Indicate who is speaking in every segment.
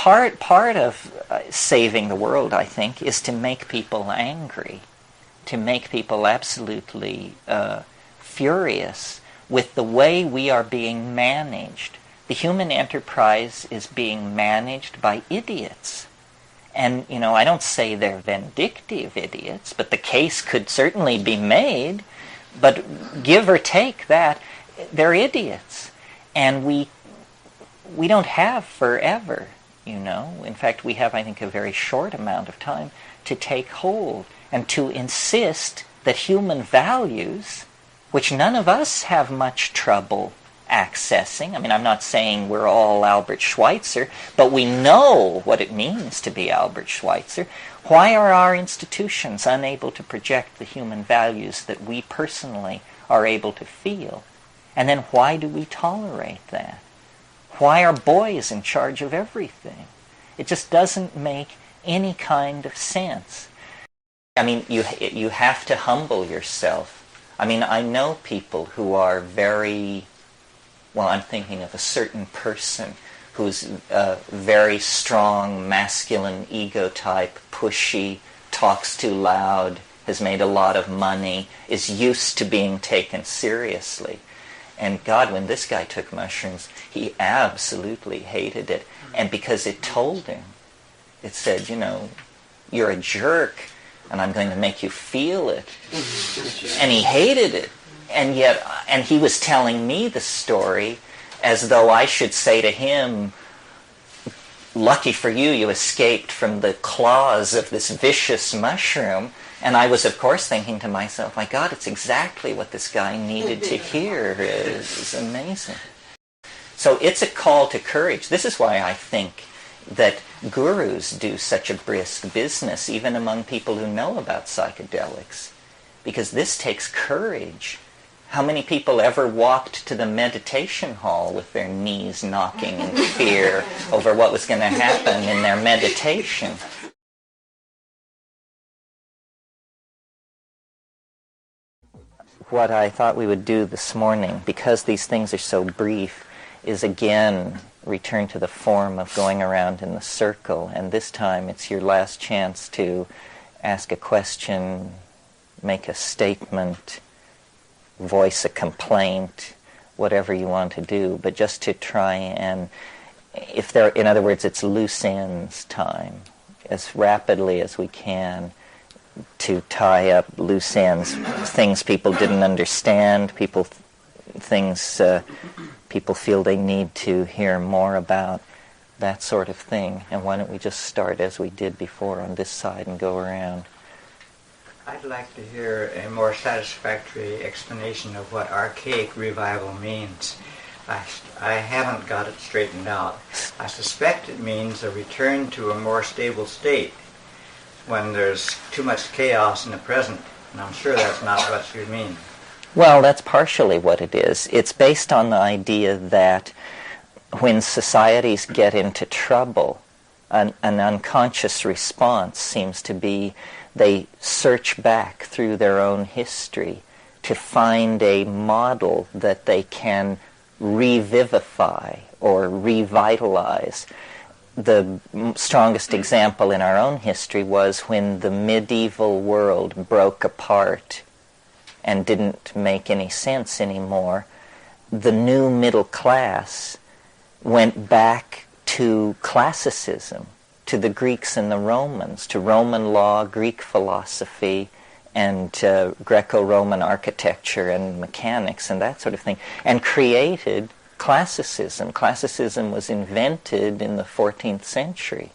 Speaker 1: Part of saving the world, I think, is to make people angry, to make people absolutely furious with the way we are being managed. The human enterprise is being managed by idiots. And, I don't say they're vindictive idiots, but the case could certainly be made. But give or take that, they're idiots. And we don't have forever. In fact, we have, I think, a very short amount of time to take hold and to insist that human values, which none of us have much trouble accessing. I'm not saying we're all Albert Schweitzer, but we know what it means to be Albert Schweitzer. Why are our institutions unable to project the human values that we personally are able to feel? And then why do we tolerate that? Why are boys in charge of everything? It just doesn't make any kind of sense. You have to humble yourself. I know people who are very, I'm thinking of a certain person who's a very strong, masculine ego type, pushy, talks too loud, has made a lot of money, is used to being taken seriously. And God, when this guy took mushrooms, he absolutely hated it. And because it told him, it said, you're a jerk, and I'm going to make you feel it. And he hated it. And he was telling me the story as though I should say to him, lucky for you, you escaped from the claws of this vicious mushroom. And I was, of course, thinking to myself, my God, it's exactly what this guy needed to hear. It's amazing. So it's a call to courage. This is why I think that gurus do such a brisk business, even among people who know about psychedelics. Because this takes courage. How many people ever walked to the meditation hall with their knees knocking in fear over what was going to happen in their meditation? What I thought we would do this morning, because these things are so brief, is again return to the form of going around in the circle. And this time it's your last chance to ask a question, make a statement, voice a complaint, whatever you want to do, but just to try and, in other words, it's loose ends time, as rapidly as we can, to tie up loose ends, things people didn't understand, things people feel they need to hear more about, that sort of thing. And why don't we just start as we did before on this side and go around?
Speaker 2: I'd like to hear a more satisfactory explanation of what archaic revival means. I haven't got it straightened out. I suspect it means a return to a more stable state when there's too much chaos in the present, and I'm sure that's not what you mean.
Speaker 1: Well, that's partially what it is. It's based on the idea that when societies get into trouble, an unconscious response seems to be they search back through their own history to find a model that they can revivify or revitalize. The strongest example in our own history was when the medieval world broke apart and didn't make any sense anymore. The new middle class went back to classicism, to the Greeks and the Romans, to Roman law, Greek philosophy, and Greco-Roman architecture and mechanics and that sort of thing, and created classicism. Classicism was invented in the 14th century.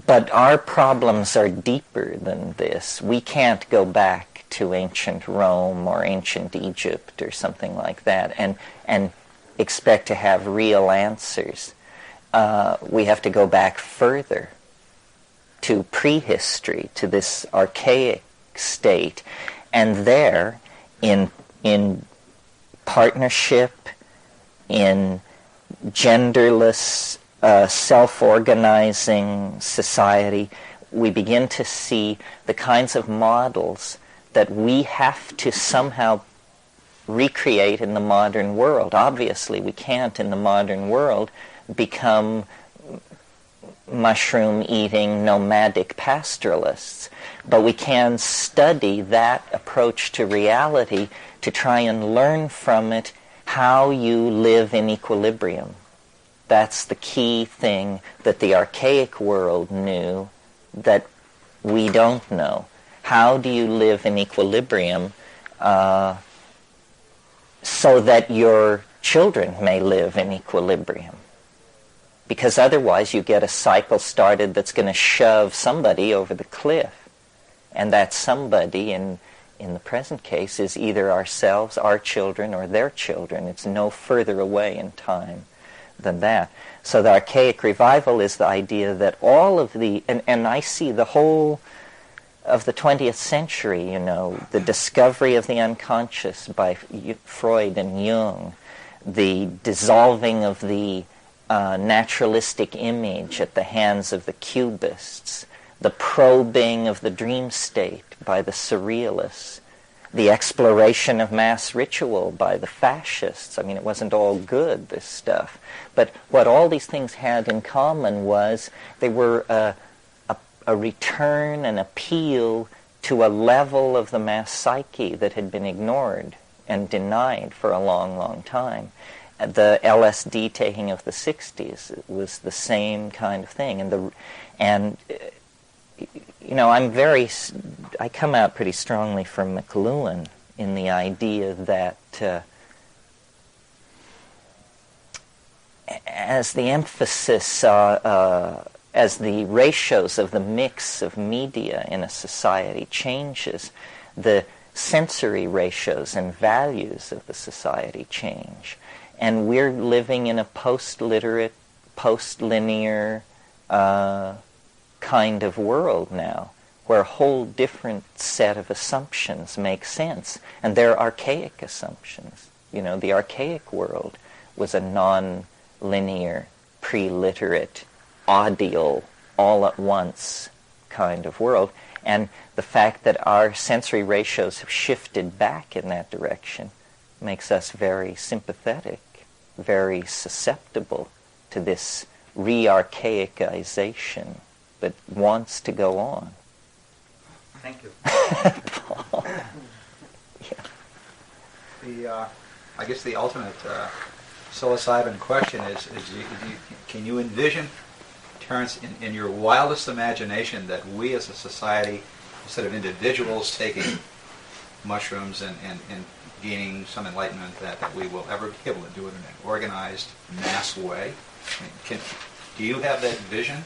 Speaker 1: But our problems are deeper than this. We can't go back to ancient Rome or ancient Egypt or something like that and expect to have real answers. We have to go back further to prehistory, to this archaic state, and there, in partnership, in genderless, self-organizing society, we begin to see the kinds of models that we have to somehow recreate in the modern world. Obviously, we can't in the modern world become mushroom-eating nomadic pastoralists. But we can study that approach to reality to try and learn from it how you live in equilibrium. That's the key thing that the archaic world knew that we don't know. How do you live in equilibrium so that your children may live in equilibrium? Because otherwise you get a cycle started that's going to shove somebody over the cliff. And that somebody, in the present case, is either ourselves, our children, or their children. It's no further away in time than that. So the archaic revival is the idea that all of the, and I see the whole of the 20th century, the discovery of the unconscious by Freud and Jung, the dissolving of the naturalistic image at the hands of the cubists, the probing of the dream state by the surrealists, the exploration of mass ritual by the fascists. I mean, it wasn't all good, this stuff. But what all these things had in common was they were a return, an appeal to a level of the mass psyche that had been ignored and denied for a long, long time. The LSD taking of the 60s was the same kind of thing. I come out pretty strongly from McLuhan in the idea that as the emphasis, as the ratios of the mix of media in a society changes, the sensory ratios and values of the society change. And we're living in a post-literate, post-linear kind of world now, where a whole different set of assumptions make sense. And they're archaic assumptions. The archaic world was a non-linear, pre-literate, audial, all-at-once kind of world. And the fact that our sensory ratios have shifted back in that direction makes us very sympathetic, very susceptible to this re-archaicization that wants to go on.
Speaker 2: Thank you.
Speaker 1: Paul.
Speaker 3: Yeah. I guess the ultimate psilocybin question is can you envision, Terence, in your wildest imagination, that we as a society, instead of individuals taking mushrooms and gaining some enlightenment, that we will ever be able to do it in an organized, mass way? I mean, do you have that vision?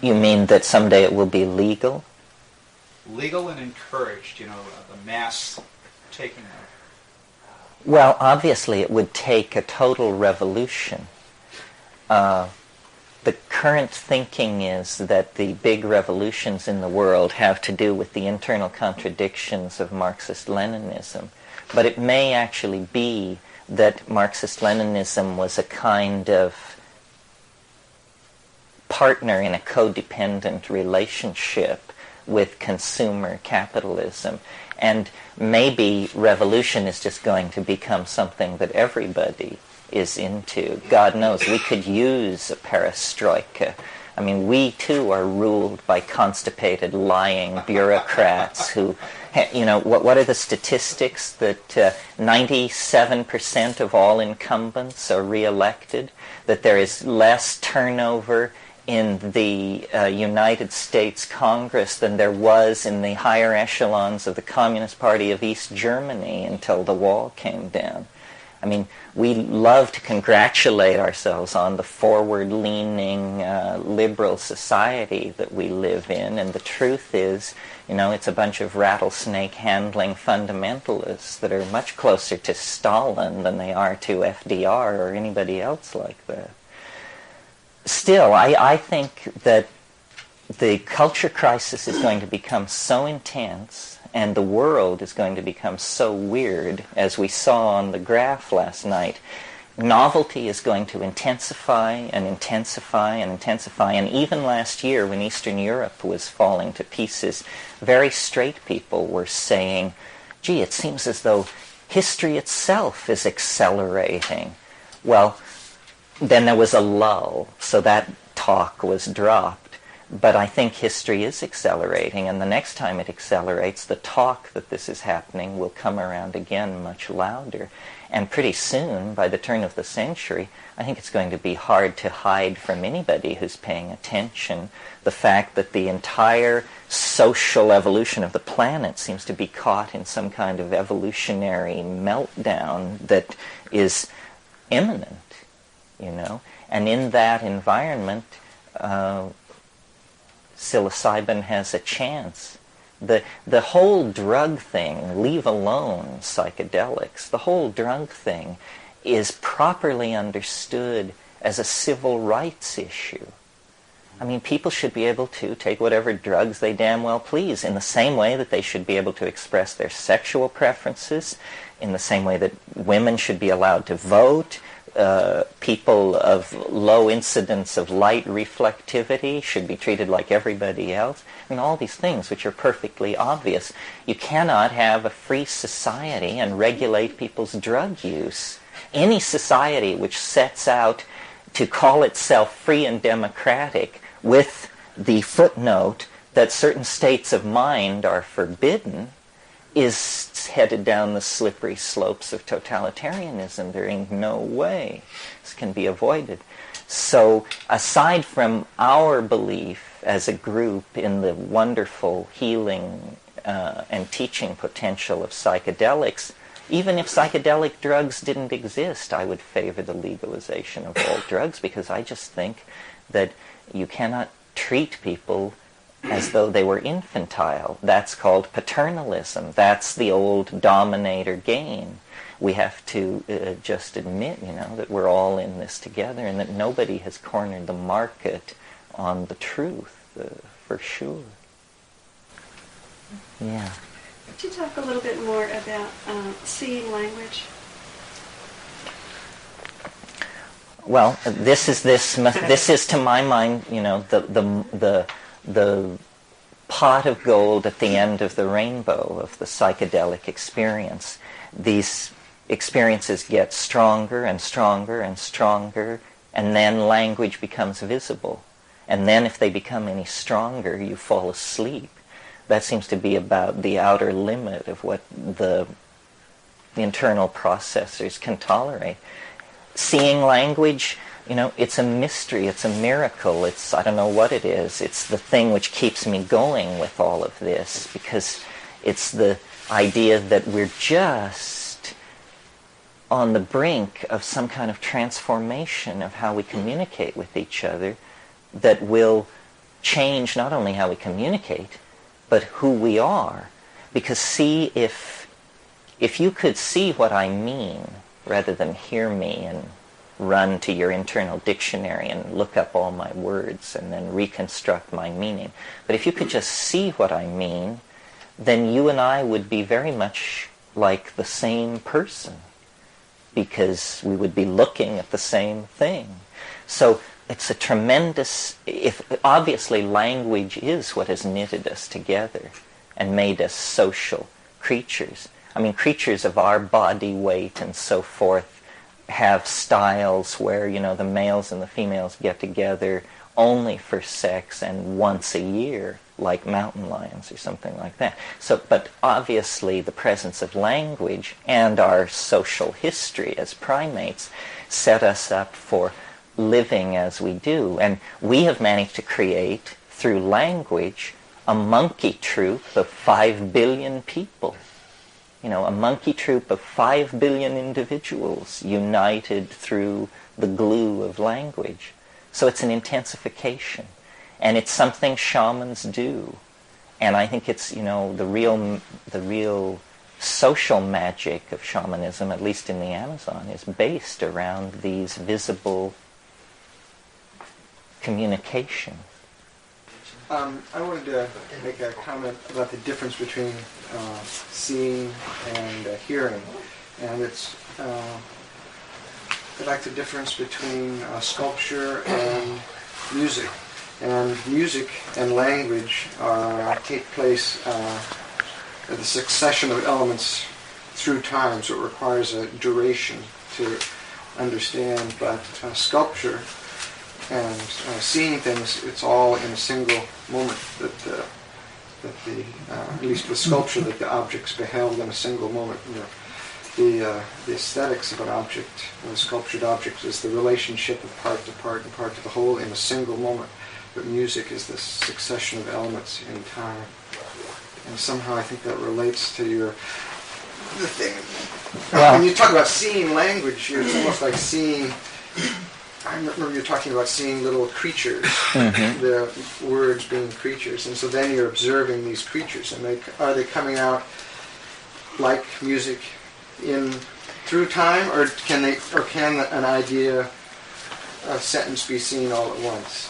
Speaker 1: You mean that someday it will be legal?
Speaker 3: Legal and encouraged, the mass taking of.
Speaker 1: Well, obviously it would take a total revolution. The current thinking is that the big revolutions in the world have to do with the internal contradictions of Marxist-Leninism. But it may actually be that Marxist-Leninism was a kind of partner in a codependent relationship with consumer capitalism. And maybe revolution is just going to become something that everybody is into. God knows, we could use a perestroika. I mean, we too are ruled by constipated, lying bureaucrats who, what are the statistics? That 97% of all incumbents are re-elected, that there is less turnover in the United States Congress than there was in the higher echelons of the Communist Party of East Germany until the wall came down. I mean, we love to congratulate ourselves on the forward-leaning liberal society that we live in, and the truth is, it's a bunch of rattlesnake-handling fundamentalists that are much closer to Stalin than they are to FDR or anybody else like that. Still, I think that the culture crisis is going to become so intense and the world is going to become so weird, as we saw on the graph last night. Novelty is going to intensify and intensify and intensify. And even last year, when Eastern Europe was falling to pieces, very straight people were saying, gee, it seems as though history itself is accelerating. Well, then there was a lull, so that talk was dropped. But I think history is accelerating, and the next time it accelerates, the talk that this is happening will come around again much louder. And pretty soon, by the turn of the century, I think it's going to be hard to hide from anybody who's paying attention the fact that the entire social evolution of the planet seems to be caught in some kind of evolutionary meltdown that is imminent, you know. And in that environment, psilocybin has a chance. The whole drug thing, leave alone psychedelics, the whole drug thing is properly understood as a civil rights issue. I mean, people should be able to take whatever drugs they damn well please, in the same way that they should be able to express their sexual preferences, in the same way that women should be allowed to vote. People of low incidence of light reflectivity should be treated like everybody else. And all these things which are perfectly obvious. You cannot have a free society and regulate people's drug use. Any society which sets out to call itself free and democratic with the footnote that certain states of mind are forbidden is headed down the slippery slopes of totalitarianism. There ain't no way this can be avoided. So aside from our belief as a group in the wonderful healing and teaching potential of psychedelics, even if psychedelic drugs didn't exist, I would favor the legalization of all drugs, because I just think that you cannot treat people as though they were infantile. That's called paternalism. That's the old dominator game. We have to just admit, you know, that we're all in this together, and that nobody has cornered the market on the truth, for sure. Yeah.
Speaker 4: Could you talk a little bit more about seeing language?
Speaker 1: Well, this is to my mind, you know, the pot of gold at the end of the rainbow of the psychedelic experience. These experiences get stronger and stronger and stronger, and then language becomes visible. And then if they become any stronger, you fall asleep. That seems to be about the outer limit of what the internal processors can tolerate. Seeing language, you know, it's a mystery, it's a miracle, I don't know what it is. It's the thing which keeps me going with all of this, because it's the idea that we're just on the brink of some kind of transformation of how we communicate with each other that will change not only how we communicate, but who we are. Because see, if you could see what I mean, rather than hear me and run to your internal dictionary and look up all my words and then reconstruct my meaning. But if you could just see what I mean, then you and I would be very much like the same person, because we would be looking at the same thing. So it's a tremendous, obviously language is what has knitted us together and made us social creatures. I mean, creatures of our body weight and so forth have styles where, you know, the males and the females get together only for sex and once a year, like mountain lions or something like that. So, but obviously the presence of language and our social history as primates set us up for living as we do. And we have managed to create, through language, a monkey troop of 5 billion people. You know, a monkey troop of 5 billion individuals united through the glue of language. So it's an intensification. And it's something shamans do. And I think it's, you know, the real social magic of shamanism, at least in the Amazon, is based around these visible communication.
Speaker 5: I wanted to make a comment about the difference between seeing and hearing, and it's like the difference between sculpture and music. And music and language take place at the succession of elements through time, so it requires a duration to understand, but sculpture and seeing things, it's all in a single moment that the at least with sculpture, that the object's beheld in a single moment. The aesthetics of an object, a sculptured object, is the relationship of part to part and part to the whole in a single moment. But music is this succession of elements in time. And somehow I think that relates to the thing. When you talk about seeing language, it's almost like seeing. I remember you talking about seeing little creatures, the words being creatures, and so then you're observing these creatures, and are they coming out like music through time, or can an idea, a sentence, be seen all at once?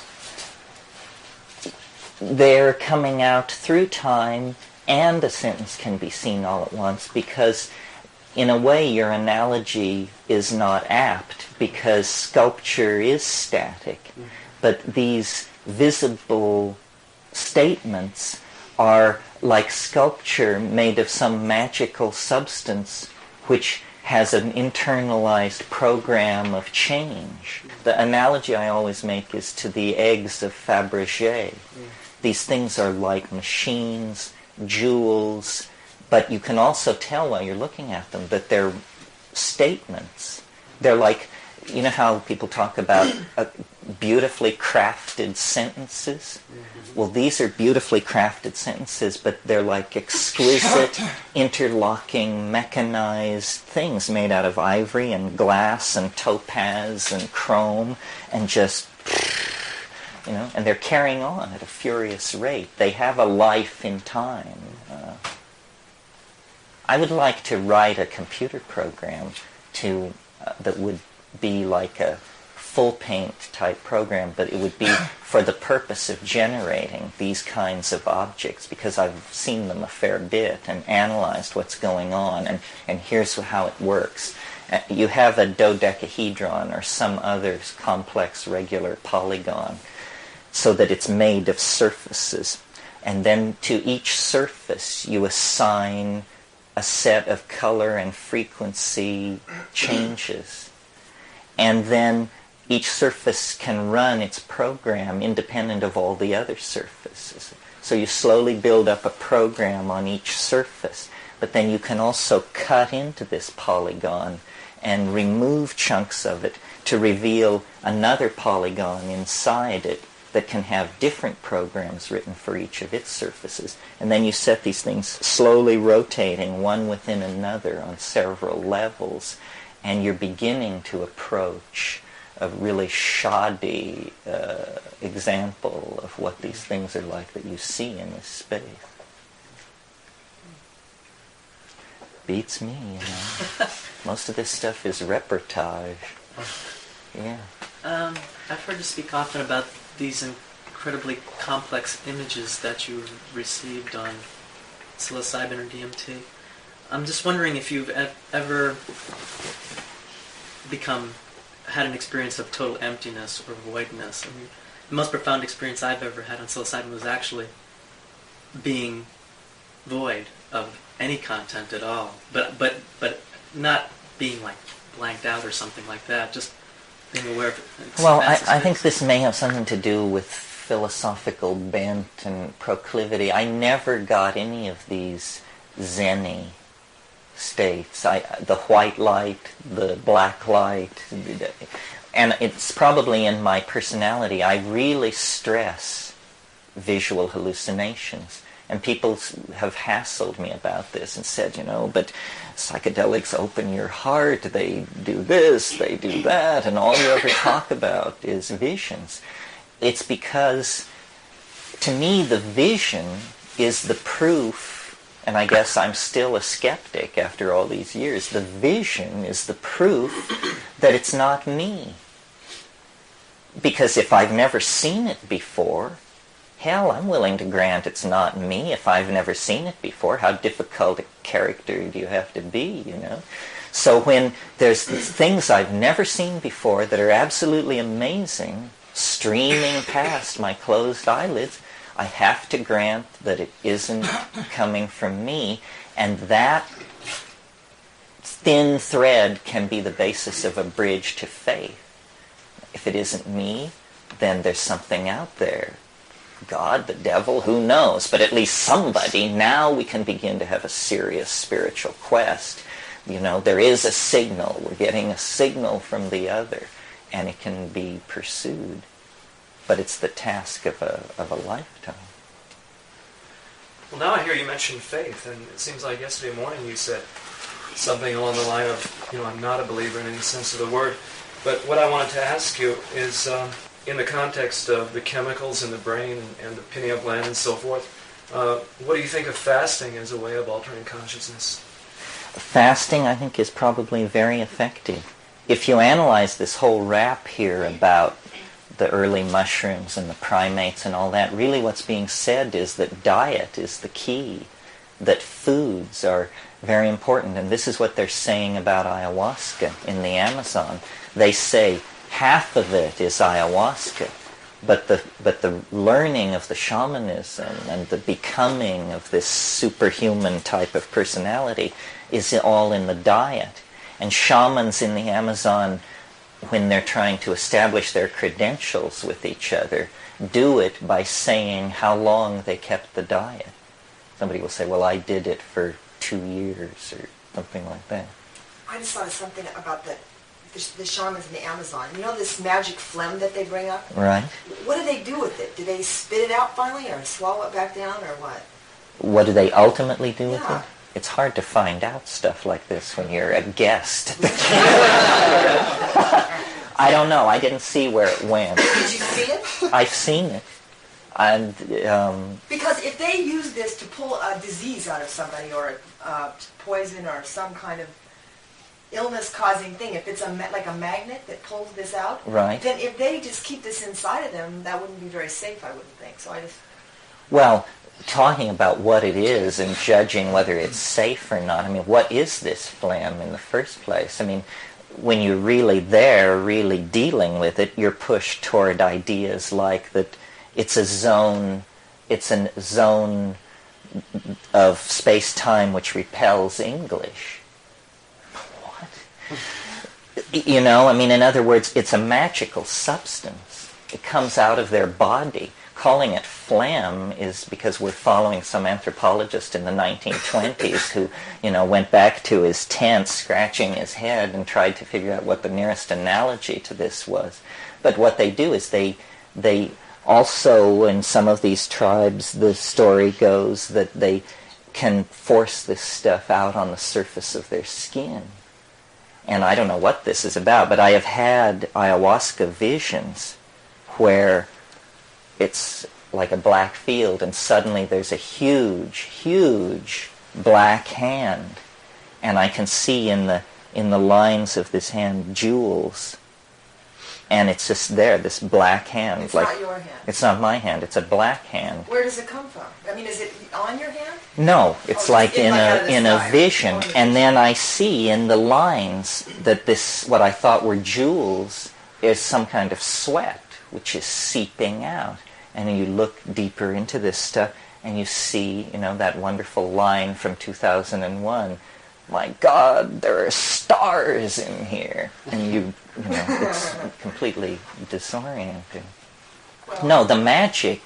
Speaker 1: They're coming out through time, and a sentence can be seen all at once, because in a way your analogy is not apt, because sculpture is static, but these visible statements are like sculpture made of some magical substance which has an internalized program of change. The analogy I always make is to the eggs of Fabergé. These things are like machines, jewels, but you can also tell while you're looking at them that they're statements. They're like, you know how people talk about beautifully crafted sentences? Well, these are beautifully crafted sentences, but they're like exquisite, interlocking, mechanized things made out of ivory and glass and topaz and chrome, and just, and they're carrying on at a furious rate. They have a life in time. I would like to write a computer program that would be like a full paint type program, but it would be for the purpose of generating these kinds of objects, because I've seen them a fair bit and analyzed what's going on, and here's how it works. You have a dodecahedron or some other complex regular polygon so that it's made of surfaces, and then to each surface you assign a set of color and frequency changes. And then each surface can run its program independent of all the other surfaces. So you slowly build up a program on each surface, but then you can also cut into this polygon and remove chunks of it to reveal another polygon inside it that can have different programs written for each of its surfaces. And then you set these things slowly rotating one within another on several levels, and you're beginning to approach a really shoddy example of what these things are like that you see in this space. Beats me, Most of this stuff is reportage. Yeah.
Speaker 6: I've heard you speak often about these incredibly complex images that you received on psilocybin or DMT. I'm just wondering if you've ever had an experience of total emptiness or voidness. I mean, the most profound experience I've ever had on psilocybin was actually being void of any content at all, but not being like blanked out or something like that, just being aware of it.
Speaker 1: Well, I think this may have something to do with philosophical bent and proclivity. I never got any of these zen-y states. The white light, the black light, and it's probably in my personality. I really stress visual hallucinations. And people have hassled me about this and said, but psychedelics open your heart, they do this, they do that, and all you ever talk about is visions. It's because, to me, the vision is the proof, and I guess I'm still a skeptic after all these years, the vision is the proof that it's not me. Because if I've never seen it before, hell, I'm willing to grant it's not me. If I've never seen it before, how difficult a character do you have to be, So when there's things I've never seen before that are absolutely amazing, streaming past my closed eyelids, I have to grant that it isn't coming from me, and that thin thread can be the basis of a bridge to faith. If it isn't me, then there's something out there. God, the devil, who knows? But at least somebody. Now we can begin to have a serious spiritual quest. There is a signal. We're getting a signal from the other, and it can be pursued. But it's the task of a lifetime.
Speaker 7: Well, now I hear you mention faith, and it seems like yesterday morning you said something along the line of, I'm not a believer in any sense of the word. But what I wanted to ask you is, in the context of the chemicals in the brain and the pineal gland and so forth, what do you think of fasting as a way of altering consciousness?
Speaker 1: Fasting, I think, is probably very effective. If you analyze this whole rap here about the early mushrooms and the primates and all that, really what's being said is that diet is the key, that foods are very important. And this is what they're saying about ayahuasca in the Amazon. They say half of it is ayahuasca, but the learning of the shamanism and the becoming of this superhuman type of personality is all in the diet. And shamans in the Amazon, when they're trying to establish their credentials with each other, do it by saying how long they kept the diet. Somebody will say, well, I did it for 2 years or something like that.
Speaker 8: I just thought of something about the shamans in the Amazon. This magic phlegm that they bring up?
Speaker 1: Right.
Speaker 8: What do they do with it? Do they spit it out finally or swallow it back down or what?
Speaker 1: What do they ultimately do with
Speaker 8: Yeah.
Speaker 1: it? It's hard to find out stuff like this when you're a guest. I don't know. I didn't see where it went.
Speaker 8: Did you see it?
Speaker 1: I've seen it. And
Speaker 8: Because if they use this to pull a disease out of somebody or poison or some kind of illness-causing thing, if it's like a magnet that pulls this out,
Speaker 1: right.
Speaker 8: then if they just keep this inside of them, that wouldn't be very safe, I wouldn't think. So
Speaker 1: Well, talking about what it is and judging whether it's safe or not, what is this phlegm in the first place? When you're really there, really dealing with it, you're pushed toward ideas like that it's a zone of space-time which repels English. What? In other words, it's a magical substance. It comes out of their body. Calling it phlegm is because we're following some anthropologist in the 1920s who, went back to his tent scratching his head and tried to figure out what the nearest analogy to this was. But what they do is they also, in some of these tribes, the story goes that they can force this stuff out on the surface of their skin. And I don't know what this is about, but I have had ayahuasca visions where it's like a black field and suddenly there's a huge, huge black hand. And I can see in the lines of this hand jewels. And it's just there, this black hand.
Speaker 8: It's not your hand.
Speaker 1: It's not my hand. It's a black hand.
Speaker 8: Where does it come from? Is it on your hand?
Speaker 1: No, it's like in a vision.
Speaker 8: Oh,
Speaker 1: And then I see in the lines that this, what I thought were jewels, is some kind of sweat, which is seeping out. And you look deeper into this stuff, and you see, that wonderful line from 2001. My God, there are stars in here. And it's completely disorienting.
Speaker 8: Well,
Speaker 1: No, the magic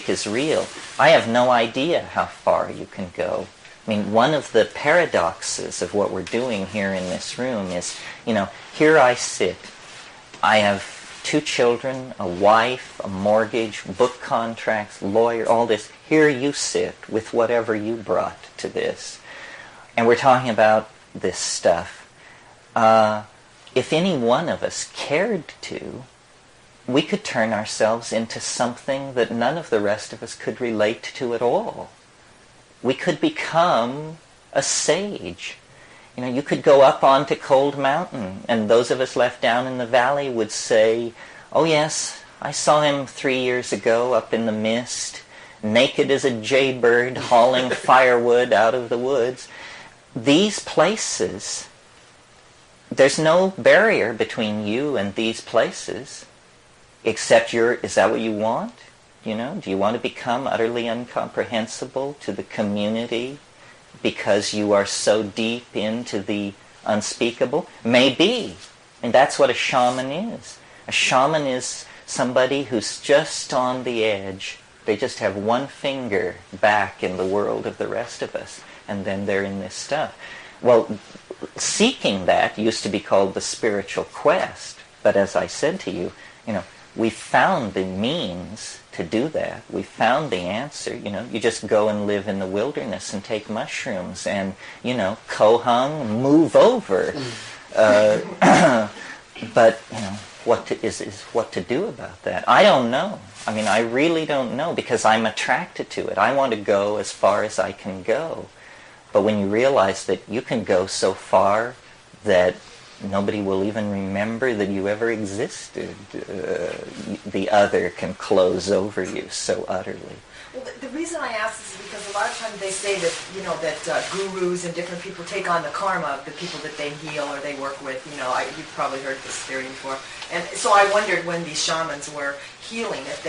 Speaker 1: is real. I have no idea how far you can go. One of the paradoxes of what we're doing here in this room is, here I sit. I have 2 children, a wife, a mortgage, book contracts, lawyer, all this. Here you sit with whatever you brought to this. And we're talking about this stuff. If any one of us cared to, we could turn ourselves into something that none of the rest of us could relate to at all. We could become a sage. You could go up onto Cold Mountain, and those of us left down in the valley would say, oh yes, I saw him 3 years ago up in the mist, naked as a jaybird, hauling firewood out of the woods. These places, there's no barrier between you and these places, except is that what you want? Do you want to become utterly incomprehensible to the community because you are so deep into the unspeakable? Maybe. And that's what a shaman is. A shaman is somebody who's just on the edge. They just have one finger back in the world of the rest of us, and then they're in this stuff. Well, seeking that used to be called the spiritual quest, but as I said to you, we found the means to do that. We found the answer. You just go and live in the wilderness and take mushrooms and, kohung, move over. But, what to do about that? I don't know. I really don't know, because I'm attracted to it. I want to go as far as I can go. But when you realize that you can go so far that nobody will even remember that you ever existed, the other can close over you so utterly.
Speaker 8: Well, the reason I ask this is because a lot of times they say that, that gurus and different people take on the karma of the people that they heal or they work with. You've probably heard this theory before. And so I wondered when these shamans were healing, if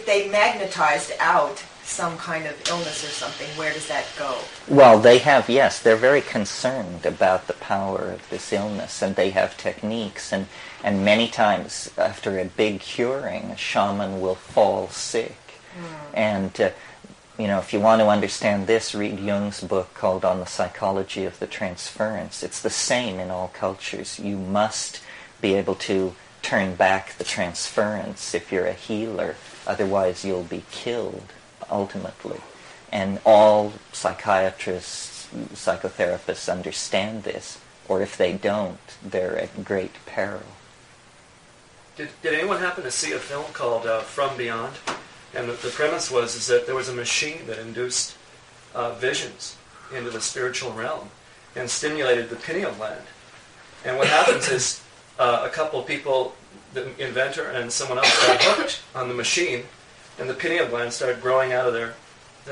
Speaker 8: they magnetized out some kind of illness or something, where does that go?
Speaker 1: Well, they have, yes. They're very concerned about the power of this illness, and they have techniques. And many times after a big curing, a shaman will fall sick. And, if you want to understand this, read Jung's book called On the Psychology of the Transference. It's the same in all cultures. You must be able to turn back the transference if you're a healer. Otherwise, you'll be killed, ultimately. And all psychiatrists, psychotherapists understand this. Or if they don't, they're at great peril.
Speaker 7: Did anyone happen to see a film called From Beyond? And the premise was that there was a machine that induced visions into the spiritual realm and stimulated the pineal gland. And what happens is a couple of people, the inventor and someone else, got hooked on the machine, and the pineal gland started growing out of their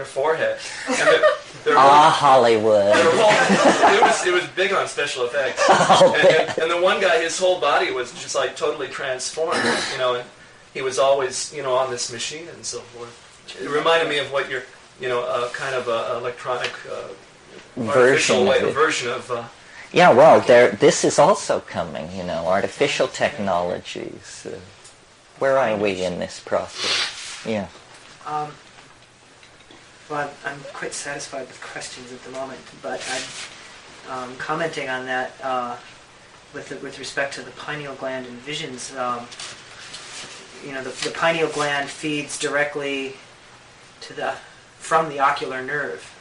Speaker 7: forehead. And
Speaker 1: Hollywood.
Speaker 7: It was big on special effects. And the one guy, his whole body was just like totally transformed, and he was always, on this machine and so forth. It reminded me of what you're, kind of electronic artificial version of...
Speaker 1: Yeah, well, this is also coming, artificial technologies. Where are we in this process? Yeah.
Speaker 9: Well, I'm quite satisfied with questions at the moment, but I'm commenting on that with respect to the pineal gland and visions. The pineal gland feeds directly from the ocular nerve,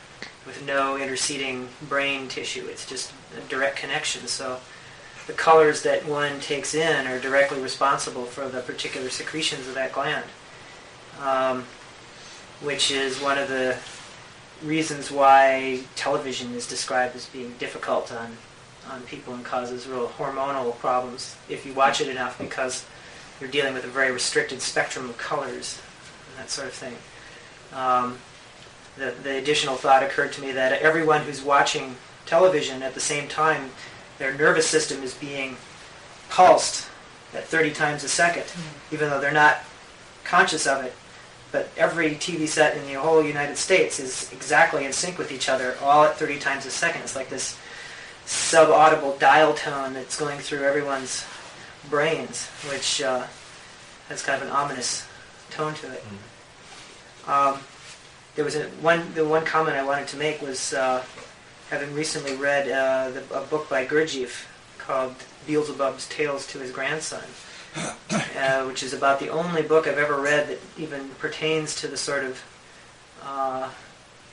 Speaker 9: with no interceding brain tissue. It's just a direct connection. So the colors that one takes in are directly responsible for the particular secretions of that gland, which is one of the reasons why television is described as being difficult on people and causes real hormonal problems if you watch it enough, because you're dealing with a very restricted spectrum of colors and that sort of thing. The additional thought occurred to me that everyone who's watching television at the same time, their nervous system is being pulsed at 30 times a second, even though they're not conscious of it. But every TV set in the whole United States is exactly in sync with each other, all at 30 times a second. It's like this sub-audible dial tone that's going through everyone's brains, which has kind of an ominous tone to it. There was the one comment I wanted to make was having recently read a book by Gurdjieff called Beelzebub's Tales to His Grandson, which is about the only book I've ever read that even pertains to the sort of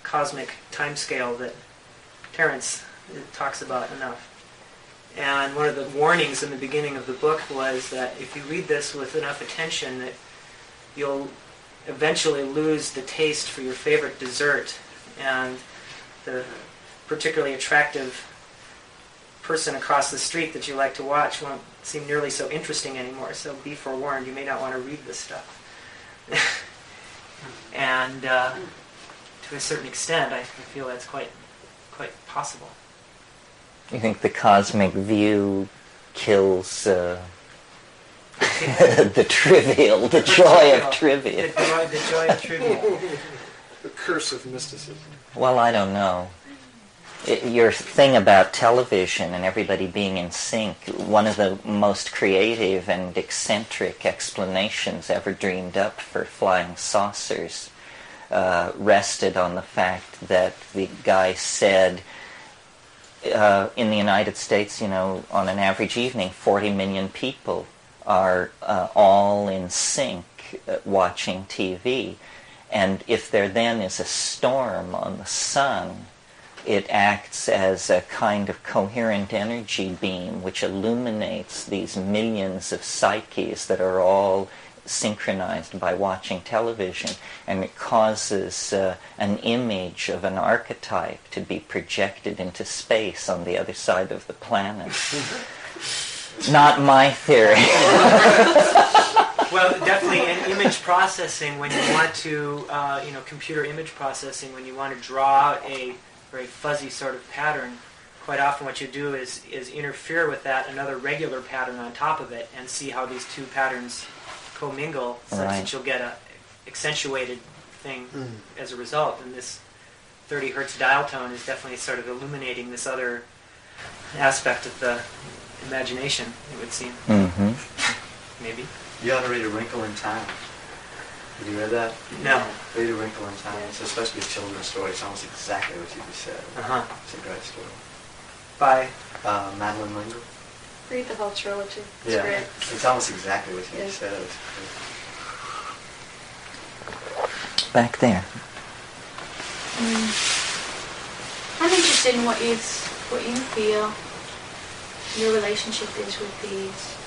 Speaker 9: cosmic timescale that Terence talks about enough. And one of the warnings in the beginning of the book was that if you read this with enough attention, that you'll eventually lose the taste for your favorite dessert, and the particularly attractive person across the street that you like to watch won't seem nearly so interesting anymore. So be forewarned, you may not want to read this stuff. And to a certain extent, I feel that's quite possible.
Speaker 1: You think the cosmic view kills the trivial, the joy of trivia?
Speaker 9: The joy of trivia.
Speaker 5: the curse of mysticism.
Speaker 1: Well, I don't know. Your thing about television and everybody being in sync, one of the most creative and eccentric explanations ever dreamed up for flying saucers rested on the fact that the guy said in the United States, on an average evening, 40 million people are all in sync watching TV. And if there then is a storm on the sun, it acts as a kind of coherent energy beam which illuminates these millions of psyches that are all synchronized by watching television, and it causes an image of an archetype to be projected into space on the other side of the planet. Not my theory.
Speaker 9: Well, definitely in image processing, when you want to, computer image processing, when you want to draw out a very fuzzy sort of pattern, quite often what you do is interfere with that another regular pattern on top of it and see how these two patterns commingle such that you'll get a accentuated thing as a result. And this 30 hertz dial tone is definitely sort of illuminating this other aspect of the imagination, it would seem.
Speaker 1: Mm-hmm.
Speaker 9: Maybe.
Speaker 10: You ought to read A Wrinkle in Time. Have you read that?
Speaker 9: No.
Speaker 10: Read A Wrinkle in Time. It's supposed to be a children's story. It's almost exactly what you just said. It's a great story.
Speaker 9: By?
Speaker 10: Madeline L'Engle.
Speaker 4: Read the whole trilogy. It's great.
Speaker 10: It's almost exactly what you just said.
Speaker 1: Back there.
Speaker 11: I'm interested in what you feel your relationship is with these,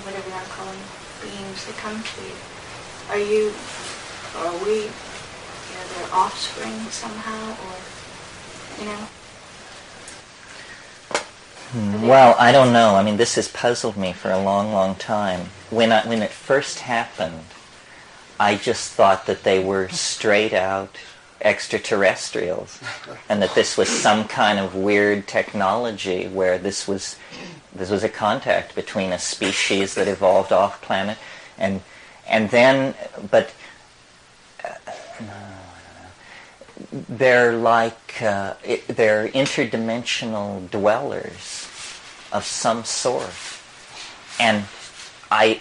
Speaker 11: whatever you want to call them, beings that come to you. Are you, or are we, their offspring somehow, or,
Speaker 1: Well, I don't know. I mean, this has puzzled me for a long, long time. When it first happened, I just thought that they were straight out extraterrestrials, and that this was some kind of weird technology where this was a contact between a species that evolved off planet, and then, but they're like they're interdimensional dwellers of some sort, and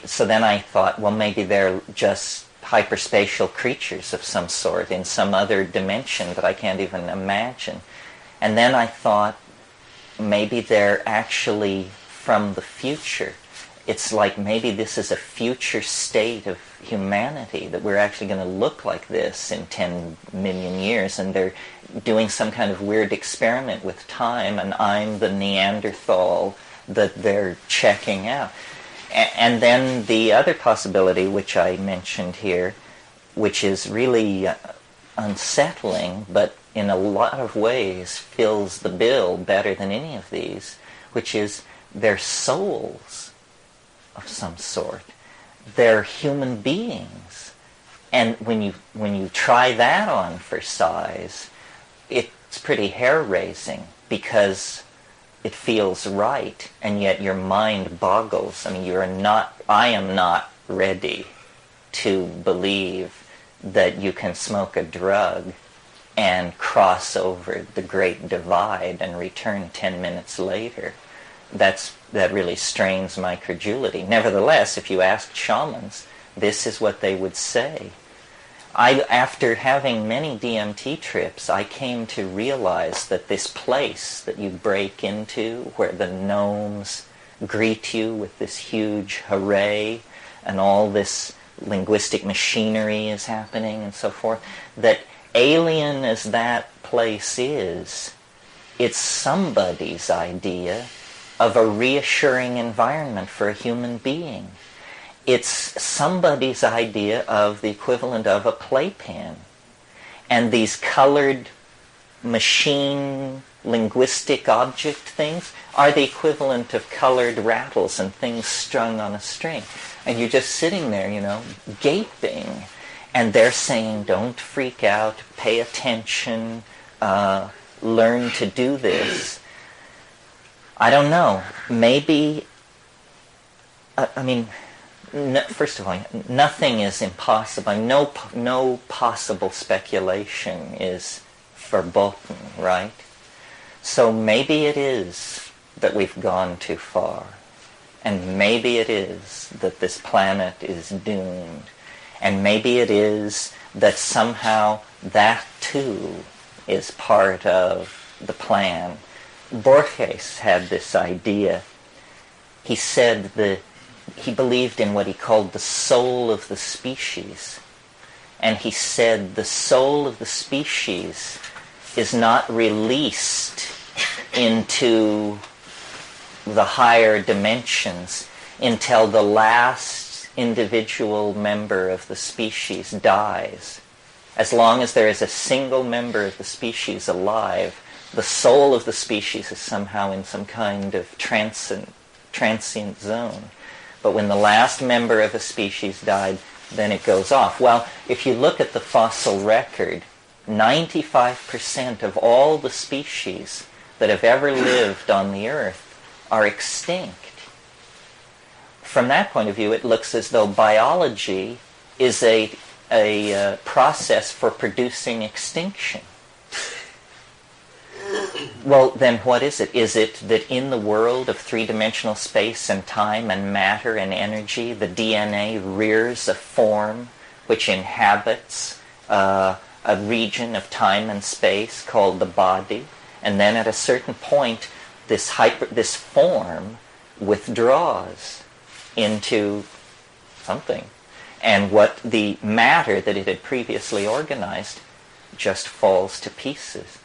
Speaker 1: so then I thought, well, maybe they're just hyperspatial creatures of some sort in some other dimension that I can't even imagine. And then I thought maybe they're actually from the future. It's like maybe this is a future state of humanity, that we're actually going to look like this in 10 million years, and they're doing some kind of weird experiment with time, and I'm the Neanderthal that they're checking out. And then the other possibility, which I mentioned here, which is really unsettling, but in a lot of ways fills the bill better than any of these, which is they're souls of some sort. They're human beings. And when you try that on for size, it's pretty hair-raising, because it feels right, and yet your mind boggles. I mean, I am not ready to believe that you can smoke a drug and cross over the great divide and return 10 minutes later. That really strains my credulity. Nevertheless, if you asked shamans, this is what they would say. After having many DMT trips, I came to realize that this place that you break into, where the gnomes greet you with this huge hooray, and all this linguistic machinery is happening and so forth, that alien as that place is, it's somebody's idea of a reassuring environment for a human being. It's somebody's idea of the equivalent of a playpen. And these colored machine linguistic object things are the equivalent of colored rattles and things strung on a string. And you're just sitting there, gaping. And they're saying, don't freak out, pay attention, learn to do this. I don't know. Maybe, first of all, nothing is impossible. No possible speculation is verboten, right? So maybe it is that we've gone too far. And maybe it is that this planet is doomed. And maybe it is that somehow that too is part of the plan. Borges had this idea. He said that he believed in what he called the soul of the species. And he said the soul of the species is not released into the higher dimensions until the last individual member of the species dies. As long as there is a single member of the species alive, the soul of the species is somehow in some kind of transient zone. But when the last member of a species died, then it goes off. Well, if you look at the fossil record, 95% of all the species that have ever lived on the Earth are extinct. From that point of view, it looks as though biology is a process for producing extinction. Well, then what is it? Is it that in the world of three-dimensional space and time and matter and energy, the DNA rears a form which inhabits a region of time and space called the body, and then at a certain point, this form withdraws into something, and what the matter that it had previously organized just falls to pieces.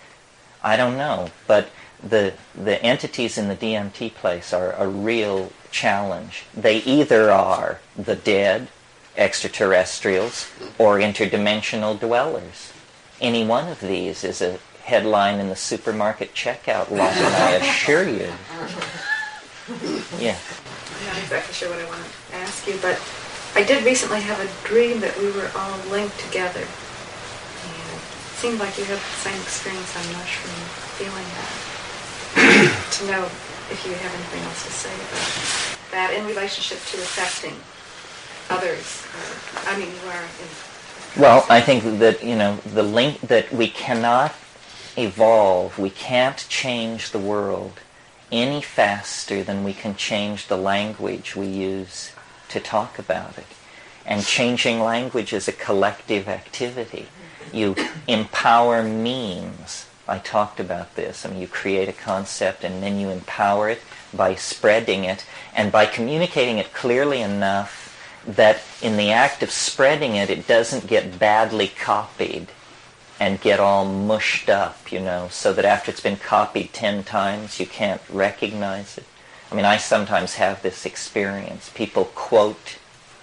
Speaker 1: I don't know, but the entities in the DMT place are a real challenge. They either are the dead, extraterrestrials, or interdimensional dwellers. Any one of these is a headline in the supermarket checkout line, I assure you. Yeah.
Speaker 12: I'm not exactly sure what I want to ask you, but I did recently have a dream that we were all linked together. And it seemed like you had the same experience on mushroom feeling that. To know if you have anything else to say about that in relationship to affecting others. I mean, you are in...
Speaker 1: Well, I think that, the link that we cannot evolve, we can't change the world any faster than we can change the language we use to talk about it. And changing language is a collective activity. You empower memes. I talked about this. You create a concept and then you empower it by spreading it and by communicating it clearly enough that in the act of spreading it, it doesn't get badly copied and get all mushed up, so that after it's been copied 10 times, you can't recognize it. I sometimes have this experience. People quote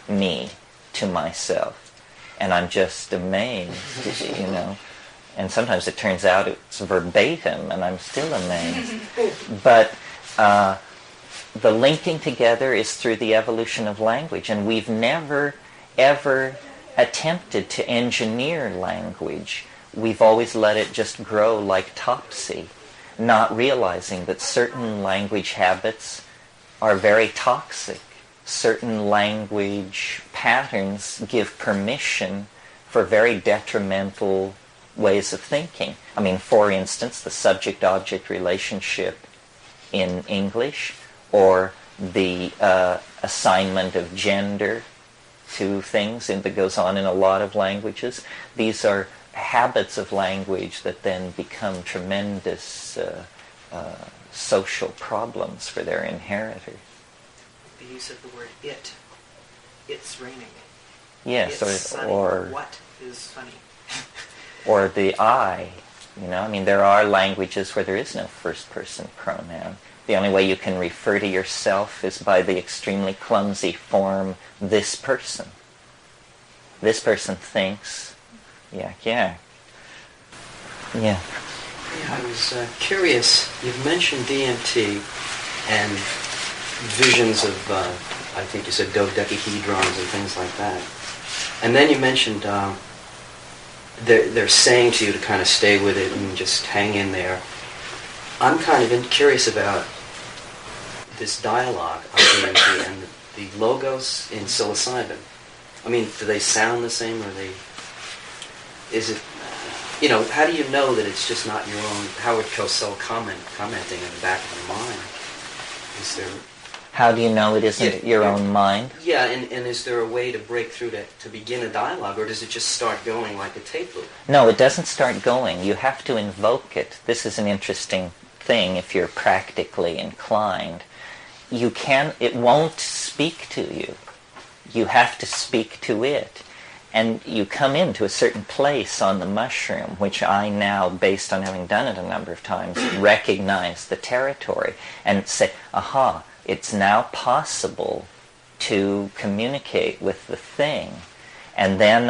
Speaker 1: me to myself, and I'm just amazed, And sometimes it turns out it's verbatim, and I'm still amazed. But the linking together is through the evolution of language, and we've never, ever attempted to engineer language. We've always let it just grow like topsy, not realizing that certain language habits are very toxic. Certain language patterns give permission for very detrimental ways of thinking. For instance, the subject-object relationship in English, or the assignment of gender to things that goes on in a lot of languages. These are habits of language that then become tremendous social problems for their inheritors.
Speaker 9: The use of the word it. It's raining.
Speaker 1: Yes,
Speaker 9: it's sunny.
Speaker 1: or
Speaker 9: what is funny?
Speaker 1: Or the I. There are languages where there is no first-person pronoun. The only way you can refer to yourself is by the extremely clumsy form, this person. This person thinks, yak. Yeah.
Speaker 10: Yeah, I was curious. You've mentioned DMT and visions of, I think you said dodecahedrons and things like that. And then you mentioned they're saying to you to kind of stay with it and just hang in there. I'm kind of curious about this dialogue of DMT and the logos in psilocybin? I mean, do they sound the same, or is it, how do you know that it's just not your own Howard Cosell commenting in the back of the mind? Is there...
Speaker 1: How do you know it isn't your own mind?
Speaker 10: Yeah, and is there a way to break through to begin a dialogue, or does it just start going like a tape loop?
Speaker 1: No, it doesn't start going. You have to invoke it. This is an interesting thing if you're practically inclined. It won't speak to you. You have to speak to it. And you come into a certain place on the mushroom, which I now, based on having done it a number of times, recognize the territory and say, aha, it's now possible to communicate with the thing. And then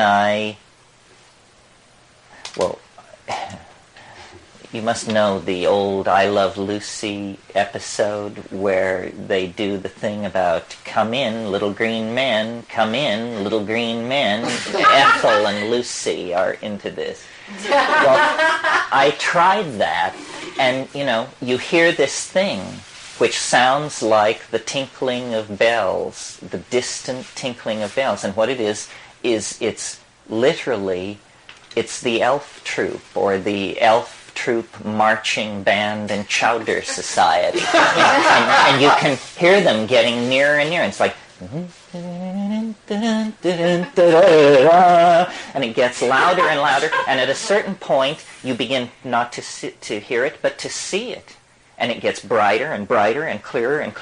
Speaker 1: you must know the old I Love Lucy episode where they do the thing about come in, little green men, come in, little green men. Ethel and Lucy are into this. Well, I tried that, and you hear this thing which sounds like the tinkling of bells, the distant tinkling of bells. And what it is it's literally, it's the elf troop, or the elf troop marching band and chowder society. and you can hear them getting nearer and nearer. It's like, and it gets louder and louder, and at a certain point you begin not to hear it, but to see it. And it gets brighter and brighter and clearer, and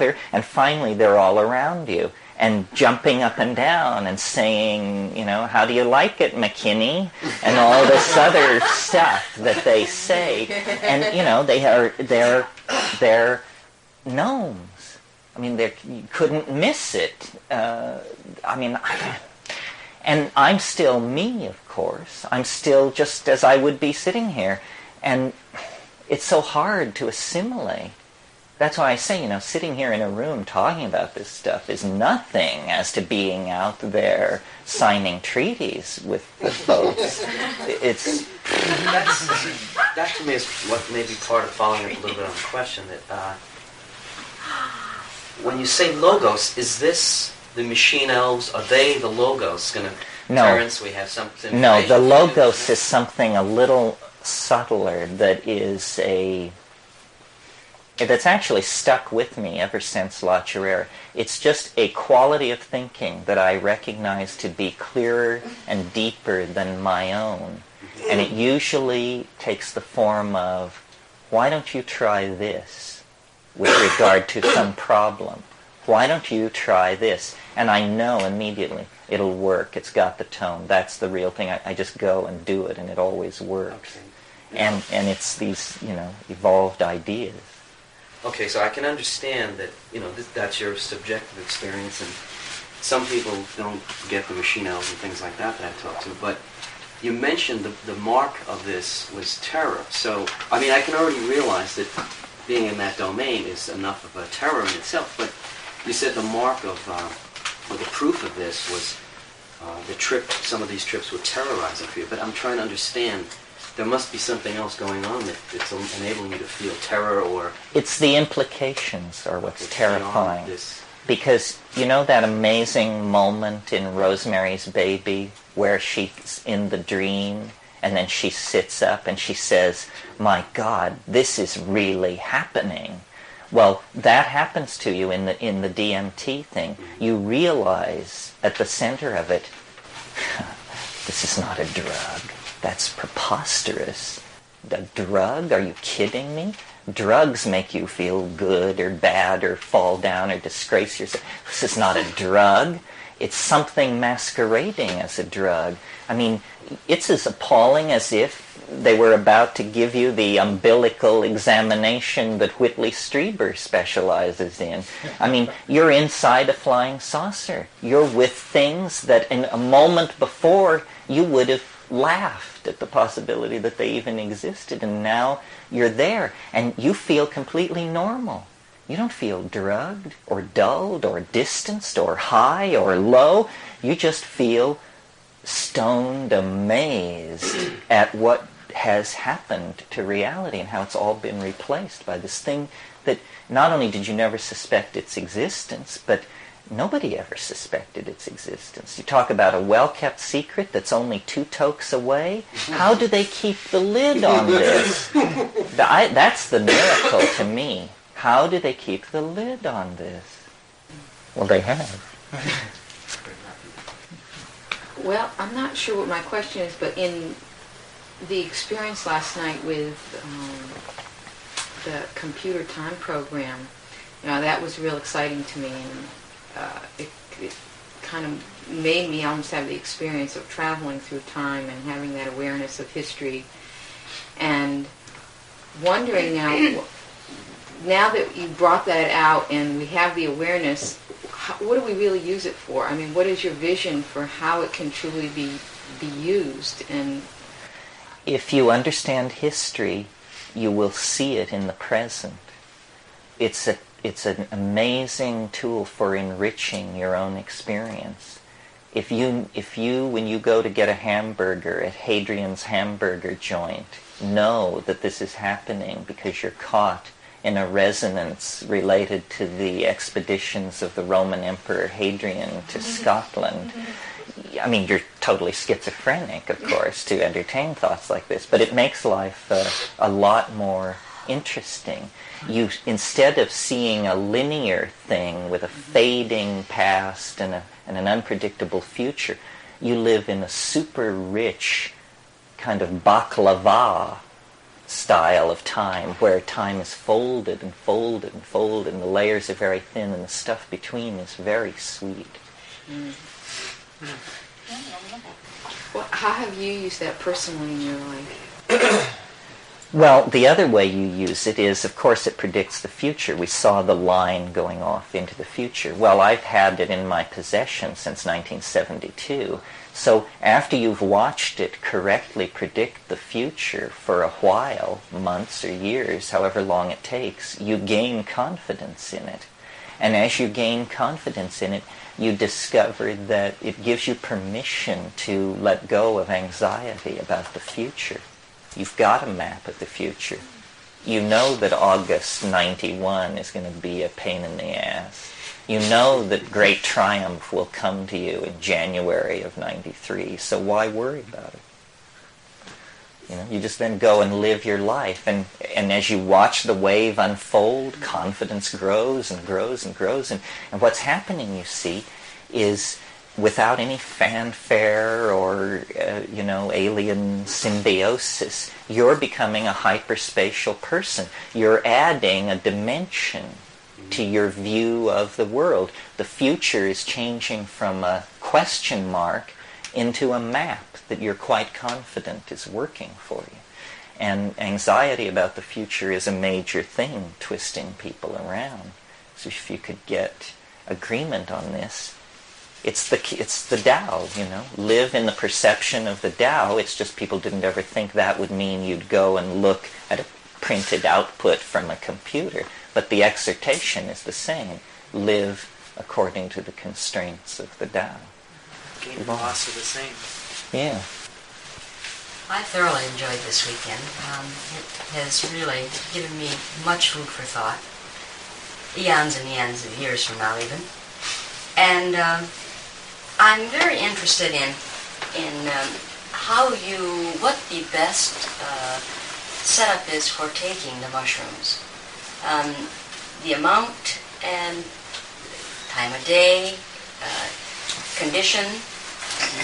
Speaker 1: finally they're all around you and jumping up and down and saying, how do you like it, McKinney? And all this other stuff that they say. And, they're gnomes. I mean, you couldn't miss it. And I'm still me, of course. I'm still just as I would be sitting here. And it's so hard to assimilate. That's why I say, sitting here in a room talking about this stuff is nothing as to being out there signing treaties with the folks.
Speaker 10: That to me is what may be part of following up a little bit on the question, that when you say logos, is this the machine elves? Are they the logos?
Speaker 1: No.
Speaker 10: Terence, we have something.
Speaker 1: No, the logos is something a little subtler that's actually stuck with me ever since La Chirera. It's just a quality of thinking that I recognize to be clearer and deeper than my own. And it usually takes the form of, why don't you try this with regard to some problem? Why don't you try this? And I know immediately it'll work. It's got the tone. That's the real thing. I just go and do it, and it always works. Okay. And it's these, evolved ideas.
Speaker 10: Okay, so I can understand that, that's your subjective experience, and some people don't get the machine elves and things like that I've talked to, but you mentioned the mark of this was terror. So, I can already realize that being in that domain is enough of a terror in itself, but you said the mark of, or the proof of this was some of these trips were terrorizing for you, but I'm trying to understand. There must be something else going on that's enabling you to feel terror, or...
Speaker 1: It's the implications are what's terrifying. Because, that amazing moment in Rosemary's Baby where she's in the dream and then she sits up and she says, my God, this is really happening. Well, that happens to you in the DMT thing. You realize at the center of it, this is not a drug. That's preposterous. A drug? Are you kidding me? Drugs make you feel good or bad or fall down or disgrace yourself. This is not a drug. It's something masquerading as a drug. It's as appalling as if they were about to give you the umbilical examination that Whitley Strieber specializes in. You're inside a flying saucer. You're with things that in a moment before you would have laughed at the possibility that they even existed, and now you're there and you feel completely normal. You don't feel drugged or dulled or distanced or high or low. You just feel stoned, amazed at what has happened to reality and how it's all been replaced by this thing that not only did you never suspect its existence, but Nobody ever suspected its existence. You talk about a well-kept secret that's only 2 tokes away. How do they keep the lid on this? That's the miracle to me. How do they keep the lid on this? Well, they have.
Speaker 13: Well, I'm not sure what my question is, but in the experience last night with the computer time program, that was real exciting to me, and it kind of made me almost have the experience of traveling through time and having that awareness of history, and wondering now that you brought that out and we have the awareness, what do we really use it for? I mean, what is your vision for how it can truly be used? And
Speaker 1: if you understand history, you will see it in the present. It's an amazing tool for enriching your own experience. If you, when you go to get a hamburger at Hadrian's hamburger joint, know that this is happening because you're caught in a resonance related to the expeditions of the Roman Emperor Hadrian to Scotland. I mean, you're totally schizophrenic, of course, to entertain thoughts like this, but it makes life a lot more interesting. You, instead of seeing a linear thing with a fading past and an unpredictable future, you live in a super rich kind of baklava style of time, where time is folded and folded and folded, and the layers are very thin, and the stuff between is very sweet.
Speaker 13: Well, how have you used that personally in your life?
Speaker 1: Well, the other way you use it is, of course, it predicts the future. We saw the line going off into the future. Well, I've had it in my possession since 1972. So after you've watched it correctly predict the future for a while, months or years, however long it takes, you gain confidence in it. And as you gain confidence in it, you discover that it gives you permission to let go of anxiety about the future. You've got a map of the future. You know that August 91 is going to be a pain in the ass. You know that great triumph will come to you in January of 93, so why worry about it? You just then go and live your life, and as you watch the wave unfold, confidence grows and grows and grows, and what's happening, you see, is without any fanfare or, alien symbiosis, you're becoming a hyperspatial person. You're adding a dimension to your view of the world. The future is changing from a question mark into a map that you're quite confident is working for you. And anxiety about the future is a major thing twisting people around. So if you could get agreement on this, it's the Tao, Live in the perception of the Tao. It's just people didn't ever think that would mean you'd go and look at a printed output from a computer. But the exhortation is the same. Live according to the constraints of the Tao.
Speaker 6: Gain and loss are the same.
Speaker 1: Yeah.
Speaker 14: I thoroughly enjoyed this weekend. It has really given me much food for thought. Eons and eons of years from now even. And I'm very interested in what the best setup is for taking the mushrooms. The amount and time of day, condition,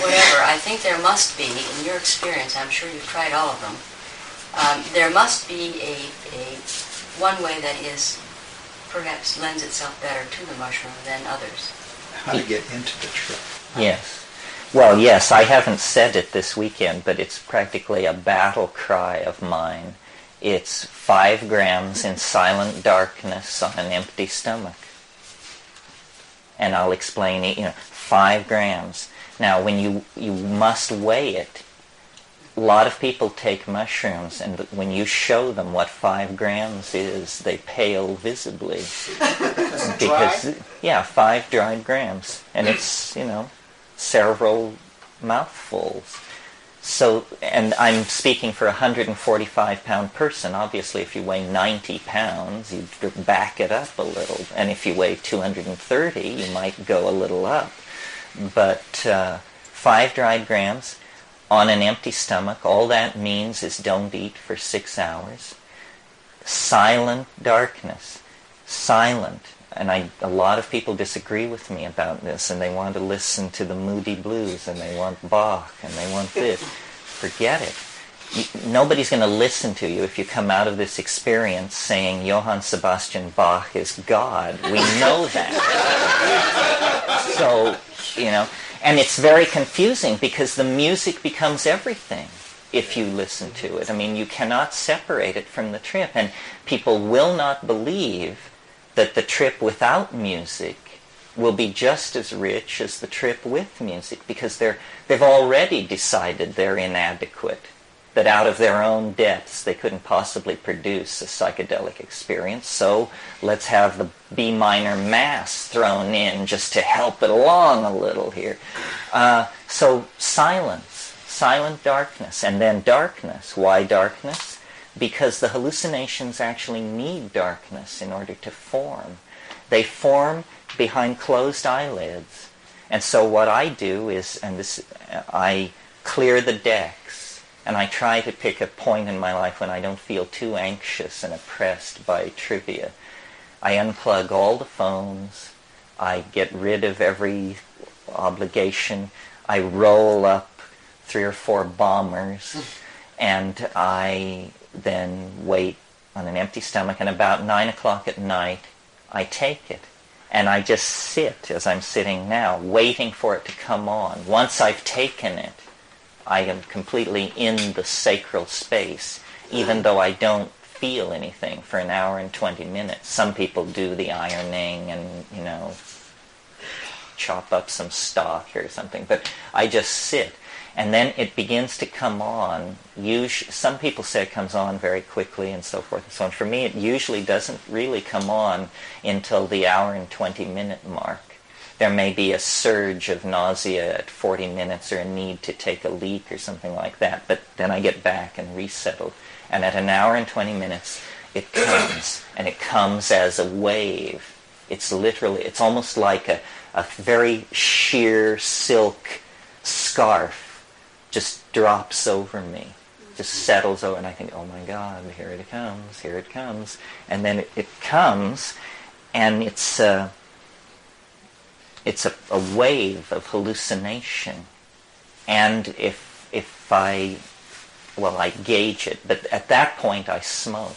Speaker 14: whatever. I think there must be, in your experience, I'm sure you've tried all of them, there must be a one way that is perhaps lends itself better to the mushroom than others.
Speaker 3: How to get into the trip.
Speaker 1: Yes. Well, yes, I haven't said it this weekend, but it's practically a battle cry of mine. It's 5 grams in silent darkness on an empty stomach. And I'll explain it, 5 grams. Now, when you must weigh it, a lot of people take mushrooms, and when you show them what 5 grams is, they pale visibly. Because, 5 dried grams. And it's, several mouthfuls. So, and I'm speaking for a 145-pound person. Obviously, if you weigh 90 pounds, you back it up a little. And if you weigh 230, you might go a little up. But 5 dried grams on an empty stomach, all that means is don't eat for 6 hours. Silent darkness. Silent. And a lot of people disagree with me about this, and they want to listen to the Moody Blues, and they want Bach, and they want this. Forget it. Nobody's going to listen to you if you come out of this experience saying Johann Sebastian Bach is God. We know that. So, and it's very confusing because the music becomes everything if you listen to it. I mean, you cannot separate it from the trip, and people will not believe that the trip without music will be just as rich as the trip with music, because they've already decided they're inadequate, that out of their own depths they couldn't possibly produce a psychedelic experience, so let's have the B minor mass thrown in just to help it along a little here. So silence, silent darkness, and then darkness. Why darkness? Because the hallucinations actually need darkness in order to form. They form behind closed eyelids. And so what I do is, I clear the decks, and I try to pick a point in my life when I don't feel too anxious and oppressed by trivia. I unplug all the phones. I get rid of every obligation. I roll up 3 or 4 bombers, and I then wait on an empty stomach, and about 9 o'clock at night I take it, and I just sit as I'm sitting now, waiting for it to come on. Once I've taken it, I am completely in the sacral space, even though I don't feel anything for an hour and 20 minutes. Some people do the ironing and, chop up some stock or something, but I just sit. And then it begins to come on. Some people say it comes on very quickly and so forth and so on. For me, it usually doesn't really come on until the hour and 20-minute mark. There may be a surge of nausea at 40 minutes or a need to take a leak or something like that, but then I get back and resettle. And at an hour and 20 minutes, it comes, and it comes as a wave. It's almost like a very sheer silk scarf just drops over me, just settles over, and I think, oh my God, here it comes. And then it comes, and it's a wave of hallucination. And if I gauge it, but at that point I smoke.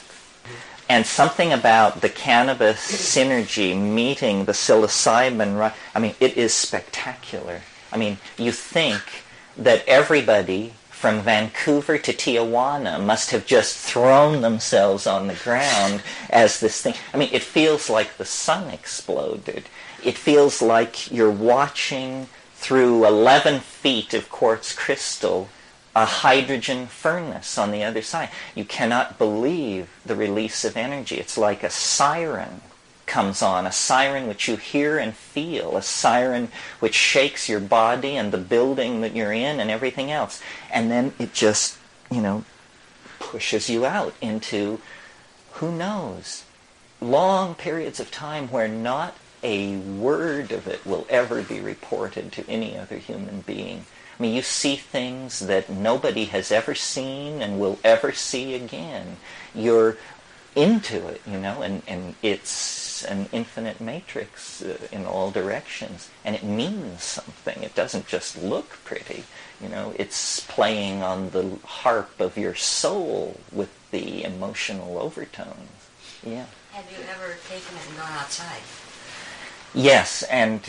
Speaker 1: And something about the cannabis synergy meeting the psilocybin, it is spectacular. You think that everybody from Vancouver to Tijuana must have just thrown themselves on the ground as this thing. It feels like the sun exploded. It feels like you're watching through 11 feet of quartz crystal a hydrogen furnace on the other side. You cannot believe the release of energy. It's like a siren comes on, a siren which you hear and feel, a siren which shakes your body and the building that you're in and everything else. And then it just, pushes you out into, who knows, long periods of time where not a word of it will ever be reported to any other human being. You see things that nobody has ever seen and will ever see again. You're into it, and it's an infinite matrix in all directions, and it means something. It doesn't just look pretty, it's playing on the harp of your soul with the emotional overtones. Yeah.
Speaker 14: Have you ever taken it and gone outside?
Speaker 1: Yes, and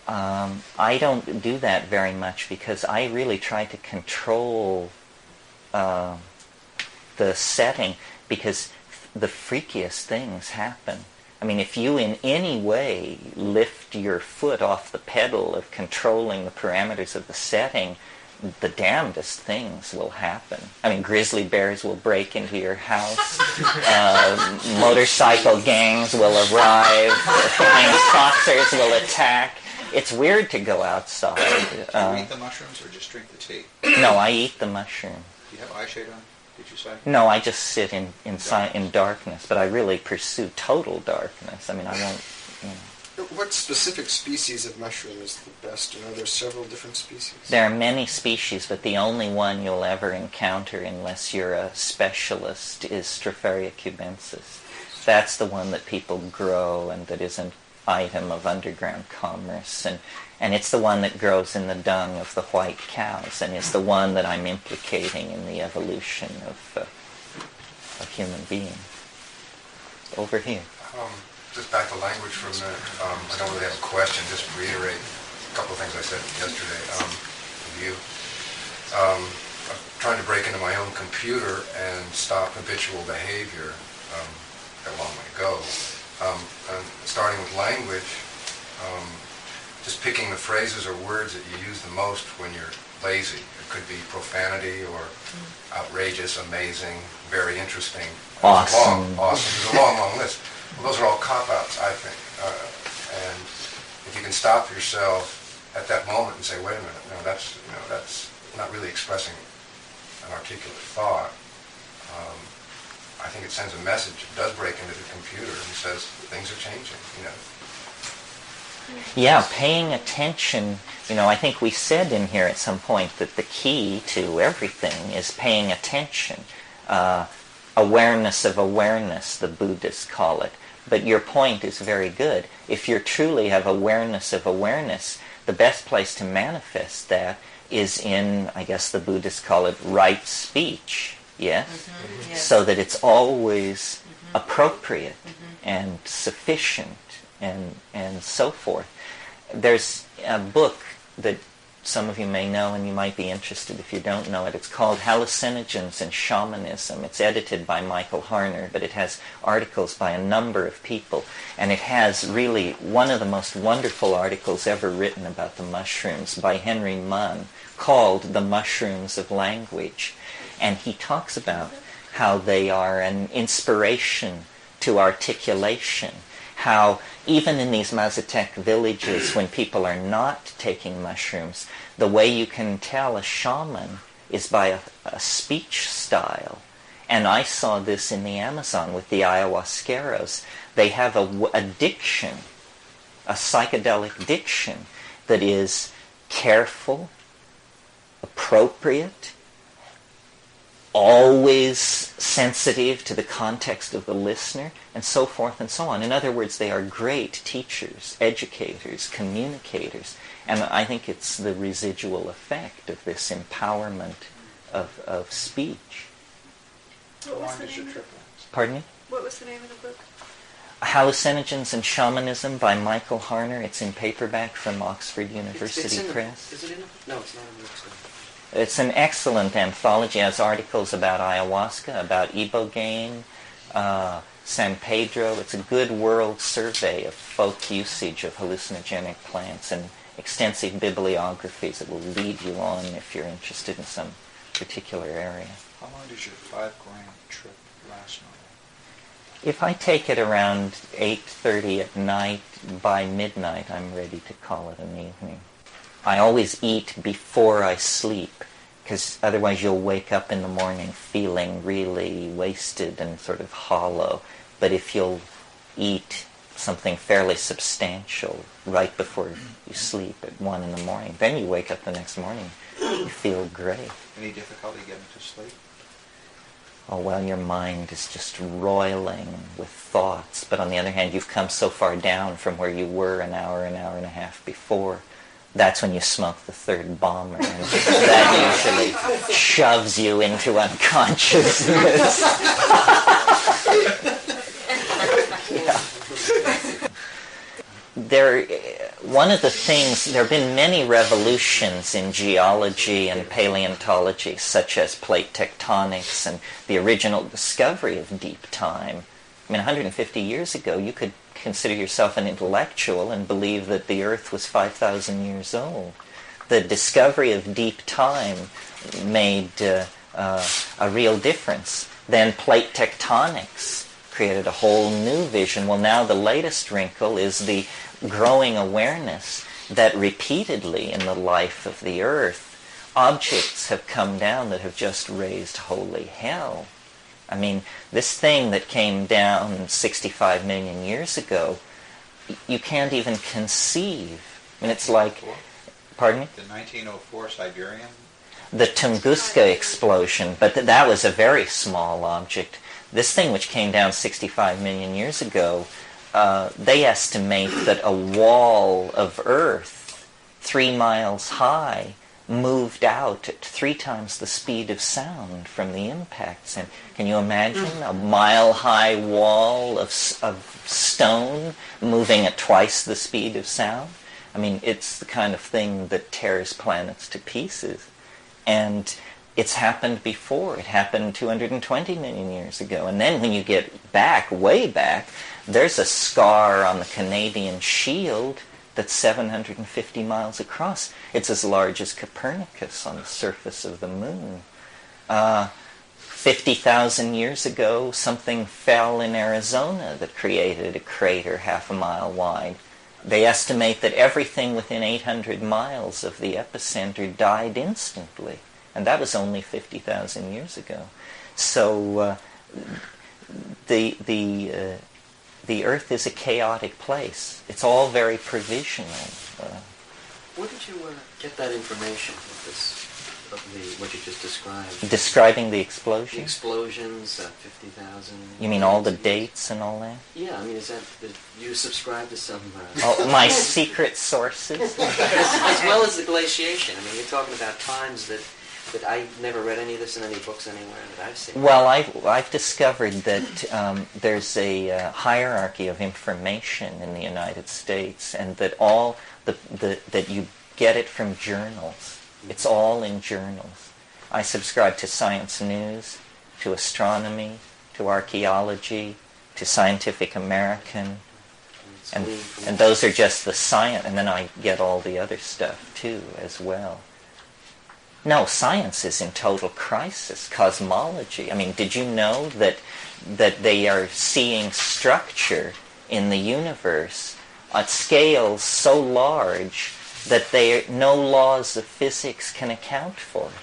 Speaker 1: I don't do that very much because I really try to control the setting, because the freakiest things happen. If you in any way lift your foot off the pedal of controlling the parameters of the setting, the damnedest things will happen. Grizzly bears will break into your house, motorcycle gangs will arrive, flying saucers will attack. it's weird to go outside.
Speaker 3: Do you eat the mushrooms or just drink the tea?
Speaker 1: No, I eat the mushroom.
Speaker 3: Do you have eye shade on, did you say?
Speaker 1: No, I just sit in darkness, but I really pursue total darkness. I mean, I won't, you know.
Speaker 5: What specific species of mushroom is the best? You know, there's several different species.
Speaker 1: There are many species, but the only one you'll ever encounter unless you're a specialist is Stropharia cubensis. That's the one that people grow and that is an item of underground commerce. And it's the one that grows in the dung of the white cows and is the one that I'm implicating in the evolution of human beings. Over here.
Speaker 15: Just back to language for a minute. I don't really have a question, just reiterate a couple of things I said yesterday with you. I'm trying to break into my own computer and stop habitual behavior. Got a long way to go. And starting with language, just picking the phrases or words that you use the most when you're lazy. It could be profanity or outrageous, amazing, very interesting.
Speaker 1: Awesome.
Speaker 15: There's a long, long list. Well, those are all cop-outs, I think. And if you can stop yourself at that moment and say, wait a minute, that's not really expressing an articulate thought. I think it sends a message. It does break into the computer and says things are changing.
Speaker 1: Yeah, paying attention. I think we said in here at some point that the key to everything is paying attention. Awareness of awareness, the Buddhists call it. But your point is very good. If you truly have awareness of awareness, the best place to manifest that is in, I guess the Buddhists call it right speech, yes?
Speaker 8: Mm-hmm, yes.
Speaker 1: So that it's always appropriate and sufficient and so forth. There's a book that some of you may know, and you might be interested if you don't know it. It's called Hallucinogens and Shamanism. It's edited by Michael Harner, but it has articles by a number of people. And it has really one of the most wonderful articles ever written about the mushrooms by Henry Munn, called The Mushrooms of Language. And he talks about how they are an inspiration to articulation, how even in these Mazatec villages, when people are not taking mushrooms, the way you can tell a shaman is by a speech style. And I saw this in the Amazon with the ayahuasqueros. They have a diction, a psychedelic diction that is careful, appropriate, always sensitive to the context of the listener, and so forth and so on. In other words, they are great teachers, educators, communicators, and I think it's the residual effect of this empowerment of speech.
Speaker 4: What was the name of it?
Speaker 1: Pardon me?
Speaker 4: What was the name of the book?
Speaker 1: Hallucinogens and Shamanism by Michael Harner. It's in paperback from Oxford University Press.
Speaker 10: Is it in No, it's not in the bookstore.
Speaker 1: It's an excellent anthology. It has articles about ayahuasca, about ibogaine, San Pedro. It's a good world survey of folk usage of hallucinogenic plants and extensive bibliographies that will lead you on if you're interested in some particular area.
Speaker 3: How long does your 5-gram trip last normally?
Speaker 1: If I take it around 8:30 at night, by midnight I'm ready to call it an evening. I always eat before I sleep, because otherwise you'll wake up in the morning feeling really wasted and sort of hollow. But if you'll eat something fairly substantial right before you sleep at 1 in the morning, then you wake up the next morning, you feel great.
Speaker 3: Any difficulty getting to sleep?
Speaker 1: Oh, well, your mind is just roiling with thoughts. But on the other hand, you've come so far down from where you were an hour and a half before. That's when you smoke the third bomber, and that usually shoves you into unconsciousness. One of the things, there have been many revolutions in geology and paleontology, such as plate tectonics and the original discovery of deep time. I mean, 150 years ago, you could consider yourself an intellectual and believe that the Earth was 5,000 years old. The discovery of deep time made a real difference. Then plate tectonics created a whole new vision. Well, now the latest wrinkle is the growing awareness that repeatedly in the life of the Earth, objects have come down that have just raised holy hell. I mean, this thing that came down 65 million years ago, you can't even conceive. I mean, it's like, pardon me?
Speaker 3: The 1904 Siberian?
Speaker 1: The Tunguska explosion, but that was a very small object. This thing which came down 65 million years ago, they estimate that a wall of Earth 3 miles high moved out at 3 times the speed of sound from the impacts. And can you imagine a mile-high wall of stone moving at twice the speed of sound? I mean, it's the kind of thing that tears planets to pieces. And it's happened before. It happened 220 million years ago. And then when you get back, way back, there's a scar on the Canadian shield that's 750 miles across. It's as large as Copernicus on the surface of the moon. 50,000 years ago, something fell in Arizona that created a crater half a mile wide. They estimate that everything within 800 miles of the epicenter died instantly. And that was only 50,000 years ago. So the Earth is a chaotic place. It's all very provisional.
Speaker 10: Where did you get that information of what you just described?
Speaker 1: Describing the explosion?
Speaker 10: The explosions, 50,000.
Speaker 1: You mean all the dates and all that?
Speaker 10: Yeah, I mean, you subscribe to some...
Speaker 1: my secret sources?
Speaker 10: as well as the glaciation. I mean, you're talking about times that I never read any of this in any books anywhere that I've seen.
Speaker 1: Well, I've discovered that there's a hierarchy of information in the United States, and that that you get it from journals. It's all in journals. I subscribe to Science News, to Astronomy, to Archaeology, to Scientific American, and those are just the science, and then I get all the other stuff too as well. No, science is in total crisis. Cosmology. I mean, did you know that they are seeing structure in the universe at scales so large that no laws of physics can account for it?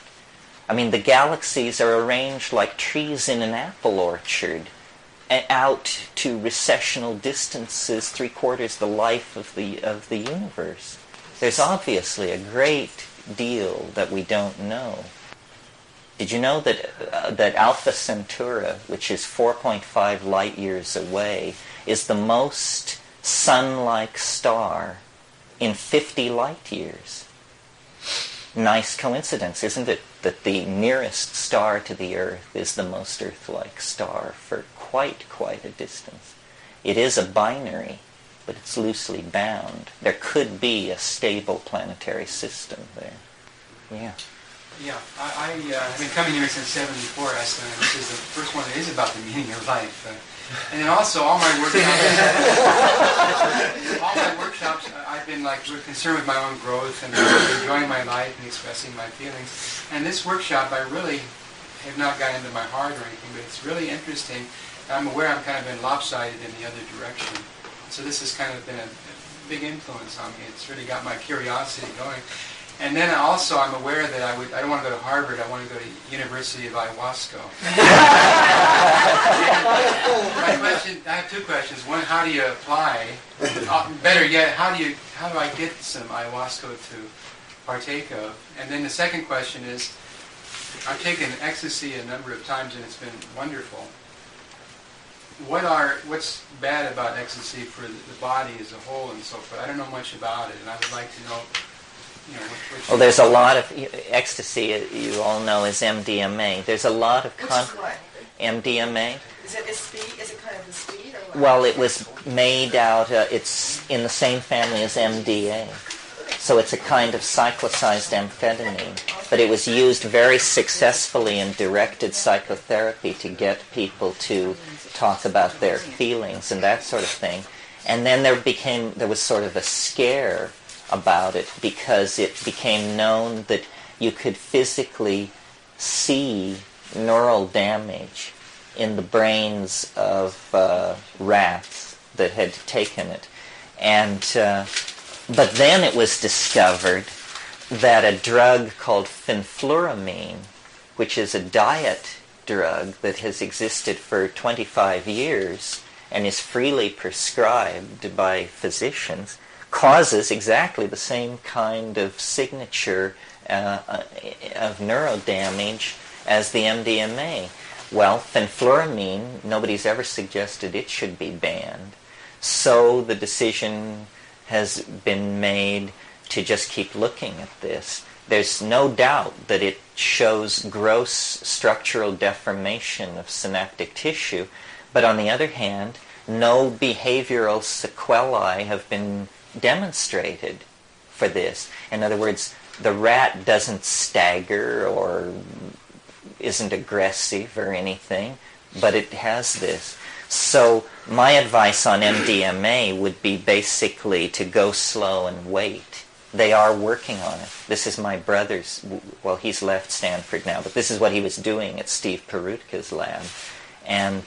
Speaker 1: I mean, the galaxies are arranged like trees in an apple orchard, out to recessional distances 3/4 the life of the universe. There's obviously a great deal that we don't know. Did you know that Alpha Centauri, which is 4.5 light years away, is the most sun-like star in 50 light years? Nice coincidence, isn't it, that the nearest star to the Earth is the most Earth-like star for quite a distance. It is a binary, but it's loosely bound. There could be a stable planetary system there. Yeah.
Speaker 16: Yeah, I've been coming here since '74, Esther, and this is the first one that is about the meaning of life. And then also all my workshops, I've been concerned with my own growth and enjoying my life and expressing my feelings. And this workshop, I really have not gotten into my heart or anything, but it's really interesting. I'm aware I'm kind of been lopsided in the other direction. So this has kind of been a big influence on me. It's really got my curiosity going. And then also I'm aware that I don't want to go to Harvard, I want to go to University of Ayahuasca. My question, I have 2 questions. One, how do you apply? Better yet, how do I get some ayahuasca to partake of? And then the second question is, I've taken ecstasy a number of times and it's been wonderful. What's bad about ecstasy for the body as a whole and so forth? I don't know much about it, and I would like to know.
Speaker 1: Well, there's a lot of ecstasy. You all know is MDMA. There's a lot of MDMA.
Speaker 8: Is it speed? Is it kind of the speed? Or what?
Speaker 1: Well, it was made out. It's in the same family as MDA, so it's a kind of cyclicized amphetamine. But it was used very successfully in directed psychotherapy to get people to talk about their feelings and that sort of thing. And then there was sort of a scare about it because it became known that you could physically see neural damage in the brains of rats that had taken it. And But then it was discovered that a drug called fenfluramine, which is a diet drug that has existed for 25 years and is freely prescribed by physicians, causes exactly the same kind of signature of neurodamage as the MDMA. Well, fenfluramine, nobody's ever suggested it should be banned. So the decision has been made to just keep looking at this. There's no doubt that it shows gross structural deformation of synaptic tissue, but on the other hand, no behavioral sequelae have been demonstrated for this. In other words, the rat doesn't stagger or isn't aggressive or anything, but it has this. So my advice on MDMA would be basically to go slow and wait. They are working on it. This is my brother's, well, he's left Stanford now, but this is what he was doing at Steve Perutka's lab. And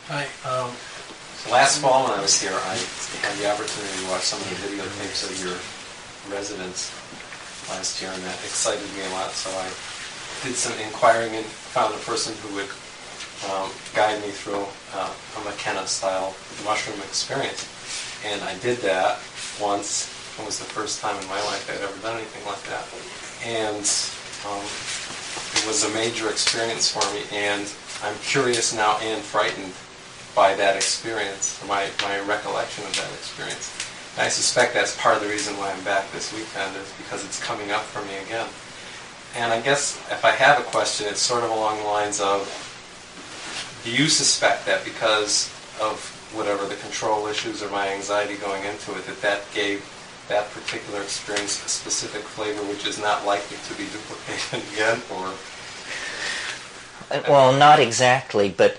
Speaker 17: Hi. So last fall when I was here, I had the opportunity to watch some of the videotapes of your residents last year, and that excited me a lot. So I did some inquiring and found a person who would guide me through a McKenna-style mushroom experience. And I did that once. It was the first time in my life I'd ever done anything like that. And it was a major experience for me, and I'm curious now and frightened by that experience, or my recollection of that experience. And I suspect that's part of the reason why I'm back this weekend, is because it's coming up for me again. And I guess if I have a question, it's sort of along the lines of, do you suspect that because of whatever the control issues or my anxiety going into it, that gave that particular experience a specific flavor which is not likely to be duplicated again, or?
Speaker 1: Well, not exactly, but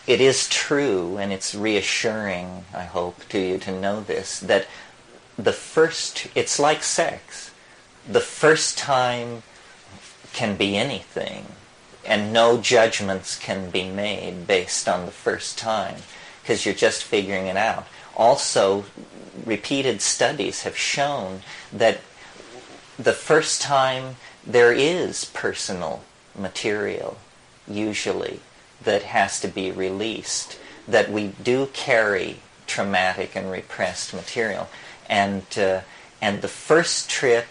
Speaker 1: it is true, and it's reassuring, I hope, to you to know this, that it's like sex. The first time can be anything, and no judgments can be made based on the first time, because you're just figuring it out. Also, repeated studies have shown that the first time there is personal material, usually, that has to be released, that we do carry traumatic and repressed material. And the first trip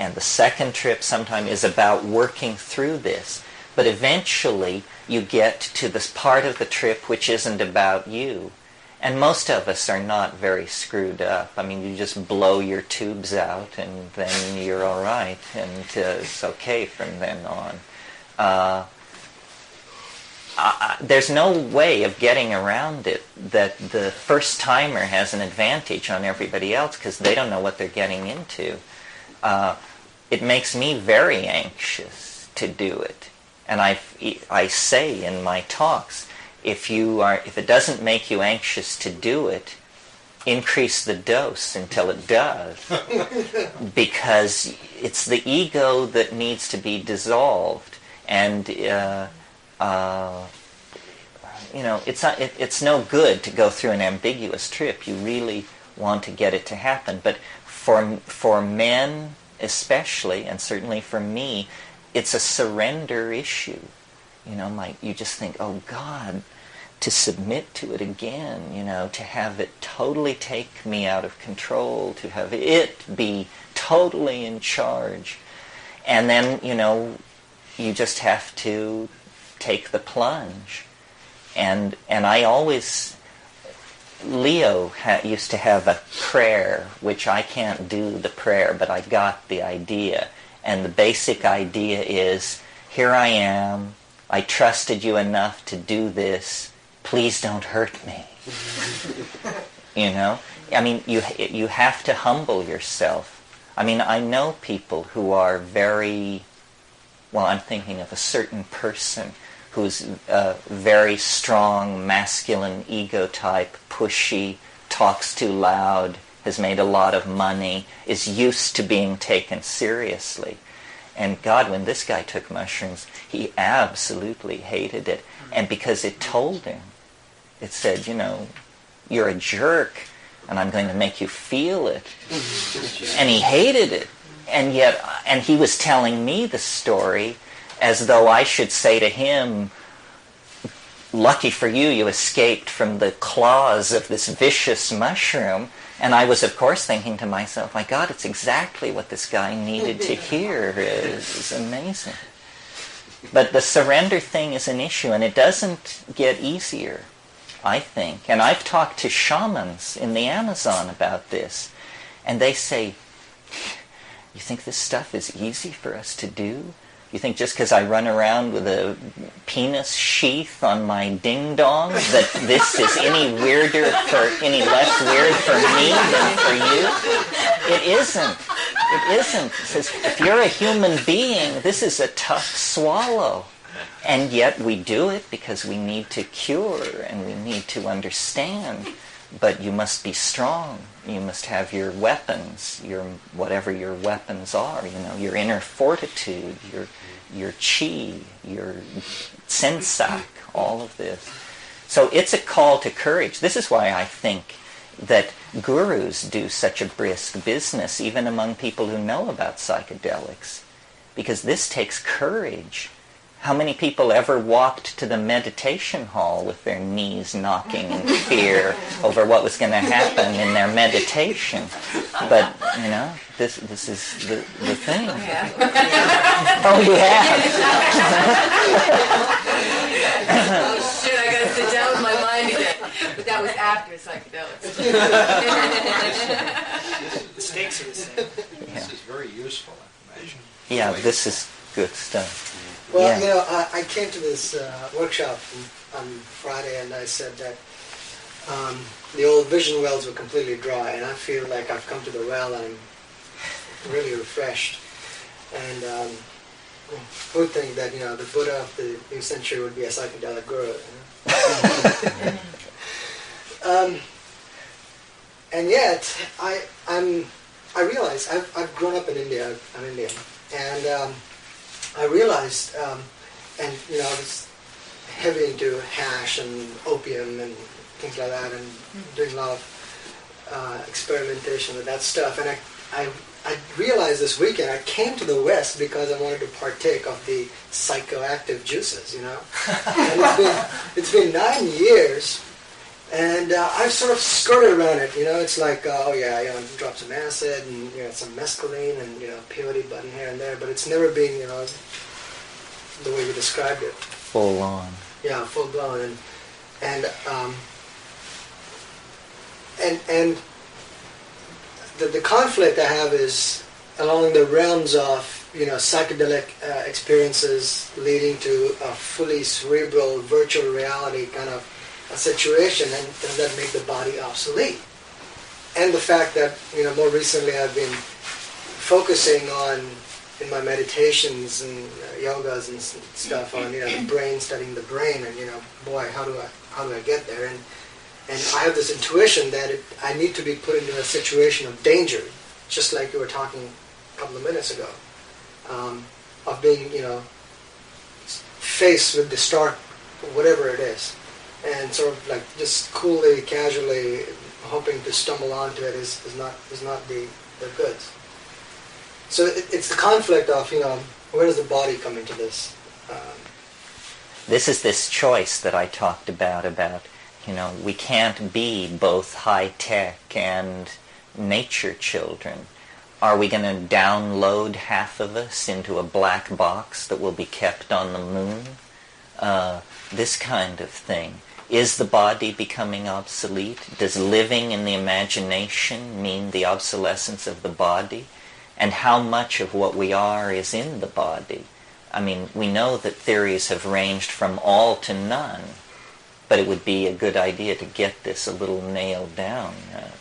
Speaker 1: and the second trip sometimes is about working through this. But eventually you get to this part of the trip which isn't about you. And most of us are not very screwed up. I mean, you just blow your tubes out and then you're all right, and it's okay from then on. There's no way of getting around it that the first timer has an advantage on everybody else because they don't know what they're getting into. It makes me very anxious to do it. And I say in my talks, if it doesn't make you anxious to do it, increase the dose until it does. Because it's the ego that needs to be dissolved. And it's no good to go through an ambiguous trip. You really want to get it to happen. But for men especially, and certainly for me, it's a surrender issue. You just think, oh God, to submit to it again, to have it totally take me out of control, to have it be totally in charge. And then, you just have to take the plunge. And I always, Leo used to have a prayer, which I can't do the prayer, but I got the idea. And the basic idea is, here I am, I trusted you enough to do this, please don't hurt me. I mean, you have to humble yourself. I mean, I know people who are very, I'm thinking of a certain person who's a very strong, masculine ego type, pushy, talks too loud, has made a lot of money, is used to being taken seriously. And God, when this guy took mushrooms, he absolutely hated it. And because it told him, it said, you're a jerk and I'm going to make you feel it. And he hated it. And he was telling me the story as though I should say to him, lucky for you, you escaped from the claws of this vicious mushroom. And I was, of course, thinking to myself, my God, it's exactly what this guy needed to hear. It's amazing. But the surrender thing is an issue, and it doesn't get easier, I think. And I've talked to shamans in the Amazon about this, and they say, you think this stuff is easy for us to do? You think just because I run around with a penis sheath on my ding-dong that this is any less weird for me than for you? It isn't. It isn't. It says, if you're a human being, this is a tough swallow. And yet we do it because we need to cure and we need to understand. But you must be strong. You must have your weapons, whatever your weapons are, your inner fortitude, your chi, your sensak, all of this. So it's a call to courage. This is why I think that gurus do such a brisk business, even among people who know about psychedelics, because this takes courage. How many people ever walked to the meditation hall with their knees knocking in fear over what was going to happen in their meditation? But, this is the thing. Oh, you have?
Speaker 8: Oh, shit, I got to sit down with my mind again. But that was after psychedelics.
Speaker 9: The stakes are the same.
Speaker 3: This is very useful information.
Speaker 1: Yeah, this is good stuff.
Speaker 18: Well, I came to this workshop on Friday, and I said that the old vision wells were completely dry, and I feel like I've come to the well, and I'm really refreshed. And who would think that the Buddha of the new century would be a psychedelic guru? And yet, I realize I've grown up in India. I'm Indian, and I realized, I was heavy into hash and opium and things like that, and doing a lot of experimentation with that stuff. And I realized this weekend I came to the West because I wanted to partake of the psychoactive juices, And it's been 9 years, and I've sort of skirted around it. It's like, drop some acid and some mescaline and peyote button here and there, but it's never been the way you described it.
Speaker 1: Full on.
Speaker 18: Yeah, full blown, and the conflict I have is along the realms of psychedelic experiences leading to a fully cerebral virtual reality kind of a situation, and does that make the body obsolete? And the fact that more recently I've been focusing on in my meditations and yogas and stuff on the brain, studying the brain, and boy, how do I get there? And I have this intuition that I need to be put into a situation of danger, just like you were talking a couple of minutes ago, of being faced with the stark whatever it is, and sort of like just coolly, casually hoping to stumble onto it is not the goods. So it's the conflict of, where does the body come into this?
Speaker 1: This is this choice that I talked about, we can't be both high-tech and nature children. Are we going to download half of us into a black box that will be kept on the moon? This kind of thing. Is the body becoming obsolete? Does living in the imagination mean the obsolescence of the body? And how much of what we are is in the body? I mean, we know that theories have ranged from all to none, but it would be a good idea to get this a little nailed down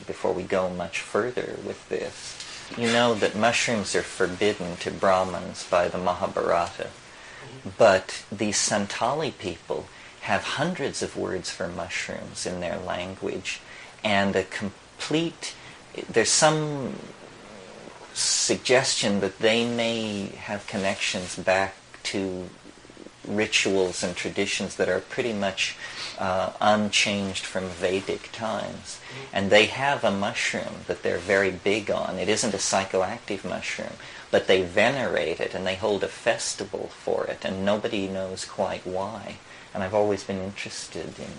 Speaker 1: before we go much further with this. You know that mushrooms are forbidden to Brahmins by the Mahabharata, but these Santali people have hundreds of words for mushrooms in their language, and there's some suggestion that they may have connections back to rituals and traditions that are pretty much unchanged from Vedic times. And they have a mushroom that they're very big on. It isn't a psychoactive mushroom, but they venerate it and they hold a festival for it, and nobody knows quite why. And I've always been interested in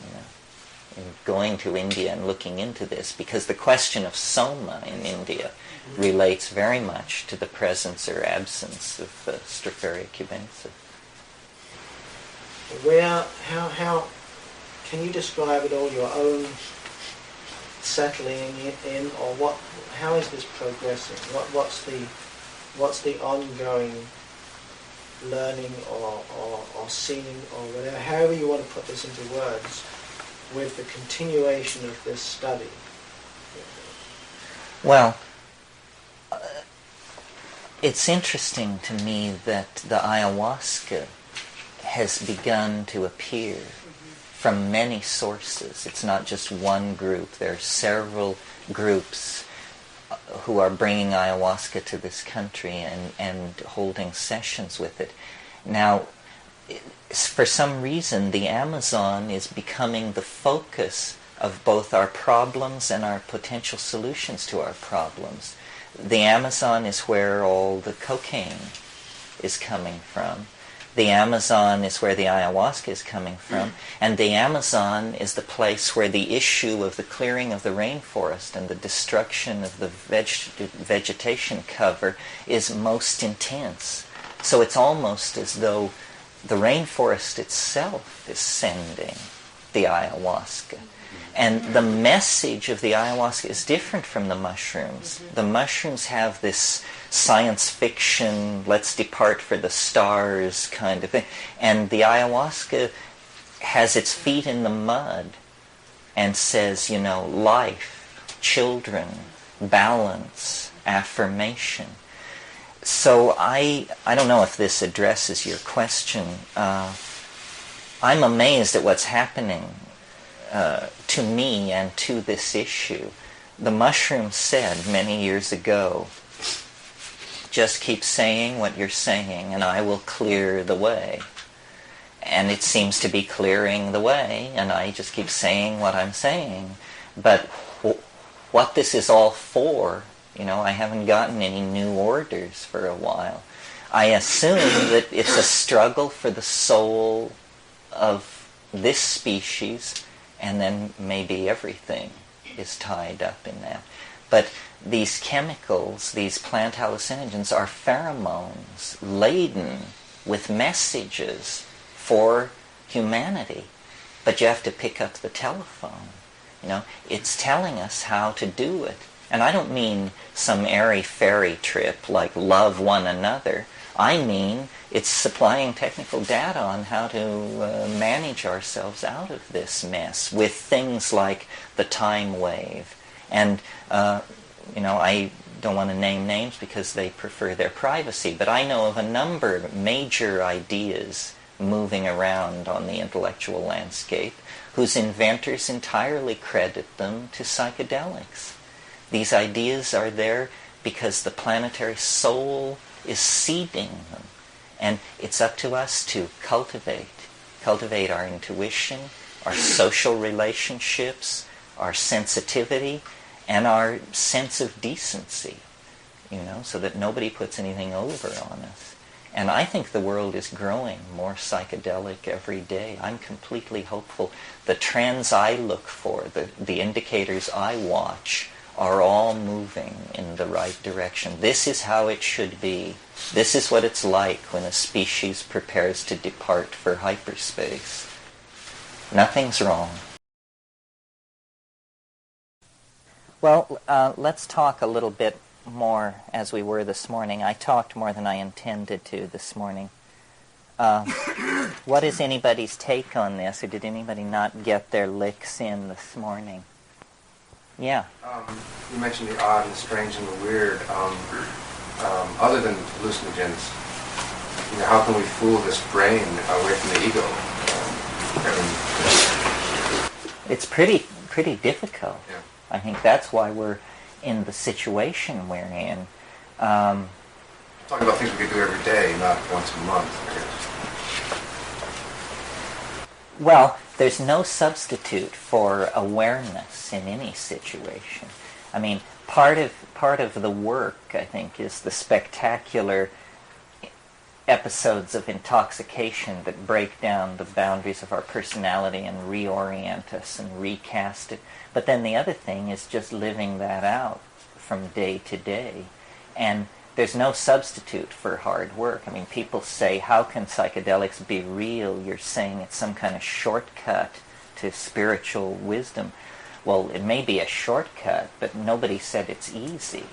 Speaker 1: going to India and looking into this, because the question of soma in India relates very much to the presence or absence of Stropharia cubensis.
Speaker 9: How can you describe at all your own settling in, or what? How is this progressing? What's the ongoing learning or seeing or whatever, however you want to put this into words, with the continuation of this study?
Speaker 1: Well, it's interesting to me that the ayahuasca has begun to appear from many sources. It's not just one group. There are several groups who are bringing ayahuasca to this country and holding sessions with it. Now, for some reason, the Amazon is becoming the focus of both our problems and our potential solutions to our problems. The Amazon is where all the cocaine is coming from. The Amazon is where the ayahuasca is coming from. And the Amazon is the place where the issue of the clearing of the rainforest and the destruction of the vegetation cover is most intense. So it's almost as though the rainforest itself is sending the ayahuasca. And the message of the ayahuasca is different from the mushrooms. The mushrooms have this science fiction, let's depart for the stars kind of thing. And the ayahuasca has its feet in the mud and says, life, children, balance, affirmation. So I don't know if this addresses your question. I'm amazed at what's happening to me and to this issue. The mushroom said many years ago, just keep saying what you're saying and I will clear the way. And it seems to be clearing the way, and I just keep saying what I'm saying. But what this is all for, I haven't gotten any new orders for a while. I assume that it's a struggle for the soul of this species, and then maybe everything is tied up in that. But these chemicals, these plant hallucinogens, are pheromones laden with messages for humanity. But you have to pick up the telephone. It's telling us how to do it. And I don't mean some airy-fairy trip like love one another. I mean it's supplying technical data on how to manage ourselves out of this mess with things like the time wave. And, I don't want to name names because they prefer their privacy, but I know of a number of major ideas moving around on the intellectual landscape whose inventors entirely credit them to psychedelics. These ideas are there because the planetary soul is seeding them. And it's up to us to cultivate our intuition, our social relationships, our sensitivity, and our sense of decency, so that nobody puts anything over on us. And I think the world is growing more psychedelic every day. I'm completely hopeful. The trends I look for, the indicators I watch, are all moving in the right direction. This is how it should be. This is what it's like when a species prepares to depart for hyperspace. Nothing's wrong. Well, let's talk a little bit more as we were this morning. I talked more than I intended to this morning. What is anybody's take on this, or did anybody not get their licks in this morning? Yeah.
Speaker 19: You mentioned the odd and strange and the weird. Other than hallucinogens, how can we fool this brain away from the ego?
Speaker 1: It's pretty difficult.
Speaker 19: Yeah.
Speaker 1: I think that's why we're in the situation we're in.
Speaker 19: Talking about things we could do every day, not once a month, I guess.
Speaker 1: Well, there's no substitute for awareness in any situation. I mean, part of the work, I think, is the spectacular episodes of intoxication that break down the boundaries of our personality and reorient us and recast it. But then the other thing is just living that out from day to day. And there's no substitute for hard work. I mean, people say, how can psychedelics be real? You're saying it's some kind of shortcut to spiritual wisdom. Well, it may be a shortcut, but nobody said it's easy.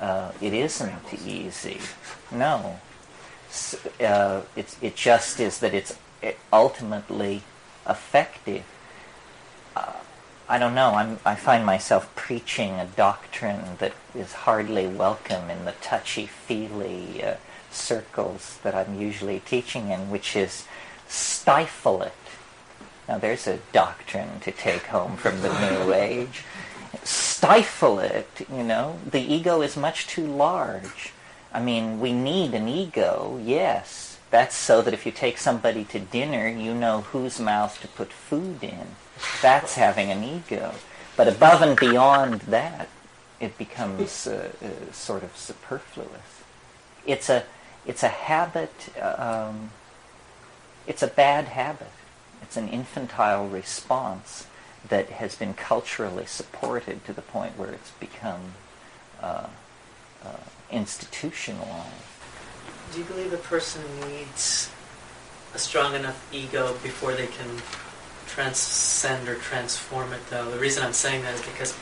Speaker 1: It isn't easy. No. It just is that it's ultimately effective. I don't know. I find myself preaching a doctrine that is hardly welcome in the touchy-feely circles that I'm usually teaching in, which is stifle it. Now there's a doctrine to take home from the New Age. Stifle it, you know. The ego is much too large. I mean, we need an ego, yes. That's so that if you take somebody to dinner, you know whose mouth to put food in. That's having an ego. But above and beyond that, it becomes sort of superfluous. It's a habit. It's a bad habit. It's an infantile response that has been culturally supported to the point where it's become institutionalized.
Speaker 6: Do you believe a person needs a strong enough ego before they can transcend or transform it, though? The reason I'm saying that is because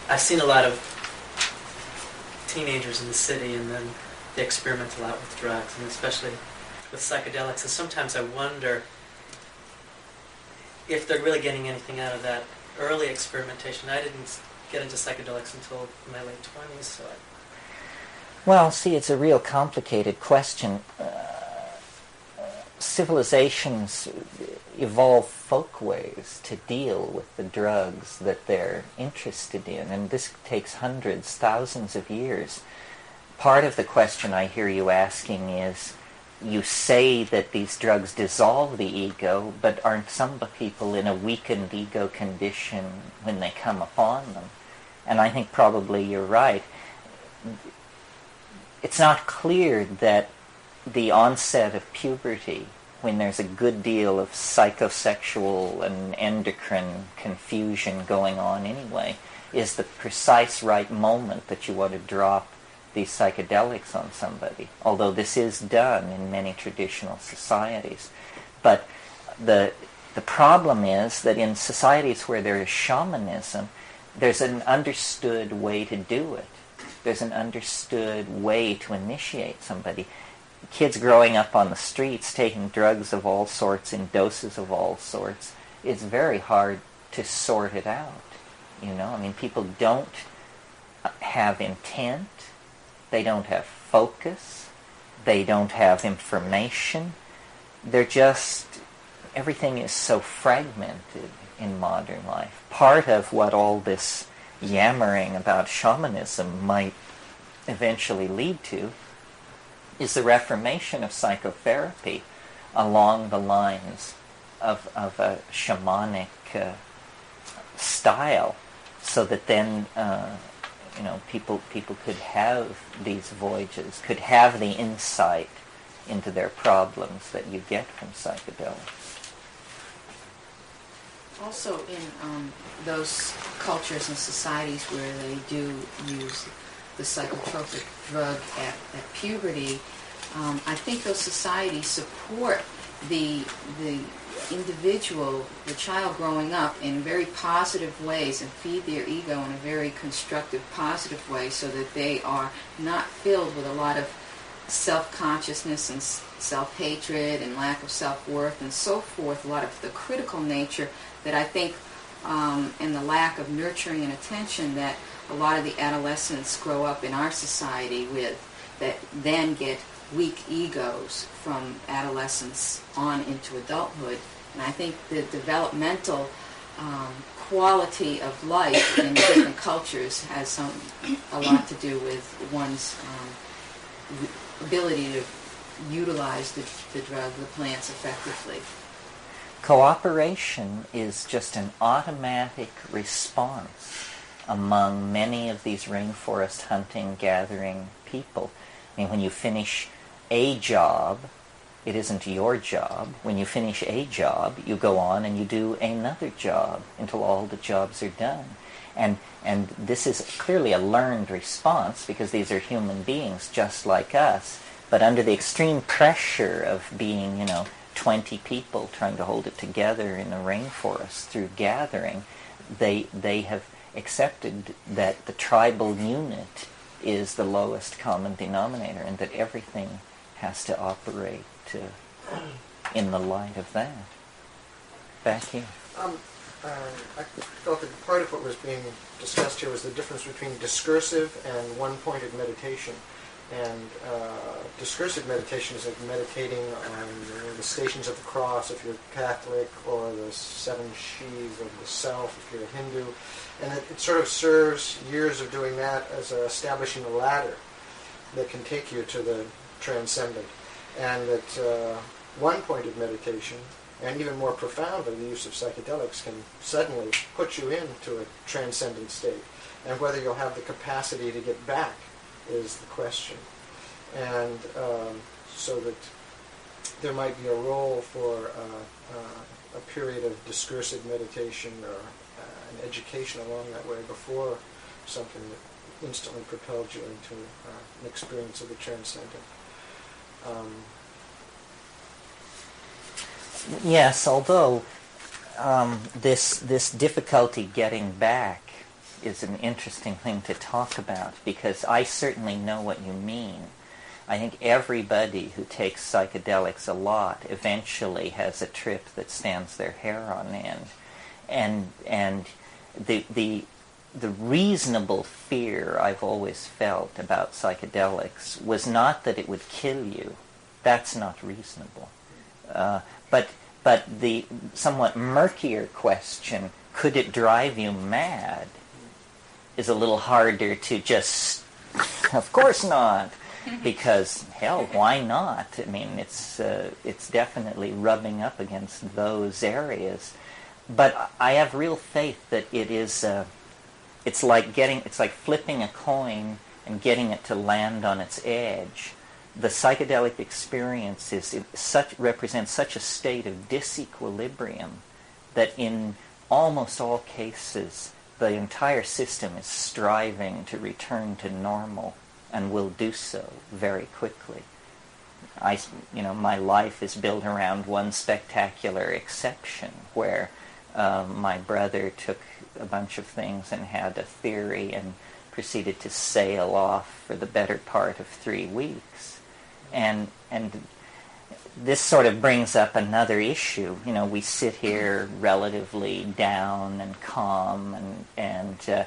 Speaker 6: I've seen a lot of teenagers in the city, and then they experiment a lot with drugs, and especially with psychedelics. And sometimes I wonder if they're really getting anything out of that early experimentation. I didn't get into psychedelics until my late 20s, so
Speaker 1: Well, see, it's a real complicated question. Civilizations evolve folkways to deal with the drugs that they're interested in, and this takes hundreds, thousands of years. Part of the question I hear you asking is, you say that these drugs dissolve the ego, but aren't some people in a weakened ego condition when they come upon them? And I think probably you're right. It's not clear that the onset of puberty, when there's a good deal of psychosexual and endocrine confusion going on anyway, is the precise right moment that you want to drop these psychedelics on somebody, although this is done in many traditional societies. But the problem is that in societies where there is shamanism, there's an understood way to do it. There's an understood way to initiate somebody. Kids growing up on the streets taking drugs of all sorts in doses of all sorts, it's very hard to sort it out. You know, I mean, people don't have intent, they don't have focus, they don't have information. They're just, everything is so fragmented in modern life. Part of what all this yammering about shamanism might eventually lead to is the reformation of psychotherapy along the lines of a shamanic style, so that then people could have these voyages, could have the insight into their problems that you get from psychedelics.
Speaker 13: Also in those cultures and societies where they do use the psychotropic drug at puberty, I think those societies support the individual, the child growing up in very positive ways and feed their ego in a very constructive, positive way, so that they are not filled with a lot of self-consciousness and self-hatred and lack of self-worth and so forth, a lot of the critical nature that I think, and the lack of nurturing and attention that a lot of the adolescents grow up in our society with, that then get weak egos from adolescence on into adulthood. And I think the developmental quality of life in different cultures has a lot to do with one's ability to utilize the drug, the plants effectively.
Speaker 1: Cooperation is just an automatic response among many of these rainforest hunting, gathering people. I mean, when you finish a job, it isn't your job. When you finish a job, you go on and you do another job until all the jobs are done. And this is clearly a learned response because these are human beings just like us. But under the extreme pressure of being, 20 people trying to hold it together in a rainforest through gathering, they have accepted that the tribal unit is the lowest common denominator and that everything has to operate in the light of that. Back here.
Speaker 5: I felt that part of what was being discussed here was the difference between discursive and one-pointed meditation. And discursive meditation is like meditating on the Stations of the Cross if you're Catholic, or the seven sheaves of the self if you're a Hindu. And it sort of serves years of doing that as establishing a ladder that can take you to the transcendent. And that one-pointed meditation, and even more profoundly the use of psychedelics, can suddenly put you into a transcendent state. And whether you'll have the capacity to get back is the question. And so that there might be a role for a period of discursive meditation or an education along that way before something that instantly propelled you into an experience of the transcendent.
Speaker 1: Yes, although this difficulty getting back is an interesting thing to talk about, because I certainly know what you mean. I think everybody who takes psychedelics a lot eventually has a trip that stands their hair on end. And the reasonable fear I've always felt about psychedelics was not that it would kill you. That's not reasonable. But the somewhat murkier question, could it drive you mad, is a little harder to just, of course not, because, hell, why not? I mean, it's definitely rubbing up against those areas. But I have real faith that it is, it's like flipping a coin and getting it to land on its edge. The psychedelic experience represents such a state of disequilibrium that in almost all cases the entire system is striving to return to normal and will do so very quickly. My life is built around one spectacular exception where my brother took a bunch of things and had a theory and proceeded to sail off for the better part of 3 weeks. And this sort of brings up another issue. We sit here relatively down and calm, and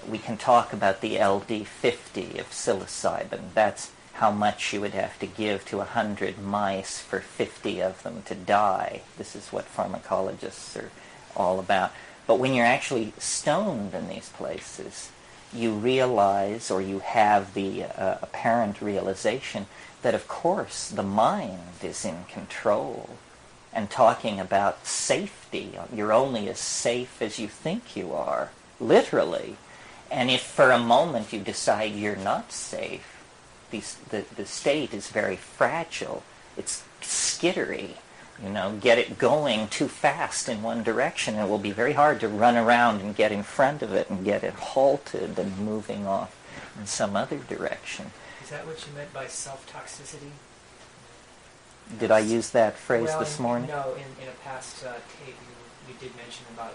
Speaker 1: we can talk about the LD50 of psilocybin. That's how much you would have to give to 100 mice for 50 of them to die. This is what pharmacologists are all about. But when you're actually stoned in these places, you realize, or you have the apparent realization, that of course the mind is in control. And talking about safety, you're only as safe as you think you are, literally. And if for a moment you decide you're not safe, the state is very fragile. It's skittery. Get it going too fast in one direction, and it will be very hard to run around and get in front of it and get it halted and moving off in some other direction.
Speaker 9: Is that what you meant by self-toxicity?
Speaker 1: Did I use that phrase this morning?
Speaker 9: No, in a past tape you did mention about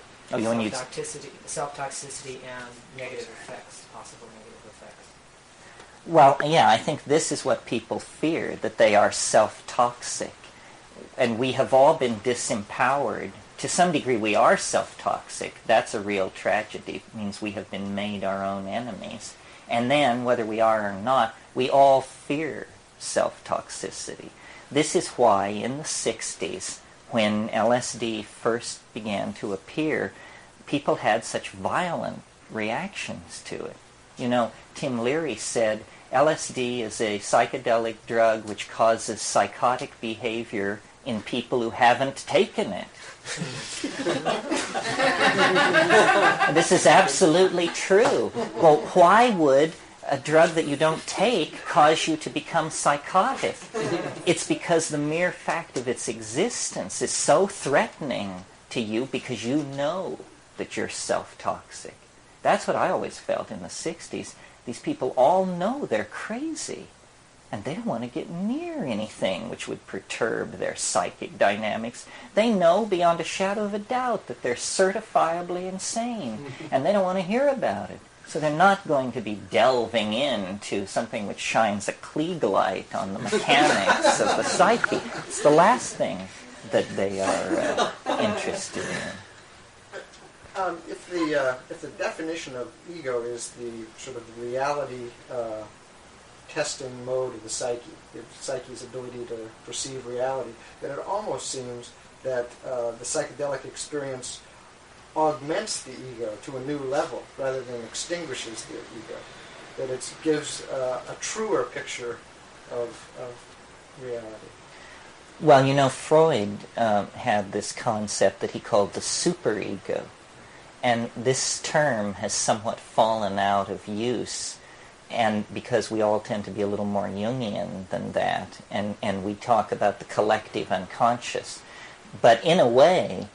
Speaker 9: self-toxicity and negative effects, possible negative effects.
Speaker 1: Well, yeah, I think this is what people fear, that they are self-toxic. And we have all been disempowered. To some degree, we are self-toxic. That's a real tragedy. It means we have been made our own enemies. And then, whether we are or not, we all fear self-toxicity. This is why in the 60s, when LSD first began to appear, people had such violent reactions to it. Tim Leary said, LSD is a psychedelic drug which causes psychotic behavior in people who haven't taken it. This is absolutely true. Well, why would a drug that you don't take cause you to become psychotic? It's because the mere fact of its existence is so threatening to you because you know that you're self-toxic. That's what I always felt in the 60s. These people all know they're crazy, and they don't want to get near anything which would perturb their psychic dynamics. They know beyond a shadow of a doubt that they're certifiably insane, and they don't want to hear about it. So they're not going to be delving into something which shines a Klieg light on the mechanics of the psyche. It's the last thing that they are interested in.
Speaker 5: If the definition of ego is the sort of reality testing mode of the psyche's ability to perceive reality, then it almost seems that the psychedelic experience augments the ego to a new level rather than extinguishes the ego. That it gives a truer picture of reality.
Speaker 1: Well, you know, Freud had this concept that he called the superego. And this term has somewhat fallen out of use, and because we all tend to be a little more Jungian than that, and we talk about the collective unconscious. But in a way,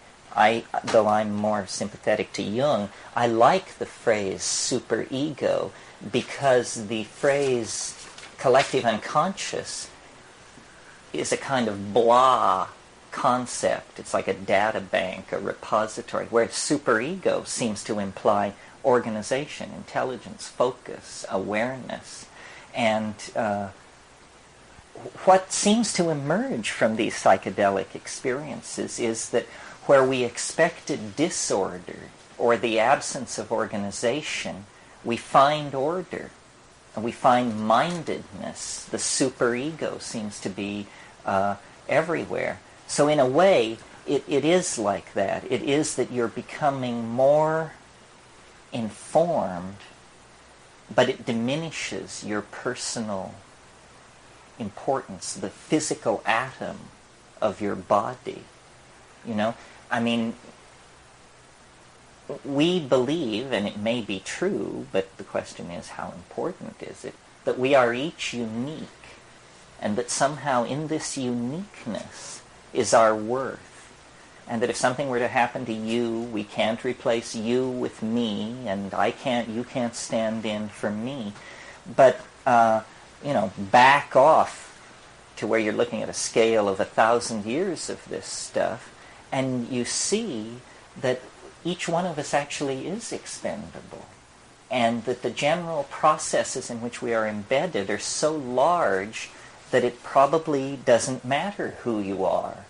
Speaker 1: though I'm more sympathetic to Jung, I like the phrase superego because the phrase collective unconscious is a kind of blah concept. It's like a data bank, a repository, where superego seems to imply organization, intelligence, focus, awareness. And what seems to emerge from these psychedelic experiences is that where we expected disorder or the absence of organization, we find order, and we find mindedness. The superego seems to be everywhere. So in a way, it is like that. It is that you're becoming more informed, but it diminishes your personal importance, the physical atom of your body. You know, I mean, we believe, and it may be true, but the question is how important is it, that we are each unique, and that somehow in this uniqueness is our worth, and that if something were to happen to you, we can't replace you with me, and you can't stand in for me. But back off to where you're looking at a scale of 1,000 years of this stuff, and you see that each one of us actually is expendable, and that the general processes in which we are embedded are so large that it probably doesn't matter who you are.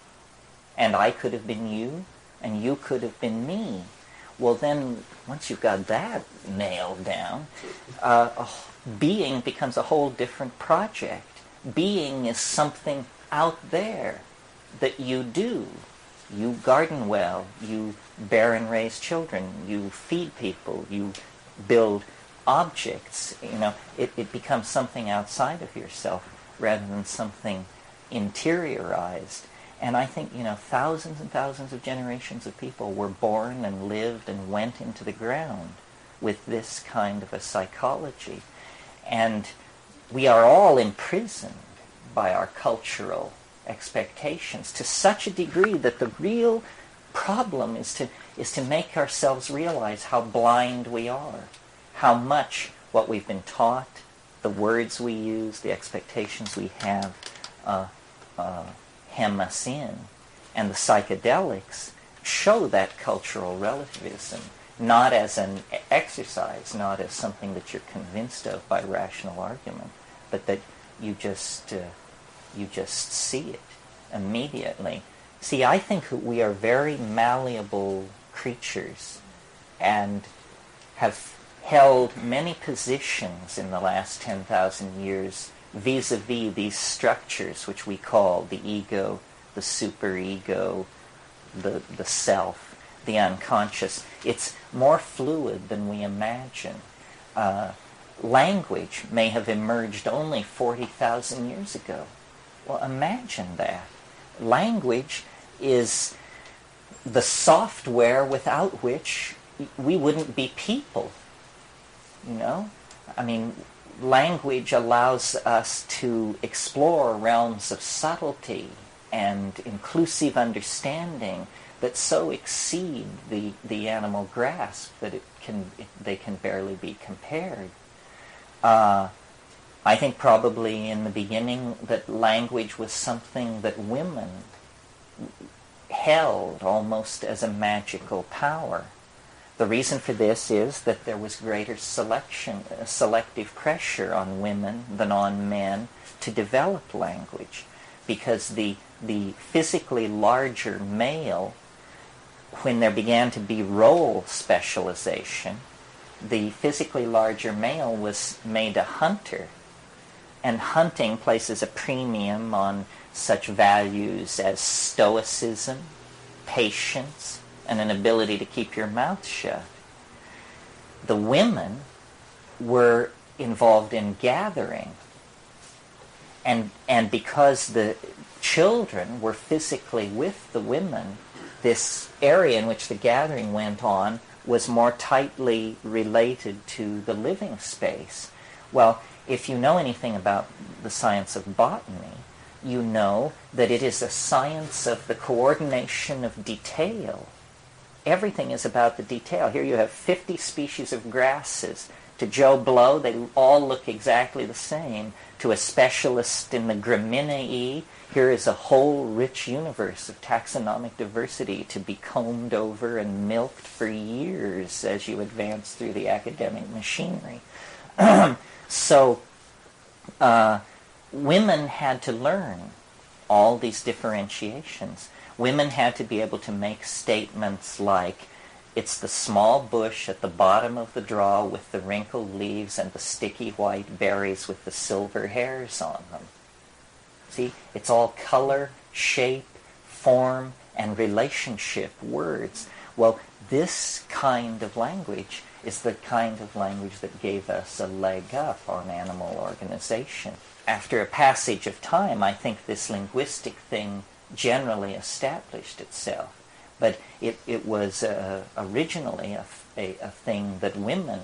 Speaker 1: And I could have been you, and you could have been me. Well then, once you've got that nailed down, being becomes a whole different project. Being is something out there that you do. You garden well, you bear and raise children, you feed people, you build objects. You know, it becomes something outside of yourself rather than something interiorized. And I think, thousands and thousands of generations of people were born and lived and went into the ground with this kind of a psychology. And we are all imprisoned by our cultural expectations to such a degree that the real problem is to make ourselves realize how blind we are, how much what we've been taught, the words we use, the expectations we have, hem us in. And the psychedelics show that cultural relativism, not as an exercise, not as something that you're convinced of by rational argument, but that you just see it immediately. See, I think we are very malleable creatures and have held many positions in the last 10,000 years vis-a-vis these structures which we call the ego, the superego, the self, the unconscious. It's more fluid than we imagine. Language may have emerged only 40,000 years ago. Well, imagine that. Language is the software without which we wouldn't be people. You know? I mean, language allows us to explore realms of subtlety and inclusive understanding that so exceed the animal grasp that they can barely be compared. I think probably in the beginning that language was something that women held almost as a magical power. The reason for this is that there was greater selective pressure on women than on men to develop language, because the physically larger male, when there began to be role specialization, the physically larger male was made a hunter, and hunting places a premium on such values as stoicism, patience, and an ability to keep your mouth shut. The women were involved in gathering, and because the children were physically with the women, this area in which the gathering went on was more tightly related to the living space. Well, if you know anything about the science of botany, you know that it is a science of the coordination of detail. Everything is about the detail. Here you have 50 species of grasses. To Joe Blow, they all look exactly the same. To a specialist in the Gramineae, here is a whole rich universe of taxonomic diversity to be combed over and milked for years as you advance through the academic machinery. So women had to learn all these differentiations. Women had to be able to make statements like, it's the small bush at the bottom of the draw with the wrinkled leaves and the sticky white berries with the silver hairs on them. See, it's all color, shape, form, and relationship words. Well, this kind of language is the kind of language that gave us a leg up on animal organization. After a passage of time, I think this linguistic thing generally established itself. But it was originally a thing that women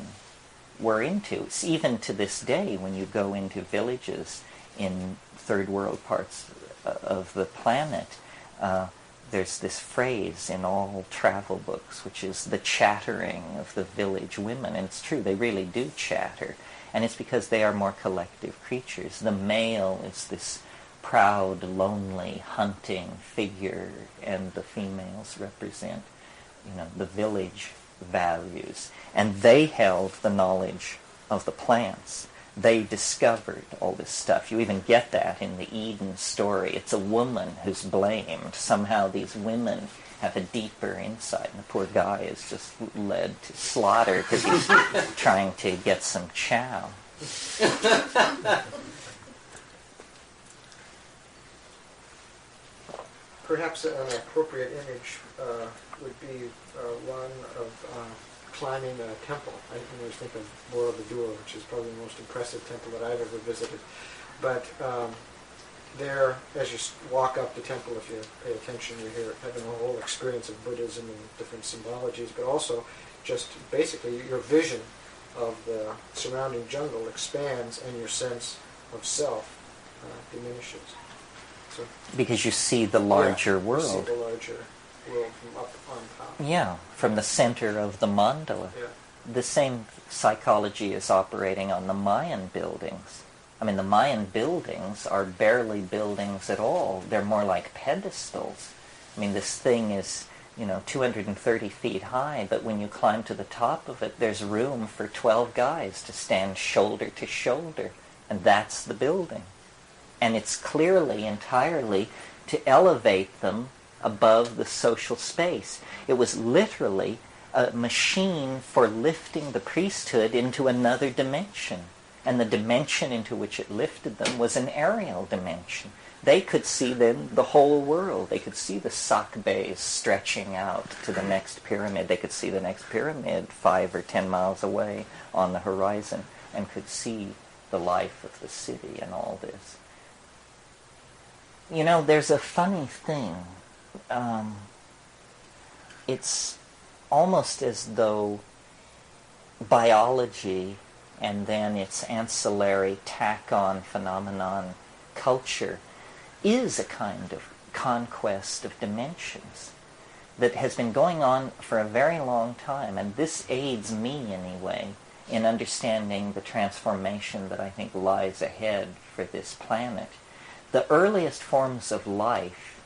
Speaker 1: were into. It's even to this day, when you go into villages in third world parts of the planet, there's this phrase in all travel books, which is the chattering of the village women. And it's true, they really do chatter. And it's because they are more collective creatures. The male is this proud, lonely, hunting figure, and the females represent, the village values. And they held the knowledge of the plants. They discovered all this stuff. You even get that in the Eden story. It's a woman who's blamed. Somehow these women have a deeper insight, and the poor guy is just led to slaughter because he's trying to get some chow.
Speaker 5: Perhaps an appropriate image would be one of climbing a temple. I always think of Borobudur, which is probably the most impressive temple that I've ever visited. But there, as you walk up the temple, if you pay attention, you're having a whole experience of Buddhism and different symbologies, but also just basically your vision of the surrounding jungle expands and your sense of self diminishes. So,
Speaker 1: because you see the larger world.
Speaker 5: You see the larger world from up on top.
Speaker 1: Yeah, from the center of the mandala.
Speaker 5: Yeah.
Speaker 1: The same psychology is operating on the Mayan buildings. I mean, the Mayan buildings are barely buildings at all. They're more like pedestals. I mean, this thing is, 230 feet high, but when you climb to the top of it, there's room for 12 guys to stand shoulder to shoulder, and that's the building. And it's clearly, entirely, to elevate them above the social space. It was literally a machine for lifting the priesthood into another dimension. And the dimension into which it lifted them was an aerial dimension. They could see then the whole world. They could see the Sakbes stretching out to the next pyramid. They could see the next pyramid 5 or 10 miles away on the horizon, and could see the life of the city and all this. there's a funny thing. It's almost as though biology and then its ancillary tack-on phenomenon, culture, is a kind of conquest of dimensions that has been going on for a very long time, and this aids me anyway in understanding the transformation that I think lies ahead for this planet. The earliest forms of life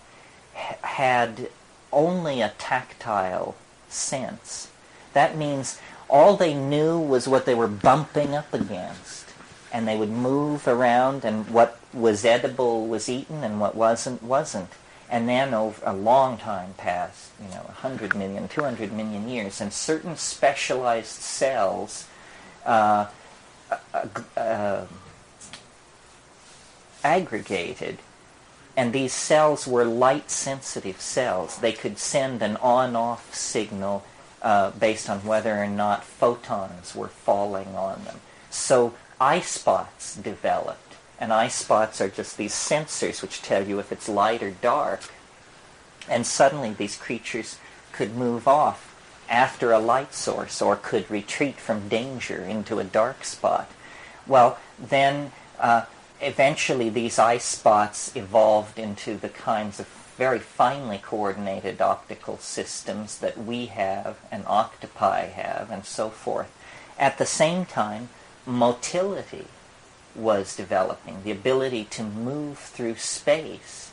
Speaker 1: had only a tactile sense. That means all they knew was what they were bumping up against, and they would move around, and what was edible was eaten and what wasn't. And then over a long time passed, 100 million, 200 million years, and certain specialized cells aggregated, and these cells were light-sensitive cells. They could send an on-off signal based on whether or not photons were falling on them. So eye spots developed. And eye spots are just these sensors which tell you if it's light or dark. And suddenly these creatures could move off after a light source or could retreat from danger into a dark spot. Well, then eventually these eye spots evolved into the kinds of very finely coordinated optical systems that we have and octopi have and so forth. At the same time, motility was developing, the ability to move through space.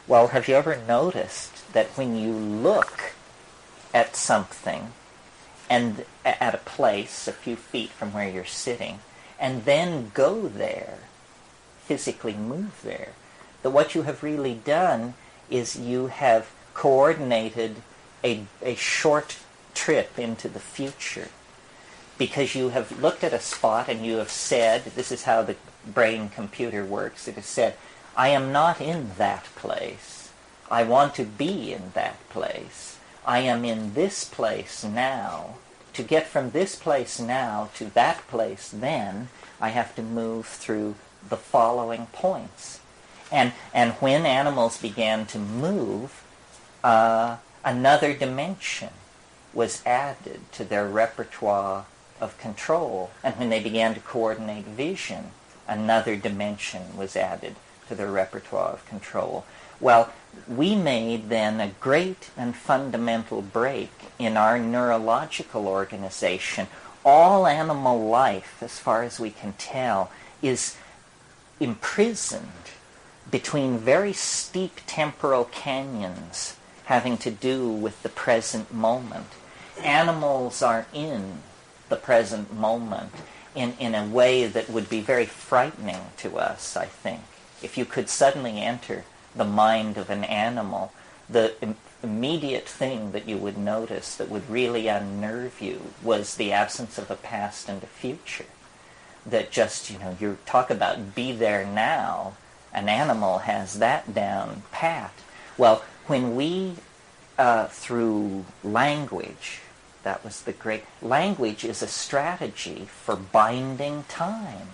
Speaker 1: Well, have you ever noticed that when you look at something and at a place a few feet from where you're sitting and then go there, physically move there, that what you have really done is you have coordinated a short trip into the future, because you have looked at a spot and you have said, this is how the brain-computer works, it has said, I am not in that place. I want to be in that place. I am in this place now. To get from this place now to that place then, I have to move through the following points. And when animals began to move, another dimension was added to their repertoire of control. And when they began to coordinate vision, another dimension was added to their repertoire of control. Well, we made then a great and fundamental break in our neurological organization. All animal life, as far as we can tell, is imprisoned between very steep temporal canyons having to do with the present moment. Animals are in the present moment in a way that would be very frightening to us, I think. If you could suddenly enter the mind of an animal, the immediate thing that you would notice that would really unnerve you was the absence of a past and a future. That just, you talk about be there now, an animal has that down pat. Well, when we, through language, that was the great... Language is a strategy for binding time.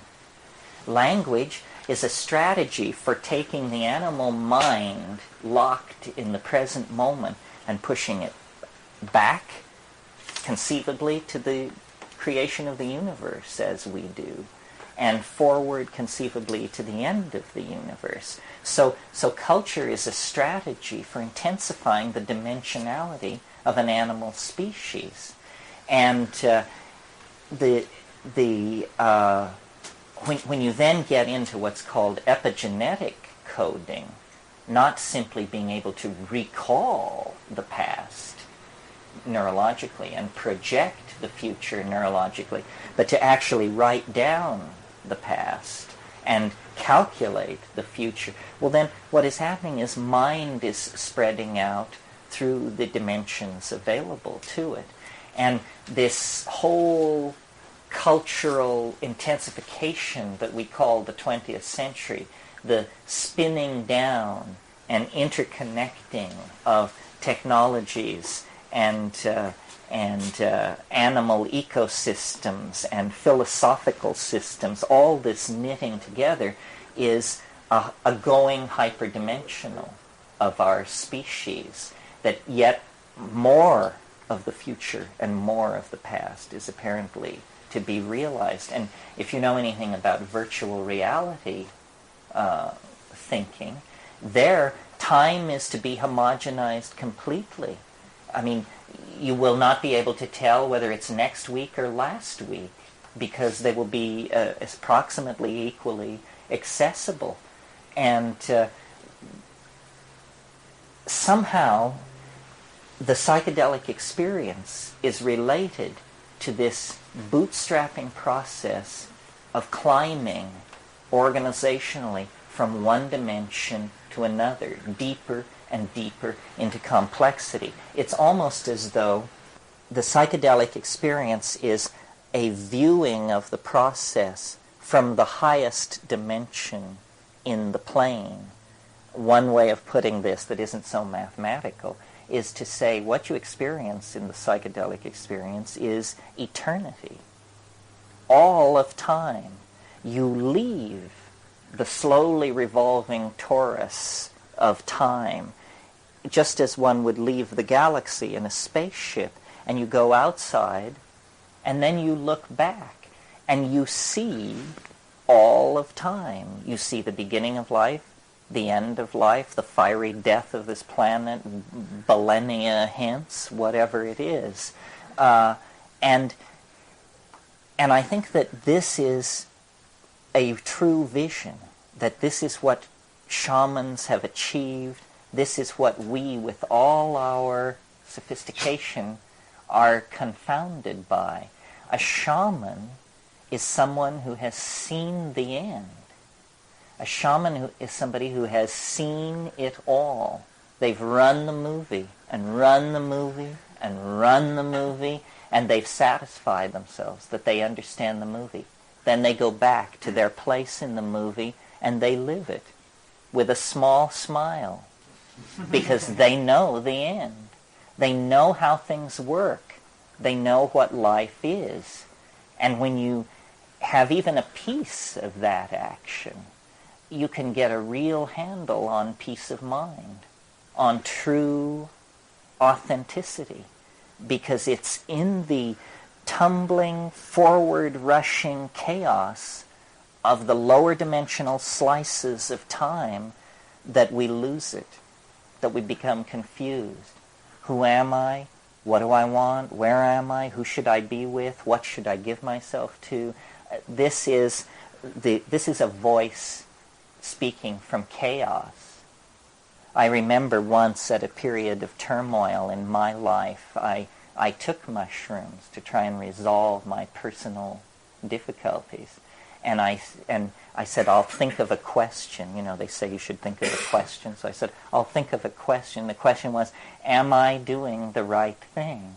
Speaker 1: Language is a strategy for taking the animal mind locked in the present moment and pushing it back, conceivably, to the creation of the universe as we do, and forward conceivably to the end of the universe. So culture is a strategy for intensifying the dimensionality of an animal species. And when you then get into what's called epigenetic coding, not simply being able to recall the past neurologically and project the future neurologically, but to actually write down the past and calculate the future, well then what is happening is mind is spreading out through the dimensions available to it. And this whole cultural intensification that we call the 20th century, the spinning down and interconnecting of technologies and animal ecosystems and philosophical systems, all this knitting together is a going hyperdimensional of our species, that yet more of the future and more of the past is apparently to be realized. And if you know anything about virtual reality thinking, there time is to be homogenized completely. I mean, you will not be able to tell whether it's next week or last week, because they will be approximately equally accessible. And somehow the psychedelic experience is related to this bootstrapping process of climbing organizationally from one dimension to another, deeper and deeper into complexity. It's almost as though the psychedelic experience is a viewing of the process from the highest dimension in the plane. One way of putting this that isn't so mathematical is to say what you experience in the psychedelic experience is eternity. All of time. You leave the slowly revolving torus of time, just as one would leave the galaxy in a spaceship, and you go outside, and then you look back, and you see all of time. You see the beginning of life, the end of life, the fiery death of this planet, millennia hence, whatever it is. And I think that this is a true vision, that this is what shamans have achieved. This is what we, with all our sophistication, are confounded by. A shaman is someone who has seen the end. A shaman is somebody who has seen it all. They've run the movie, and run the movie, and run the movie, and they've satisfied themselves that they understand the movie. Then they go back to their place in the movie, and they live it with a small smile, because they know the end. They know how things work. They know what life is. And when you have even a piece of that action, you can get a real handle on peace of mind, on true authenticity, because it's in the tumbling, forward-rushing chaos of the lower dimensional slices of time that we lose it, that we become confused. Who am I? What do I want? Where am I? Who should I be with? What should I give myself to? This is a voice speaking from chaos. I remember once at a period of turmoil in my life, I took mushrooms to try and resolve my personal difficulties. And I said, I'll think of a question. You know, they say you should think of a question. So I said, I'll think of a question. The question was, am I doing the right thing?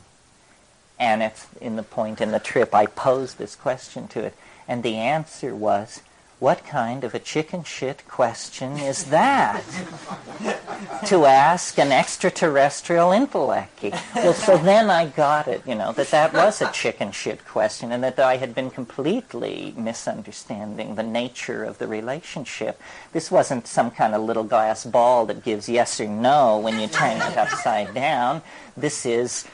Speaker 1: And it's in the point in the trip, I posed this question to it. And the answer was, what kind of a chicken shit question is that to ask an extraterrestrial intellect? Well, so then I got it, that was a chicken shit question, and that I had been completely misunderstanding the nature of the relationship. This wasn't some kind of little glass ball that gives yes or no when you turn it upside down. This is...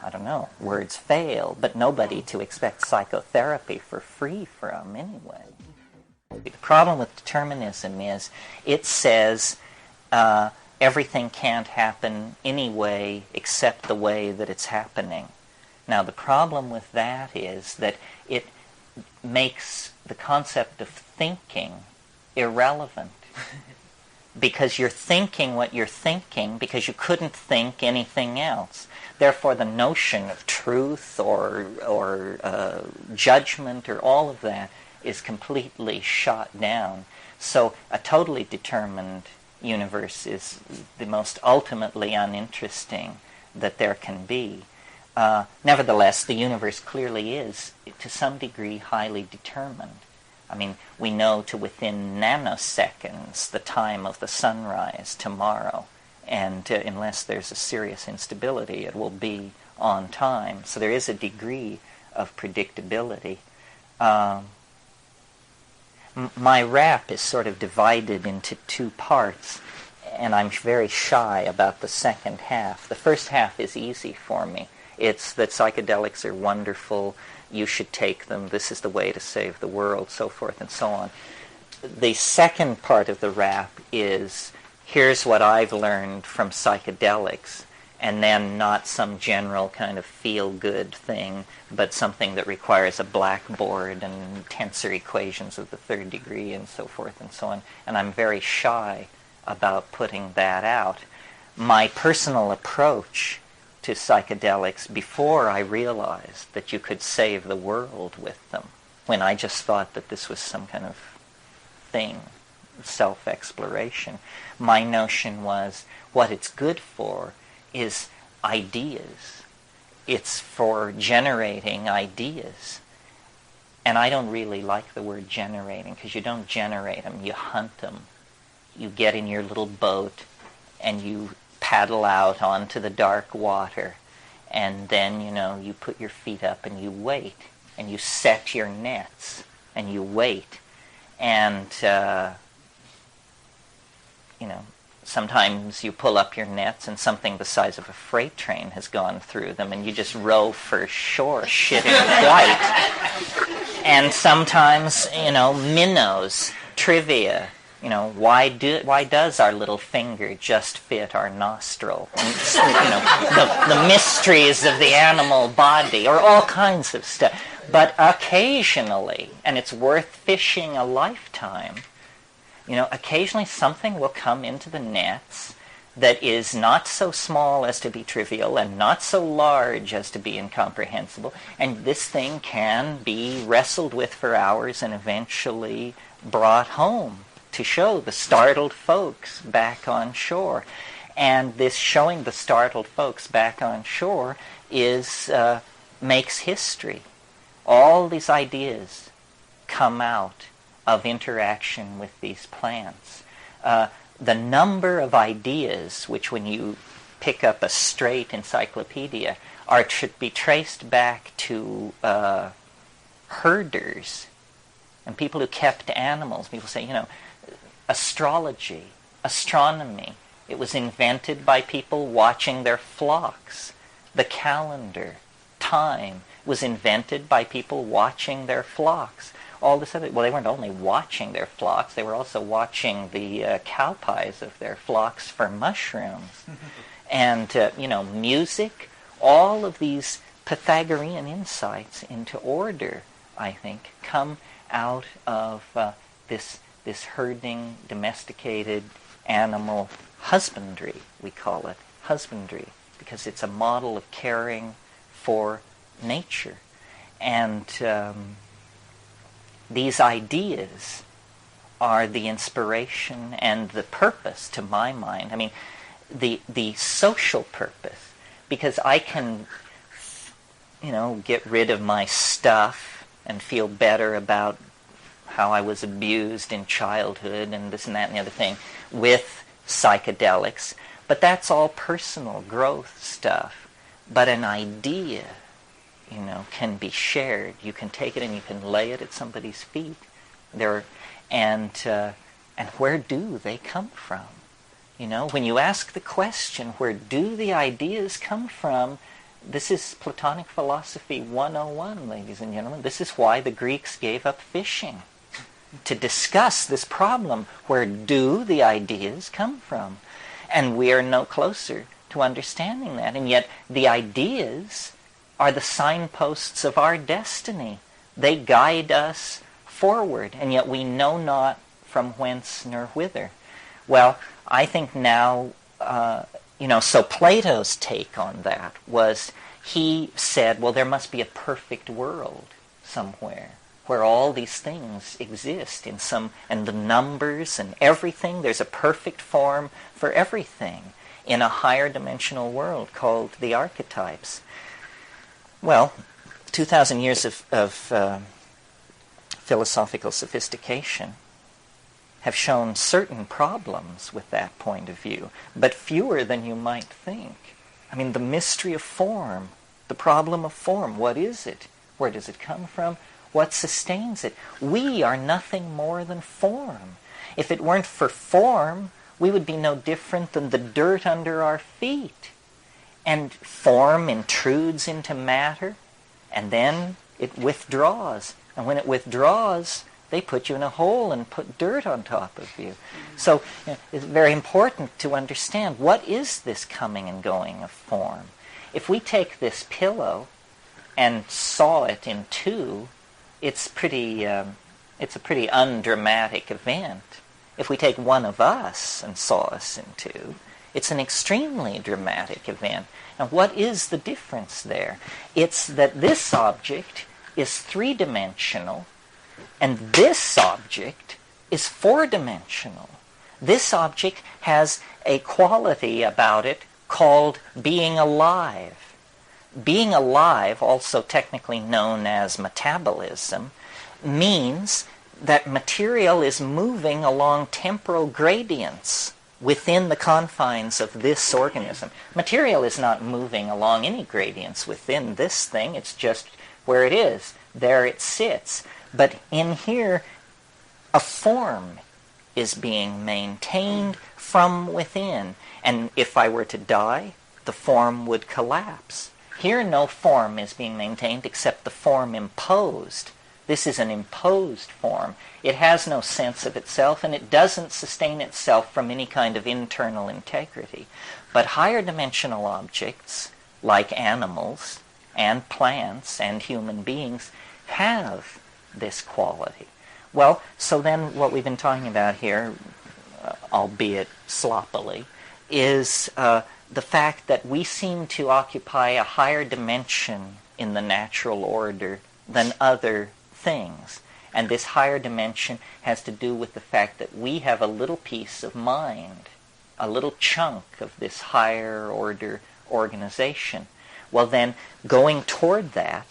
Speaker 1: I don't know, words fail, but nobody to expect psychotherapy for free from anyway. The problem with determinism is it says everything can't happen anyway except the way that it's happening. Now the problem with that is that it makes the concept of thinking irrelevant. Because you're thinking what you're thinking because you couldn't think anything else. Therefore, the notion of truth or judgment or all of that is completely shot down. So a totally determined universe is the most ultimately uninteresting that there can be. Nevertheless, the universe clearly is, to some degree, highly determined. I mean, we know to within nanoseconds the time of the sunrise tomorrow. And unless there's a serious instability, it will be on time. So there is a degree of predictability. My rap is sort of divided into two parts, and I'm very shy about the second half. The first half is easy for me. It's that psychedelics are wonderful, you should take them, this is the way to save the world, so forth and so on. The second part of the rap is, here's what I've learned from psychedelics, and then not some general kind of feel-good thing, but something that requires a blackboard and tensor equations of the third degree and so forth and so on. And I'm very shy about putting that out. My personal approach to psychedelics before I realized that you could save the world with them, when I just thought that this was some kind of thing, self-exploration, my notion was what it's good for is ideas. It's for generating ideas. And I don't really like the word generating, because you don't generate them, you hunt them. You get in your little boat and you paddle out onto the dark water, and then, you put your feet up and you wait, and you set your nets and you wait. And, sometimes you pull up your nets and something the size of a freight train has gone through them, and you just row for shore, shitting white. And sometimes, minnows, trivia, why does our little finger just fit our nostril? And, the mysteries of the animal body, or all kinds of stuff. But occasionally, and it's worth fishing a lifetime, occasionally something will come into the nets that is not so small as to be trivial and not so large as to be incomprehensible, and this thing can be wrestled with for hours and eventually brought home to show the startled folks back on shore. And this showing the startled folks back on shore makes history. All these ideas come out of interaction with these plants. The number of ideas, which when you pick up a straight encyclopedia, should be traced back to herders and people who kept animals. People say, astrology, astronomy, it was invented by people watching their flocks. The calendar, time, was invented by people watching their flocks. All this other, they weren't only watching their flocks, they were also watching the cow pies of their flocks for mushrooms. And, music, all of these Pythagorean insights into order, I think, come out of this herding, domesticated animal husbandry, we call it, husbandry, because it's a model of caring for nature. And these ideas are the inspiration and the purpose, to my mind. I mean, the social purpose, because I can, get rid of my stuff and feel better about how I was abused in childhood and this and that and the other thing with psychedelics. But that's all personal growth stuff. But an idea, can be shared. You can take it and you can lay it at somebody's feet. And where do they come from? When you ask the question, where do the ideas come from? This is Platonic Philosophy 101, ladies and gentlemen. This is why the Greeks gave up fishing, to discuss this problem. Where do the ideas come from? And we are no closer to understanding that. And yet the ideas are the signposts of our destiny. They guide us forward, and yet we know not from whence nor whither. Well, I think now, so Plato's take on that was, he said, well, there must be a perfect world somewhere where all these things exist and the numbers and everything, there's a perfect form for everything in a higher dimensional world called the archetypes. Well, 2,000 years of philosophical sophistication have shown certain problems with that point of view, but fewer than you might think. I mean, the mystery of form, the problem of form, what is it? Where does it come from? What sustains it? We are nothing more than form. If it weren't for form, we would be no different than the dirt under our feet. And form intrudes into matter, and then it withdraws. And when it withdraws, they put you in a hole and put dirt on top of you. So it's very important to understand, what is this coming and going of form? If we take this pillow and saw it in two, it's a pretty undramatic event. If we take one of us and saw us in two, it's an extremely dramatic event. And what is the difference there? It's that this object is three-dimensional, and this object is four-dimensional. This object has a quality about it called being alive. Being alive, also technically known as metabolism, means that material is moving along temporal gradients within the confines of this organism. Material is not moving along any gradients within this thing. It's just where it is. There it sits. But in here, a form is being maintained from within. And if I were to die, the form would collapse. Here, no form is being maintained except the form imposed. This is an imposed form. It has no sense of itself, and it doesn't sustain itself from any kind of internal integrity. But higher dimensional objects, like animals and plants and human beings, have this quality. Well, so then what we've been talking about here, albeit sloppily, is the fact that we seem to occupy a higher dimension in the natural order than other things. And this higher dimension has to do with the fact that we have a little piece of mind, a little chunk of this higher order organization. Well then, going toward that,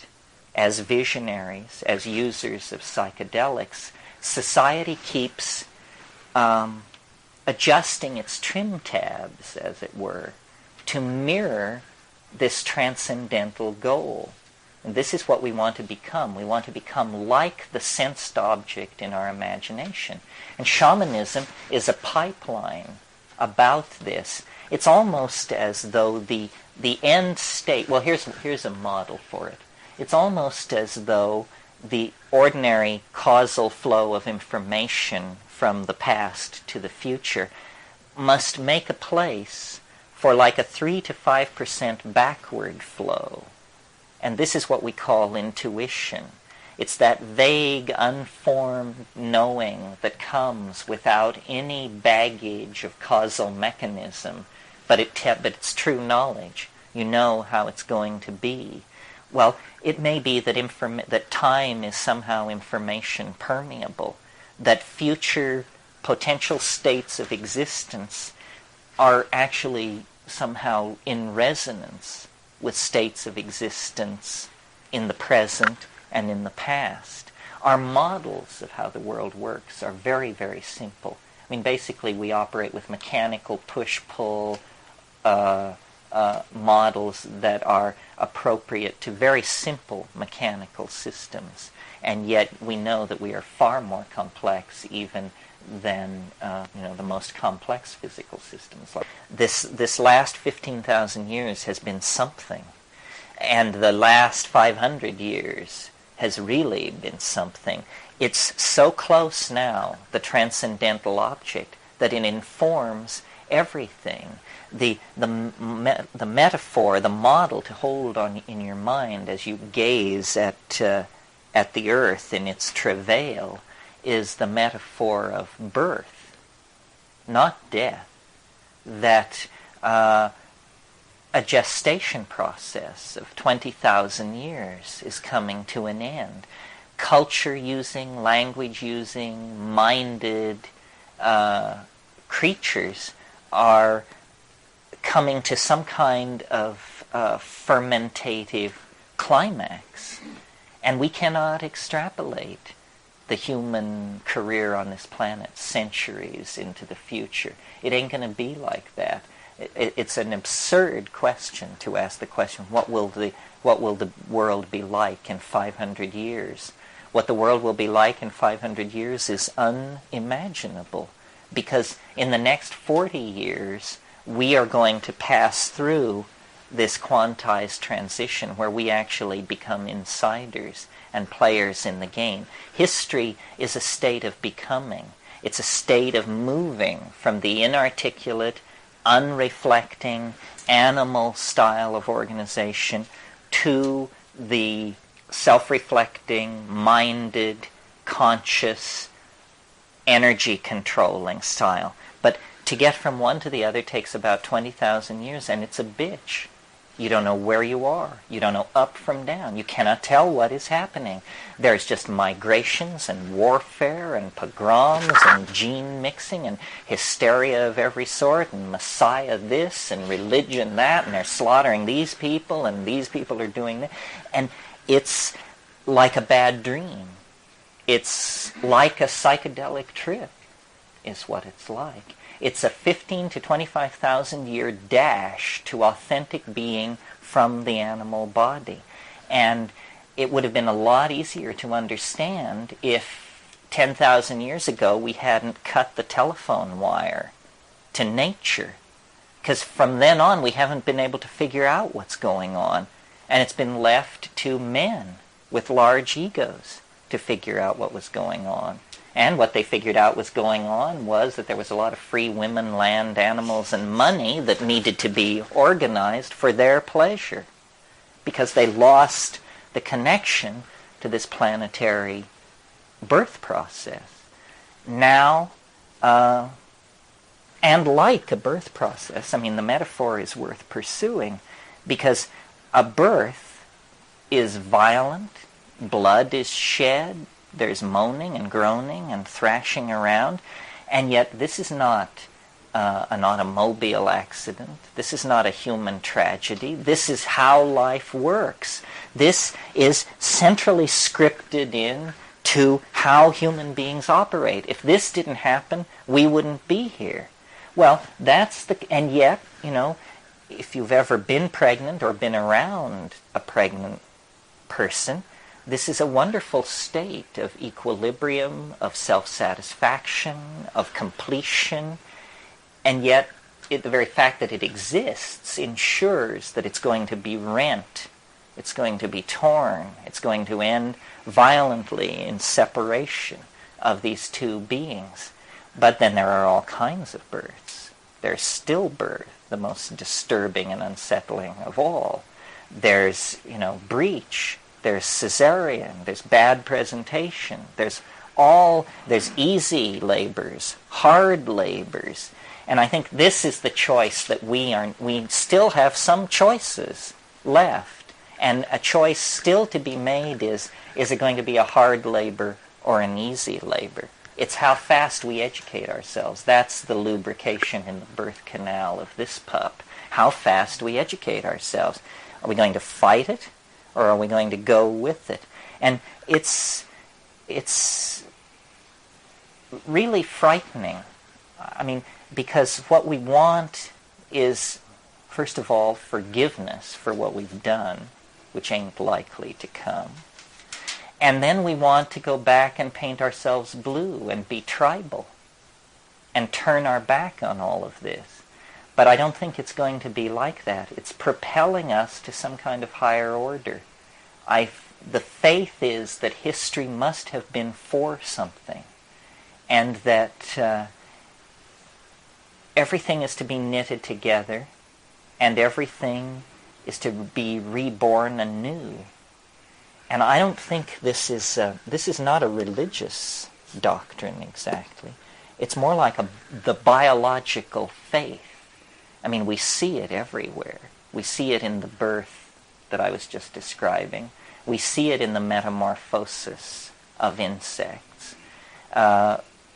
Speaker 1: as visionaries, as users of psychedelics, society keeps adjusting its trim tabs, as it were, to mirror this transcendental goal. And this is what we want to become. We want to become like the sensed object in our imagination. And shamanism is a pipeline about this. It's almost as though the end state, well, here's a model for it. It's almost as though the ordinary causal flow of information from the past to the future must make a place for like a 3 to 5% backward flow. And this is what we call intuition. It's that vague, unformed knowing that comes without any baggage of causal mechanism, but it's true knowledge. You know how it's going to be. Well, it may be that time is somehow information permeable, that future potential states of existence are actually somehow in resonance with states of existence in the present and in the past. Our models of how the world works are very, very simple. I mean, basically we operate with mechanical push-pull models that are appropriate to very simple mechanical systems. And yet we know that we are far more complex even than the most complex physical systems. This last 15,000 years has been something, and the last 500 years has really been something. It's so close now, the transcendental object, that it informs everything. The metaphor, the model to hold on in your mind as you gaze at the earth in its travail is the metaphor of birth, not death. That a gestation process of 20,000 years is coming to an end. Culture using, language using, minded creatures are coming to some kind of fermentative climax. And we cannot extrapolate the human career on this planet centuries into the future. It ain't going to be like that. It's an absurd question to ask the question, what will the world be like in 500 years? what the world will be like in 500 years is unimaginable, because in the next 40 years, we are going to pass through this quantized transition where we actually become insiders and players in the game. History is a state of becoming. It's a state of moving from the inarticulate, unreflecting, animal style of organization to the self-reflecting, minded, conscious, energy-controlling style. But to get from one to the other takes about 20,000 years, and it's a bitch. You don't know where you are. You don't know up from down. You cannot tell what is happening. There's just migrations and warfare and pogroms and gene mixing and hysteria of every sort and Messiah this and religion that, and they're slaughtering these people and these people are doing that. And it's like a bad dream. It's like a psychedelic trip is what it's like. It's a 15 to 25,000 year dash to authentic being from the animal body. And it would have been a lot easier to understand if 10,000 years ago we hadn't cut the telephone wire to nature. Because from then on we haven't been able to figure out what's going on. And it's been left to men with large egos to figure out what was going on. And what they figured out was going on was that there was a lot of free women, land, animals, and money that needed to be organized for their pleasure, because they lost the connection to this planetary birth process. Now, and like a birth process, I mean, the metaphor is worth pursuing, because a birth is violent, blood is shed, there's moaning and groaning and thrashing around, and yet this is not an automobile accident. This is not a human tragedy. This is how life works. This is centrally scripted in to how human beings operate. If this didn't happen, we wouldn't be here. Well, and yet, if you've ever been pregnant or been around a pregnant person, this is a wonderful state of equilibrium, of self-satisfaction, of completion, and yet the very fact that it exists ensures that it's going to be rent, it's going to be torn, it's going to end violently in separation of these two beings. But then there are all kinds of births. There's stillbirth, the most disturbing and unsettling of all. There's, breech. There's cesarean, there's bad presentation, there's easy labors, hard labors. And I think this is the choice that we still have some choices left. And a choice still to be made is it going to be a hard labor or an easy labor? It's how fast we educate ourselves. That's the lubrication in the birth canal of this pup. How fast we educate ourselves. Are we going to fight it? Or are we going to go with it? And it's really frightening. I mean, because what we want is, first of all, forgiveness for what we've done, which ain't likely to come. And then we want to go back and paint ourselves blue and be tribal and turn our back on all of this. But I don't think it's going to be like that. It's propelling us to some kind of higher order. The faith is that history must have been for something, and that everything is to be knitted together, and everything is to be reborn anew. And I don't think this is not a religious doctrine exactly. It's more like the biological faith. I mean, we see it everywhere. We see it in the birth that I was just describing. We see it in the metamorphosis of insects.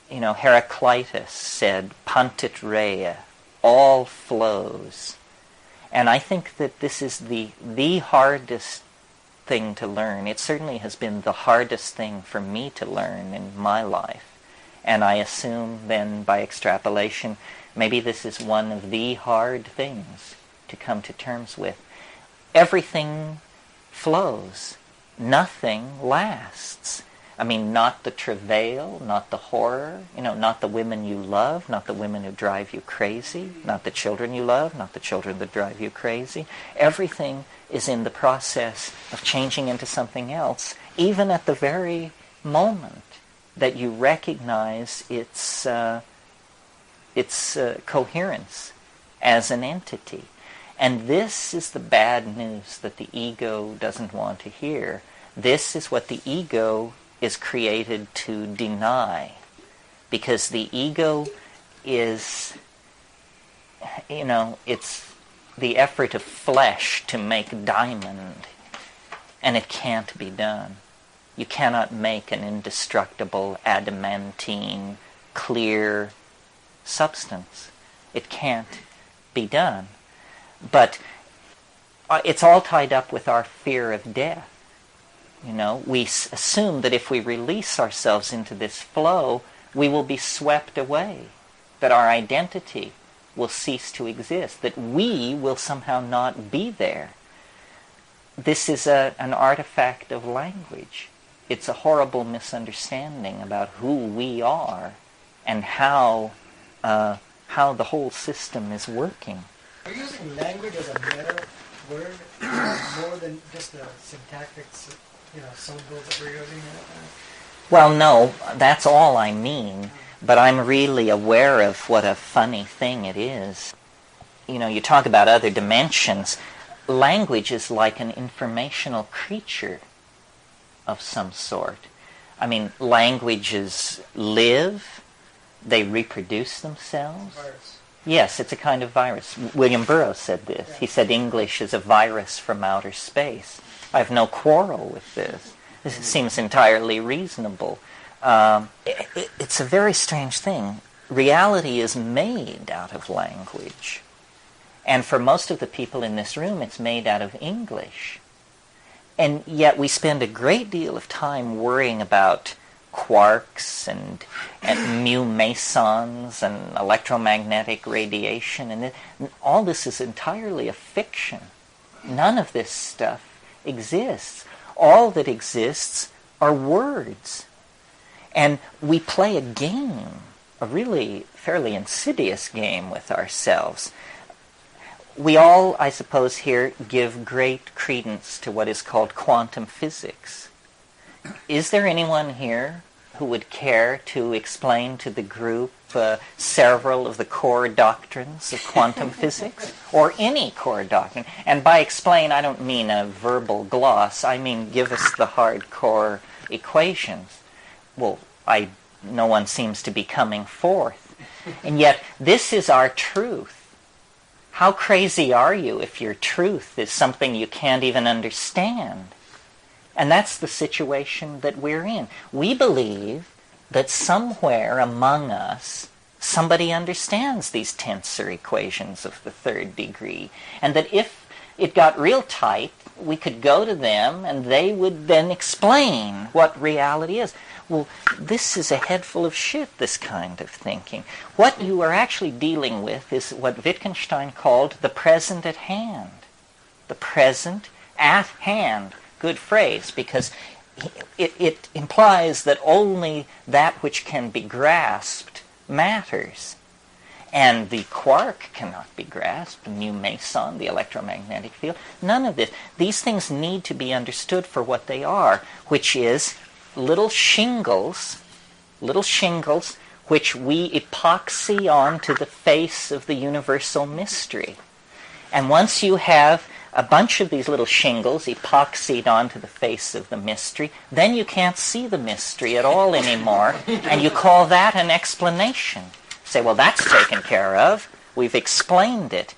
Speaker 1: Heraclitus said, "Pantit rea," all flows. And I think that this is the hardest thing to learn. It certainly has been the hardest thing for me to learn in my life. And I assume then, by extrapolation, maybe this is one of the hard things to come to terms with. Everything flows. Nothing lasts. I mean, not the travail, not the horror, not the women you love, not the women who drive you crazy, not the children you love, not the children that drive you crazy. Everything is in the process of changing into something else, even at the very moment that you recognize its coherence as an entity. And this is the bad news that the ego doesn't want to hear. This is what the ego is created to deny, because the ego is, it's the effort of flesh to make diamond, and it can't be done. You cannot make an indestructible, adamantine, clear substance. It can't be done. But it's all tied up with our fear of death. We assume that if we release ourselves into this flow, we will be swept away, that our identity will cease to exist, that we will somehow not be there. This is an artifact of language. It's a horrible misunderstanding about who we are and how the whole system is working.
Speaker 20: Are you using language as a meta word more than just the syntactic, syllables that we're using?
Speaker 1: Well, no, that's all I mean. But I'm really aware of what a funny thing it is. You talk about other dimensions. Language is like an informational creature of some sort. I mean, languages live, they reproduce themselves.
Speaker 20: Virus.
Speaker 1: Yes, it's a kind of virus. William Burroughs said this. Yeah. He said English is a virus from outer space. I have no quarrel with this. This seems entirely reasonable. It's a very strange thing. Reality is made out of language. And for most of the people in this room, it's made out of English. And yet we spend a great deal of time worrying about quarks and mu mesons and electromagnetic radiation. And all this is entirely a fiction. None of this stuff exists. All that exists are words. And we play a game, a really fairly insidious game with ourselves. We all, I suppose, here give great credence to what is called quantum physics. Is there anyone here who would care to explain to the group several of the core doctrines of quantum physics? Or any core doctrine? And by explain, I don't mean a verbal gloss. I mean give us the hardcore equations. Well, no one seems to be coming forth. And yet, this is our truth. How crazy are you if your truth is something you can't even understand? And that's the situation that we're in. We believe that somewhere among us, somebody understands these tensor equations of the third degree, and that if it got real tight, we could go to them and they would then explain what reality is. Well, this is a head full of shit, this kind of thinking. What you are actually dealing with is what Wittgenstein called the present at hand. The present at hand. Good phrase, because it implies that only that which can be grasped matters. And the quark cannot be grasped, the mu meson, the electromagnetic field, none of this. These things need to be understood for what they are, which is little shingles which we epoxy onto the face of the universal mystery. And once you have a bunch of these little shingles epoxied onto the face of the mystery, then you can't see the mystery at all anymore, and you call that an explanation. Say, well, that's taken care of. We've explained it.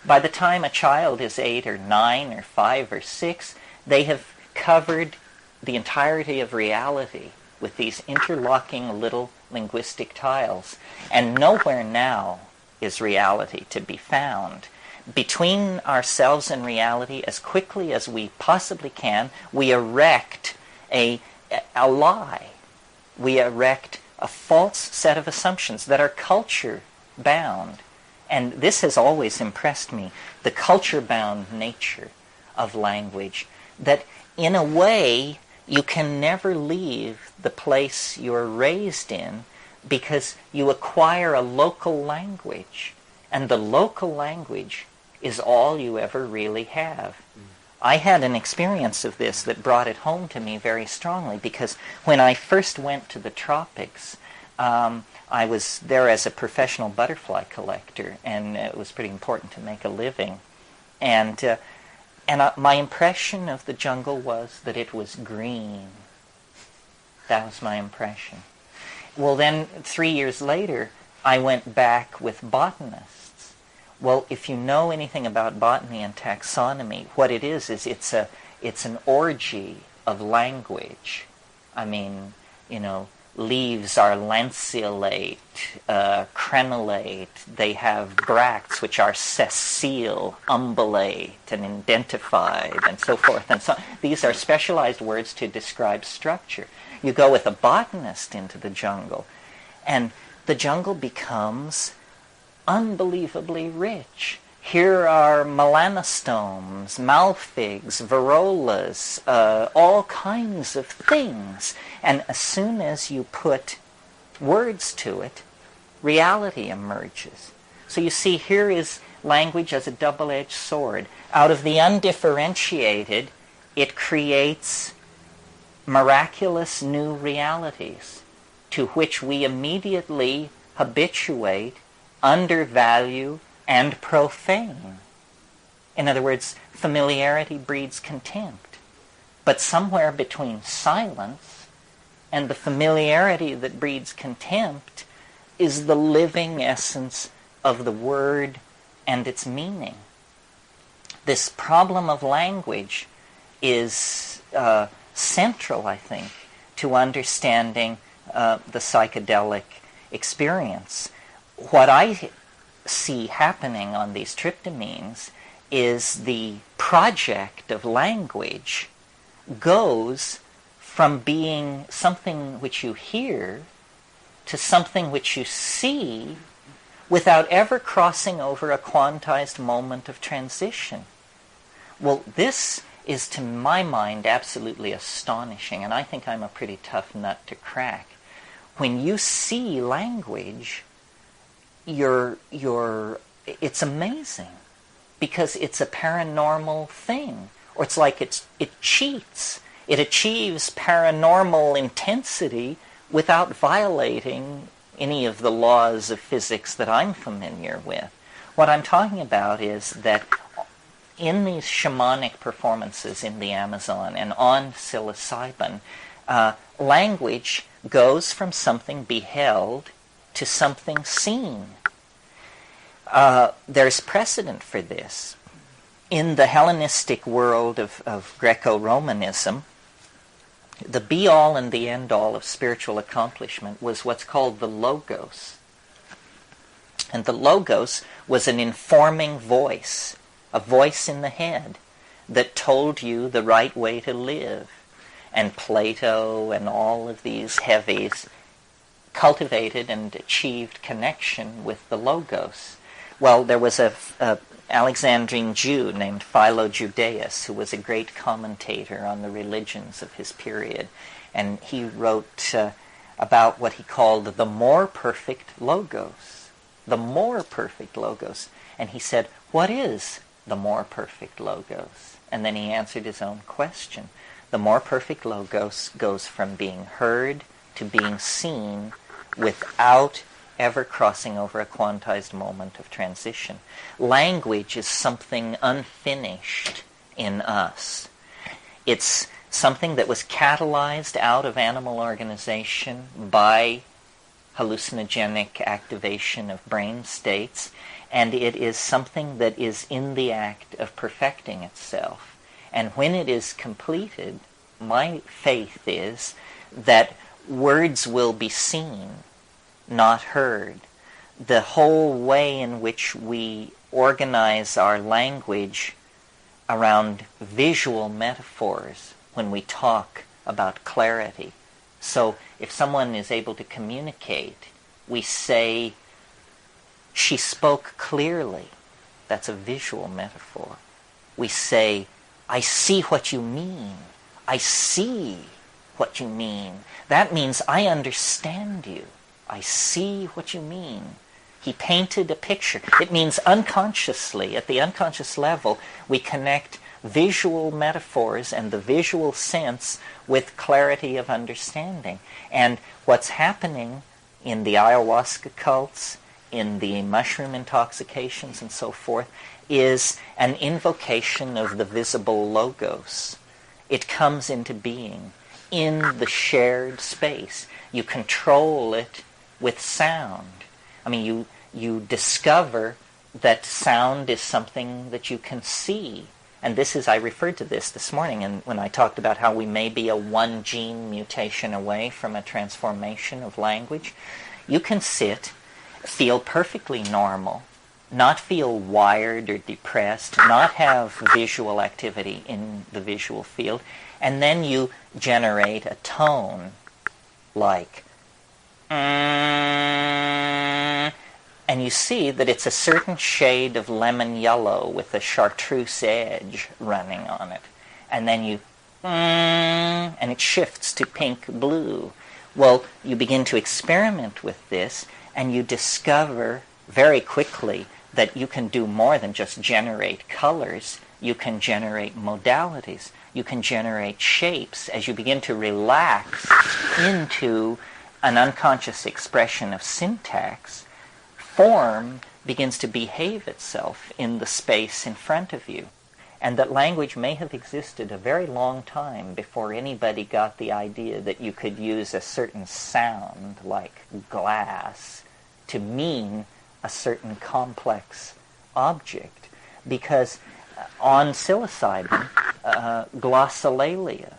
Speaker 1: By the time a child is 8 or 9 or 5 or 6, they have covered the entirety of reality with these interlocking little linguistic tiles. And nowhere now is reality to be found. Between ourselves and reality, as quickly as we possibly can, we erect a lie. We erect a false set of assumptions that are culture-bound. And this has always impressed me, the culture-bound nature of language, that in a way you can never leave the place you're raised in because you acquire a local language. And the local language is all you ever really have. I had an experience of this that brought it home to me very strongly, because when I first went to the tropics, I was there as a professional butterfly collector, and it was pretty important to make a living. And my impression of the jungle was that it was green. That was my impression. Well, then 3 years later, I went back with botanists. Well, if you know anything about botany and taxonomy, what it is it's an orgy of language. I mean, leaves are lanceolate, crenellate. They have bracts, which are sessile, umbellate, and indentified, and so forth. And so these are specialized words to describe structure. You go with a botanist into the jungle, and the jungle becomes unbelievably rich. Here are melanostomes, malfigs, varrolas, all kinds of things. And as soon as you put words to it, reality emerges. So you see, here is language as a double-edged sword. Out of the undifferentiated, it creates miraculous new realities to which we immediately habituate, undervalue, and profane. In other words, familiarity breeds contempt. But somewhere between silence and the familiarity that breeds contempt is the living essence of the word and its meaning. This problem of language is central, I think, to understanding the psychedelic experience. What I see happening on these tryptamines is the project of language goes from being something which you hear to something which you see without ever crossing over a quantized moment of transition. Well, this is, to my mind, absolutely astonishing, and I think I'm a pretty tough nut to crack. When you see language, it's amazing, because it's a paranormal thing, or it's like it cheats. It achieves paranormal intensity without violating any of the laws of physics that I'm familiar with. What I'm talking about is that in these shamanic performances in the Amazon and on psilocybin, language goes from something beheld to something seen. There's precedent for this. In the Hellenistic world of Greco-Romanism, the be-all and the end-all of spiritual accomplishment was what's called the logos. And the logos was an informing voice, a voice in the head that told you the right way to live. And Plato and all of these heavies cultivated and achieved connection with the logos. Well, there was a Alexandrine Jew named Philo-Judaeus, who was a great commentator on the religions of his period, and he wrote about what he called the more perfect logos. The more perfect logos. And he said, what is the more perfect logos? And then he answered his own question. The more perfect logos goes from being heard to being seen without ever crossing over a quantized moment of transition. Language is something unfinished in us. It's something that was catalyzed out of animal organization by hallucinogenic activation of brain states, and it is something that is in the act of perfecting itself. And when it is completed, my faith is that words will be seen, not heard. The whole way in which we organize our language around visual metaphors when we talk about clarity. So if someone is able to communicate, we say, she spoke clearly. That's a visual metaphor. We say, I see what you mean. I see what you mean. That means I understand you. I see what you mean. He painted a picture. It means unconsciously, at the unconscious level, we connect visual metaphors and the visual sense with clarity of understanding. And what's happening in the ayahuasca cults, in the mushroom intoxications and so forth, is an invocation of the visible logos. It comes into being in the shared space. You control it with sound. I mean, you discover that sound is something that you can see. And this is, I referred to this morning and when I talked about how we may be a one gene mutation away from a transformation of language. You can sit, feel perfectly normal, not feel wired or depressed, not have visual activity in the visual field, and then you generate a tone like and you see that it's a certain shade of lemon yellow with a chartreuse edge running on it. And then you and it shifts to pink blue. Well, you begin to experiment with this and you discover very quickly that you can do more than just generate colors. You can generate modalities. You can generate shapes as you begin to relax into an unconscious expression of syntax. Form begins to behave itself in the space in front of you. And that language may have existed a very long time before anybody got the idea that you could use a certain sound, like glass, to mean a certain complex object. Because on psilocybin, glossolalia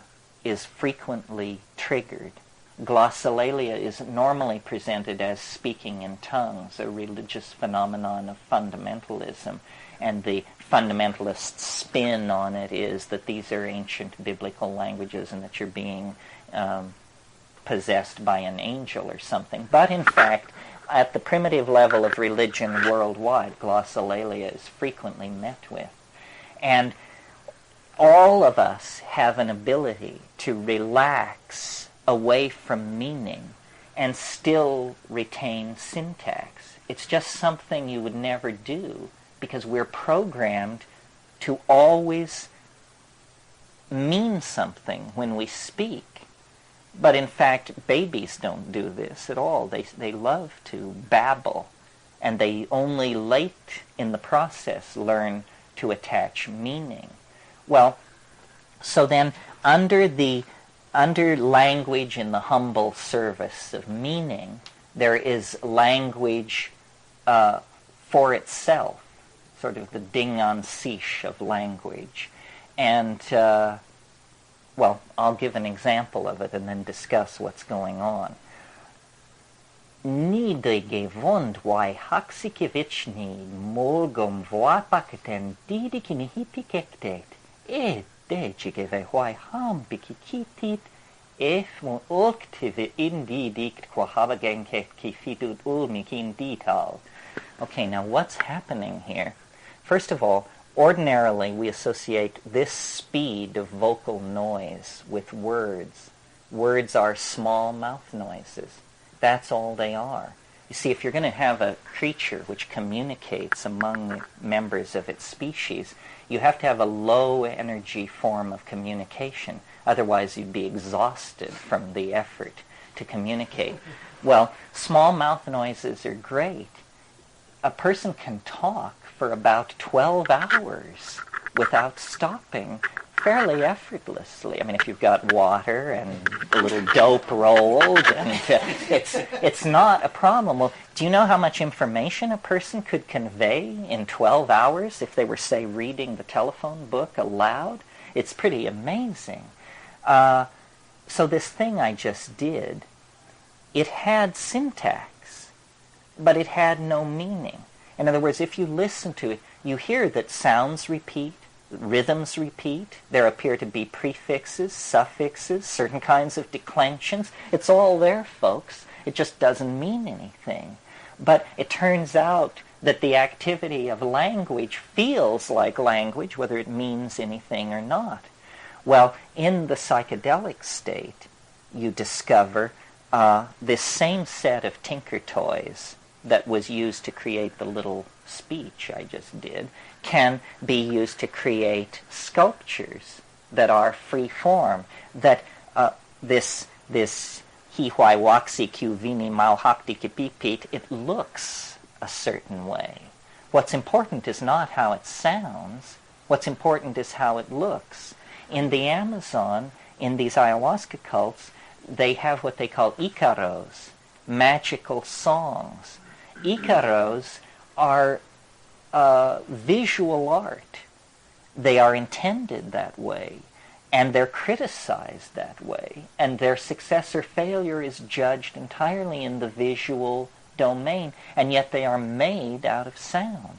Speaker 1: is frequently triggered. Glossolalia is normally presented as speaking in tongues, a religious phenomenon of fundamentalism, and the fundamentalist spin on it is that these are ancient biblical languages and that you're being possessed by an angel or something. But in fact, at the primitive level of religion worldwide, glossolalia is frequently met with. And all of us have an ability to relax away from meaning and still retain syntax. It's just something you would never do because we're programmed to always mean something when we speak. But in fact, babies don't do this at all. They love to babble, and they only late in the process learn to attach meaning. Well, so then under language in the humble service of meaning, there is language for itself, sort of the ding en siche of language. And, well, I'll give an example of it and then discuss what's going on. Nide gewund wai haxikevichni molgum voapaketen didikin hipikektet e dejigeve wai ham bikikitit if mon olktive indidikt quahabagenket kifidut ulmikin dital. Okay, now what's happening here? First of all, ordinarily we associate this speed of vocal noise with words. Words are small mouth noises. That's all they are. You see, if you're going to have a creature which communicates among the members of its species, you have to have a low energy form of communication. Otherwise you'd be exhausted from the effort to communicate. Well, small mouth noises are great. A person can talk for about 12 hours without stopping fairly effortlessly. I mean, if you've got water and a little dope rolled, and it's not a problem. Well, do you know how much information a person could convey in 12 hours if they were, say, reading the telephone book aloud? It's pretty amazing. So this thing I just did, it had syntax, but it had no meaning. In other words, if you listen to it, you hear that sounds repeat, rhythms repeat, there appear to be prefixes, suffixes, certain kinds of declensions. It's all there, folks. It just doesn't mean anything. But it turns out that the activity of language feels like language, whether it means anything or not. Well, in the psychedelic state, you discover this same set of tinker toys that was used to create the little speech I just did can be used to create sculptures that are free form, that this hi huai waxi q vini mau hapti kipipit, it looks a certain way. What's important is not how it sounds, what's important is how it looks. In the Amazon, in these ayahuasca cults, they have what they call icaros, magical songs. Icaros are visual art. They are intended that way, and they're criticized that way, and their success or failure is judged entirely in the visual domain, and yet they are made out of sound.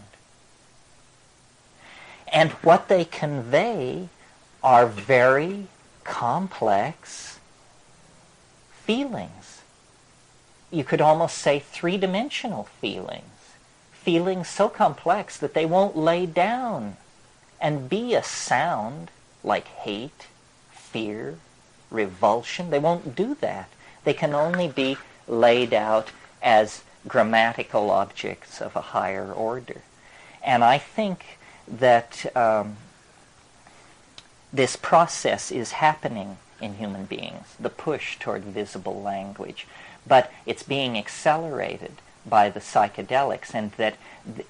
Speaker 1: And what they convey are very complex feelings. You could almost say three-dimensional feelings. Feelings so complex that they won't lay down and be a sound like hate, fear, revulsion. They won't do that. They can only be laid out as grammatical objects of a higher order. And I think that this process is happening in human beings, the push toward visible language. But it's being accelerated by the psychedelics, and that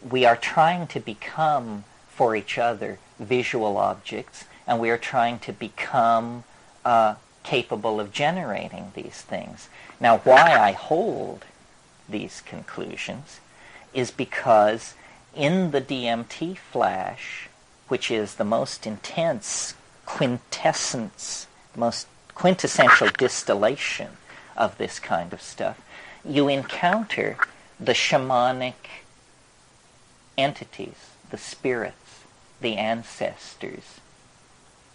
Speaker 1: we are trying to become for each other visual objects, and we are trying to become capable of generating these things. Now, why I hold these conclusions is because in the DMT flash, which is the most intense quintessence, most quintessential distillation of this kind of stuff, you encounter the shamanic entities, the spirits, the ancestors.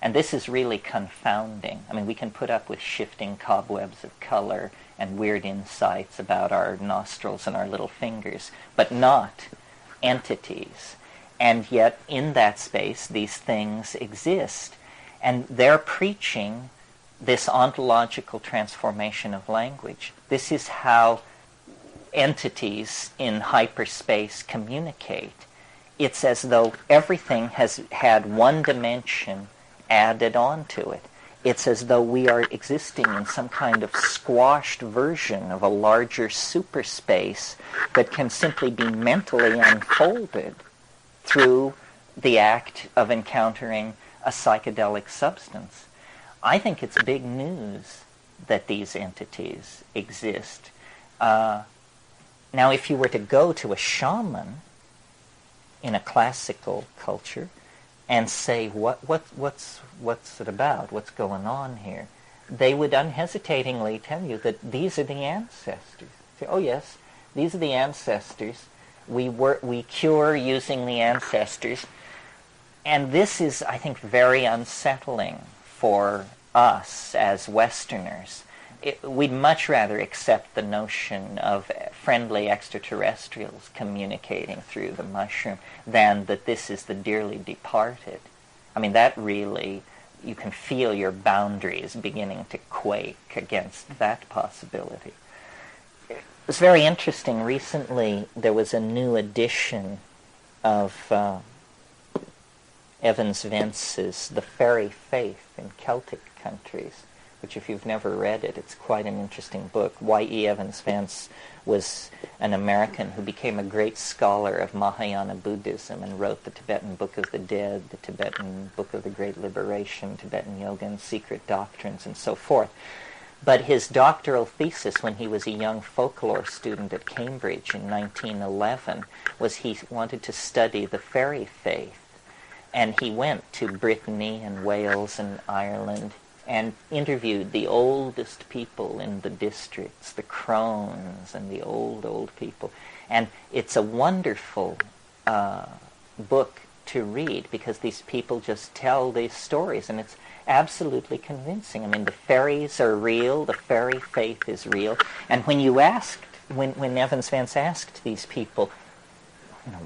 Speaker 1: And this is really confounding. I mean, we can put up with shifting cobwebs of color and weird insights about our nostrils and our little fingers, but not entities. And yet, in that space, these things exist. And they're preaching this ontological transformation of language. This is how entities in hyperspace communicate. It's as though everything has had one dimension added onto it. It's as though we are existing in some kind of squashed version of a larger superspace that can simply be mentally unfolded through the act of encountering a psychedelic substance. I think it's big news that these entities exist. Now, if you were to go to a shaman in a classical culture and say, what's it about? What's going on here? They would unhesitatingly tell you that these are the ancestors. Say, oh yes, these are the ancestors. We cure using the ancestors. And this is, I think, very unsettling for us as Westerners. We'd much rather accept the notion of friendly extraterrestrials communicating through the mushroom than that this is the dearly departed. I mean, that really, you can feel your boundaries beginning to quake against that possibility. It was very interesting. Recently, there was a new edition of Evans Vence's The Fairy Faith in Celtic Countries, which if you've never read it, it's quite an interesting book. Y.E. Evans Vance was an American who became a great scholar of Mahayana Buddhism and wrote the Tibetan Book of the Dead, the Tibetan Book of the Great Liberation, Tibetan Yoga and Secret Doctrines, and so forth. But his doctoral thesis when he was a young folklore student at Cambridge in 1911 was he wanted to study the fairy faith. And he went to Brittany and Wales and Ireland and interviewed the oldest people in the districts, the crones and the old people. And it's a wonderful book to read because these people just tell these stories, and it's absolutely convincing. I mean, the fairies are real, the fairy faith is real. And when you asked, when Evans Vance asked these people,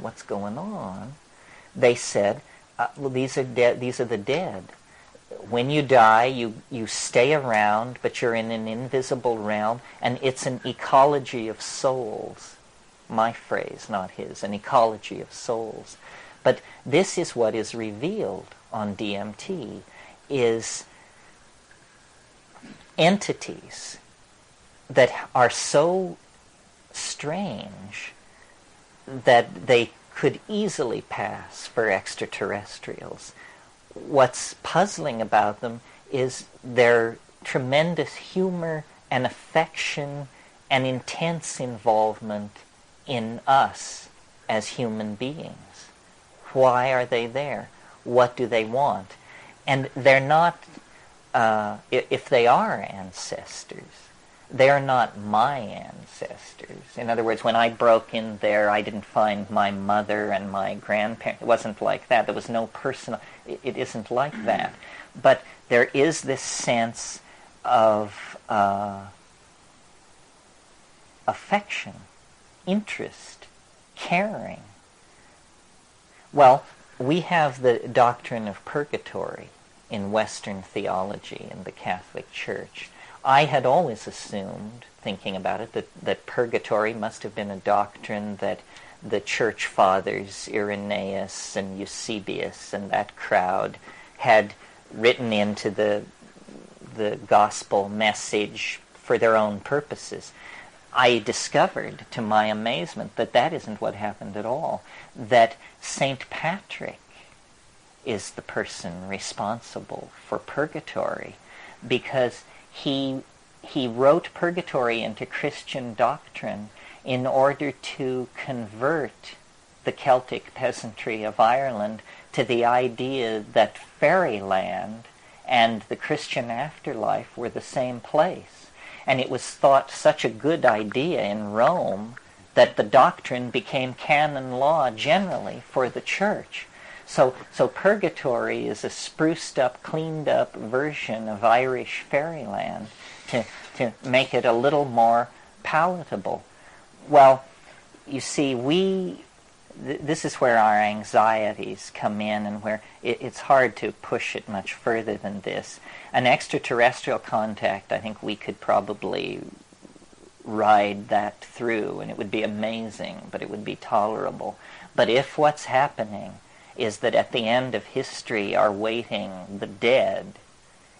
Speaker 1: what's going on, they said, well, these are the dead. when you die, you stay around, but you're in an invisible realm, and it's an ecology of souls. My phrase, not his, an ecology of souls. But this is what is revealed on DMT, is entities that are so strange that they could easily pass for extraterrestrials. What's puzzling about them is their tremendous humor and affection and intense involvement in us as human beings. Why are they there? What do they want? And they're not, if they are ancestors, they're not my ancestors. In other words, when I broke in there, I didn't find my mother and my grandparents. It wasn't like that. There was no personal... It isn't like that. But there is this sense of affection, interest, caring. Well, we have the doctrine of purgatory in Western theology in the Catholic Church. I had always assumed, thinking about it, that purgatory must have been a doctrine that the church fathers, Irenaeus and Eusebius and that crowd, had written into the gospel message for their own purposes. I discovered, to my amazement, that that isn't what happened at all. That Saint Patrick is the person responsible for purgatory, because he wrote purgatory into Christian doctrine in order to convert the Celtic peasantry of Ireland to the idea that fairyland and the Christian afterlife were the same place. And it was thought such a good idea in Rome that the doctrine became canon law generally for the church. So purgatory is a spruced up, cleaned up version of Irish fairyland to make it a little more palatable. Well, you see, this is where our anxieties come in, and where it's hard to push it much further than this. An extraterrestrial contact, I think we could probably ride that through, and it would be amazing, but it would be tolerable. But if what's happening is that at the end of history are waiting the dead,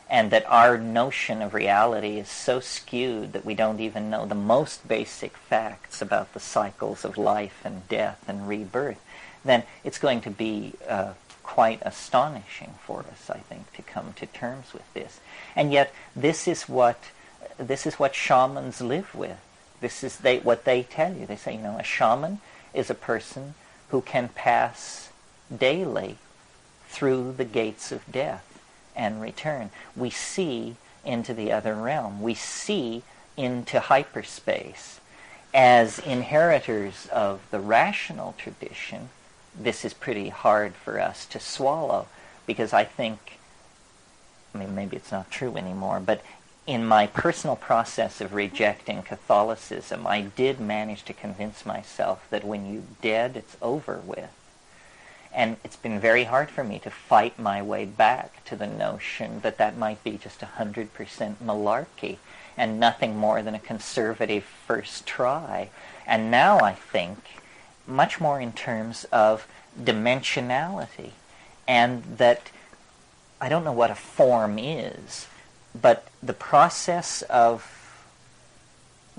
Speaker 1: and that our notion of reality is so skewed that we don't even know the most basic facts about the cycles of life and death and rebirth, then it's going to be quite astonishing for us, I think, to come to terms with this. And yet, this is what shamans live with. This is what they tell you. They say, a shaman is a person who can pass daily through the gates of death and return. We see into the other realm. We see into hyperspace. As inheritors of the rational tradition, this is pretty hard for us to swallow, because I think, maybe it's not true anymore, but in my personal process of rejecting Catholicism, I did manage to convince myself that when you're dead, it's over with. And it's been very hard for me to fight my way back to the notion that that might be just 100% malarkey and nothing more than a conservative first try. And now I think much more in terms of dimensionality, and that I don't know what a form is, but the process of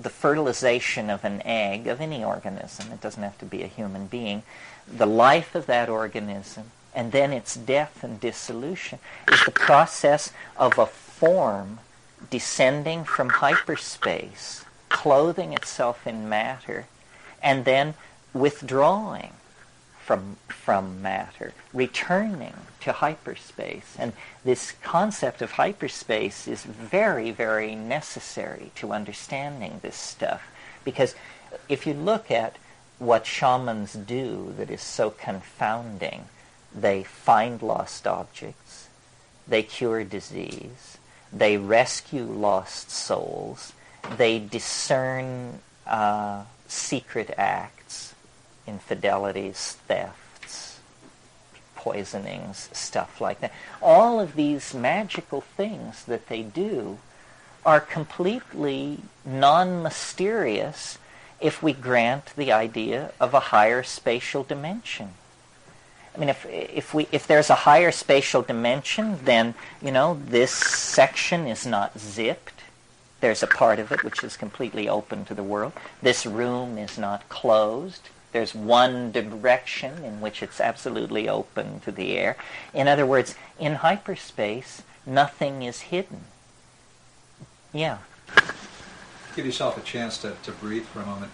Speaker 1: the fertilization of an egg, of any organism, it doesn't have to be a human being, the life of that organism, and then its death and dissolution, is the process of a form descending from hyperspace, clothing itself in matter, and then withdrawing from matter, returning to hyperspace. And this concept of hyperspace is very, very necessary to understanding this stuff, because if you look at what shamans do that is so confounding, they find lost objects, they cure disease, they rescue lost souls, they discern secret acts, infidelities, thefts, poisonings, stuff like that. All of these magical things that they do are completely non-mysterious if we grant the idea of a higher spatial dimension. I mean, if there's a higher spatial dimension, then, this section is not zipped. There's a part of it which is completely open to the world. This room is not closed. There's one direction in which it's absolutely open to the air. In other words, in hyperspace, nothing is hidden. Yeah.
Speaker 3: Give yourself a chance to breathe for a moment.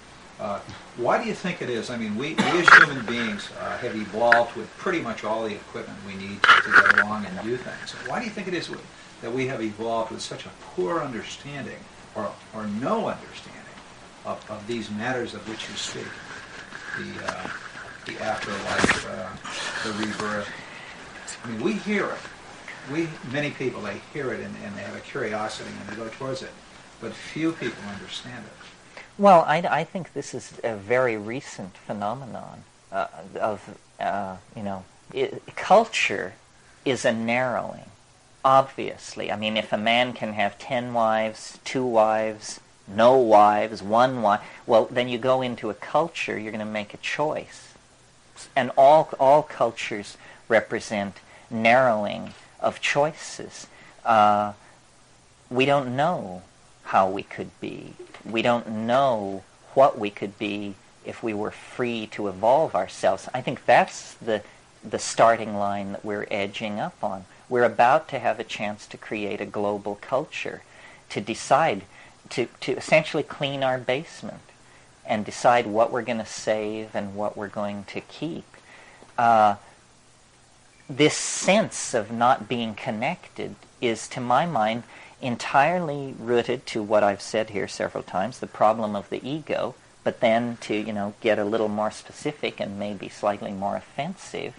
Speaker 3: Why do you think it is? I mean, we as human beings have evolved with pretty much all the equipment we need to get along and do things. Why do you think it is that we have evolved with such a poor understanding or no understanding of these matters of which you speak? The afterlife, the rebirth. I mean, we hear it. Many people, they hear it and they have a curiosity and they go towards it. But few people understand it.
Speaker 1: Well, I think this is a very recent phenomenon culture is a narrowing, obviously. I mean, if a man can have 10 wives, 2 wives, no wives, 1 wife, well, then you go into a culture, you're going to make a choice. And all cultures represent narrowing of choices. We don't know how we could be. We don't know what we could be if we were free to evolve ourselves. I think that's the starting line that we're edging up on. We're about to have a chance to create a global culture, to decide, to essentially clean our basement and decide what we're going to save and what we're going to keep. This sense of not being connected is, to my mind, entirely rooted to what I've said here several times, the problem of the ego, but then to, get a little more specific and maybe slightly more offensive,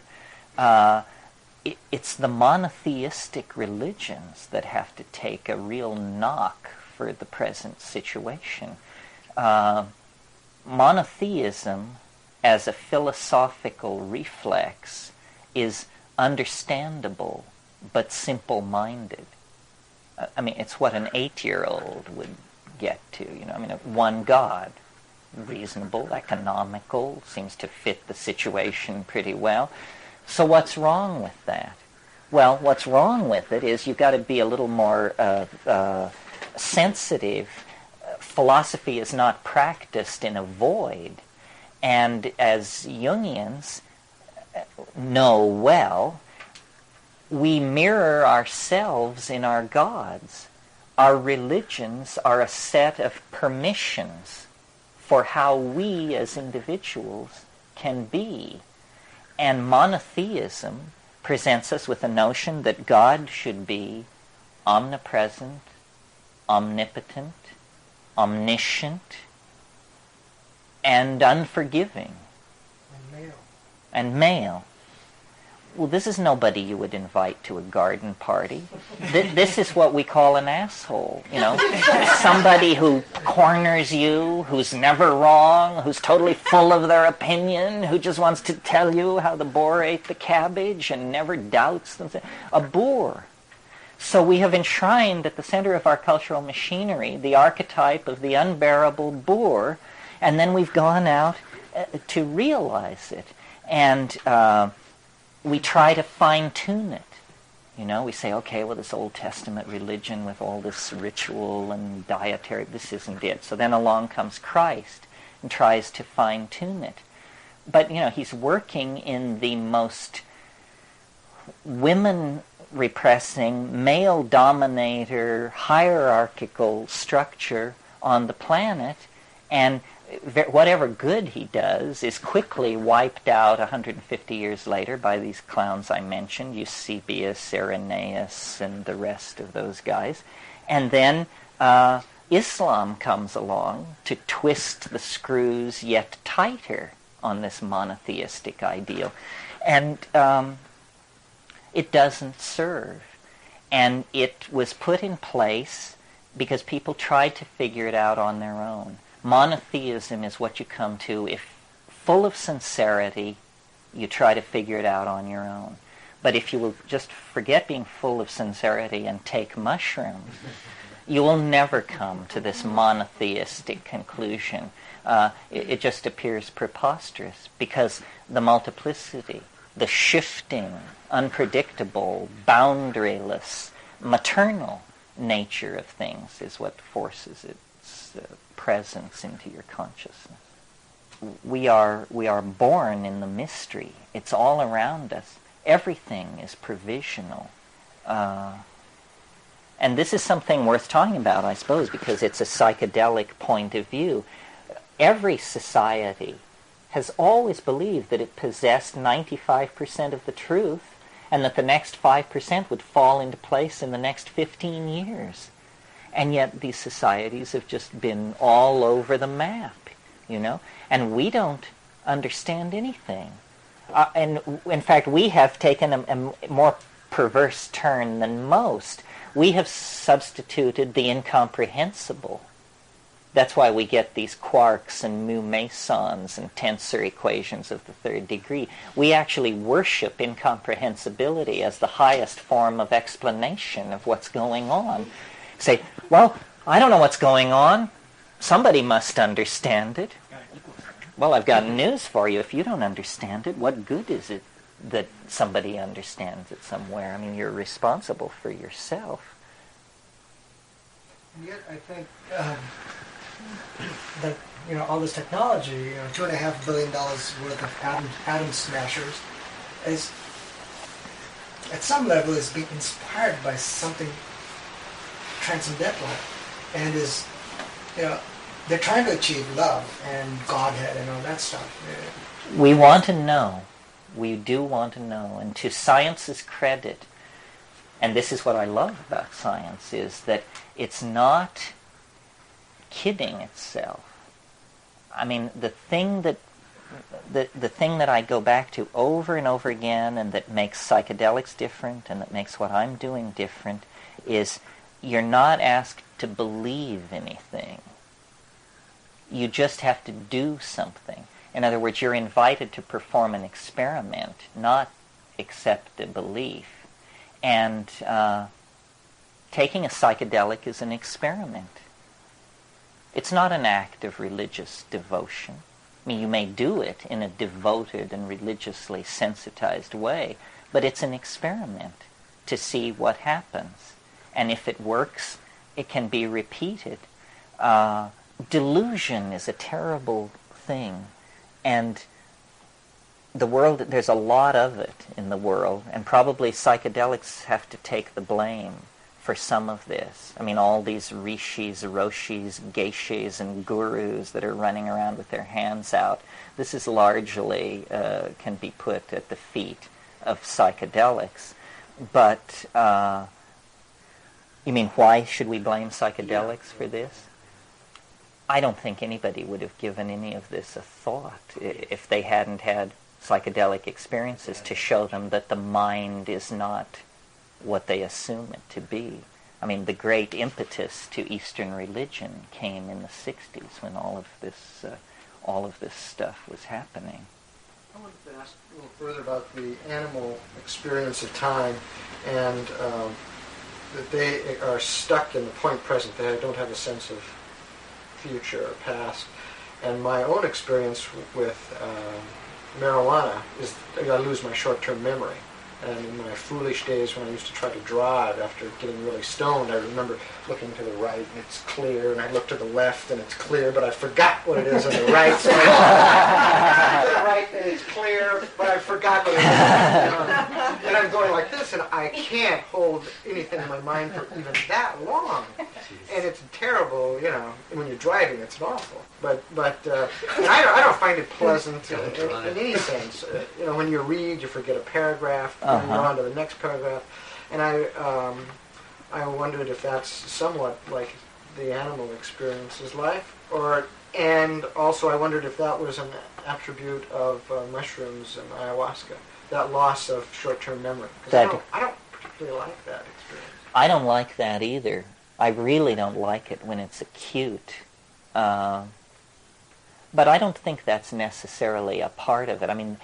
Speaker 1: it's the monotheistic religions that have to take a real knock for the present situation. Monotheism as a philosophical reflex is understandable but simple-minded. I mean, it's what an 8-year-old would get to, one God. Reasonable, economical, seems to fit the situation pretty well. So what's wrong with that? Well, what's wrong with it is you've got to be a little more sensitive. Philosophy is not practiced in a void. And as Jungians know well, we mirror ourselves in our gods. Our religions are a set of permissions for how we as individuals can be. And monotheism presents us with a notion that God should be omnipresent, omnipotent, omniscient, and unforgiving. And male. Well, this is nobody you would invite to a garden party. This is what we call an asshole, Somebody who corners you, who's never wrong, who's totally full of their opinion, who just wants to tell you how the boar ate the cabbage and never doubts them. A boor. So we have enshrined at the center of our cultural machinery the archetype of the unbearable boor, and then we've gone out to realize it. And we try to fine-tune it. We say, okay, well, this Old Testament religion with all this ritual and dietary, this isn't it. So then along comes Christ and tries to fine-tune it. But, he's working in the most women-repressing, male-dominator, hierarchical structure on the planet, and whatever good he does is quickly wiped out 150 years later by these clowns I mentioned, Eusebius, Irenaeus, and the rest of those guys. And then Islam comes along to twist the screws yet tighter on this monotheistic ideal. And it doesn't serve. And it was put in place because people tried to figure it out on their own. Monotheism is what you come to if, full of sincerity, you try to figure it out on your own. But if you will just forget being full of sincerity and take mushrooms, you will never come to this monotheistic conclusion. It just appears preposterous because the multiplicity, the shifting, unpredictable, boundaryless, maternal nature of things is what forces its presence into your consciousness. We are born in the mystery. It's all around us. Everything is provisional. And this is something worth talking about, I suppose, because it's a psychedelic point of view. Every society has always believed that it possessed 95% of the truth and that the next 5% would fall into place in the next 15 years. And yet these societies have just been all over the map, and we don't understand anything. And in fact, we have taken a more perverse turn than most. We have substituted the incomprehensible. That's why we get these quarks and mu mesons and tensor equations of the third degree. We actually worship incomprehensibility as the highest form of explanation of what's going on. Say, well, I don't know what's going on. Somebody must understand it. Well, I've got news for you. If you don't understand it, what good is it that somebody understands it somewhere? I mean, you're responsible for yourself.
Speaker 20: And yet, I think that all this technology, $2.5 billion worth of atom smashers, is at some level is being inspired by something transcendental, and is they're trying to achieve love and Godhead and all that stuff.
Speaker 1: We want to know. We do want to know. And to science's credit, and this is what I love about science, is that it's not kidding itself. I mean, the thing that I go back to over and over again, and that makes psychedelics different, and that makes what I'm doing different, is you're not asked to believe anything. You just have to do something. In other words, you're invited to perform an experiment, not accept a belief. And taking a psychedelic is an experiment. It's not an act of religious devotion. I mean, you may do it in a devoted and religiously sensitized way, but it's an experiment to see what happens. And if it works, it can be repeated. Delusion is a terrible thing, and the world, there's a lot of it in the world, and probably psychedelics have to take the blame for some of this. I mean, all these rishis, roshis, geishas, and gurus that are running around with their hands out, this is largely can be put at the feet of psychedelics. But you mean, why should we blame psychedelics for this? I don't think anybody would have given any of this a thought if they hadn't had psychedelic experiences to show them that the mind is not what they assume it to be. I mean, the great impetus to Eastern religion came in the 60s when all of this stuff was happening.
Speaker 5: I wanted to ask a little further about the animal experience of time, and that they are stuck in the point present. They don't have a sense of future or past. And my own experience with marijuana is I lose my short-term memory. And in my foolish days when I used to try to drive after getting really stoned, I remember looking to the right and it's clear, and I look to the left and it's clear, but I forgot what it is on the right. So I look to the right and it's clear, but I forgot what it is. And I'm going like this, and I can't hold anything in my mind for even that long. And it's terrible, when you're driving, it's awful. But and I don't find it pleasant in any sense. When you read, you forget a paragraph, and you're on to the next paragraph. And I wondered if that's somewhat like the animal experience's life, and also I wondered if that was an attribute of mushrooms and ayahuasca, that loss of short-term memory. Because I don't particularly like that experience.
Speaker 1: I don't like that either. I really don't like it when it's acute. But I don't think that's necessarily a part of it. I mean,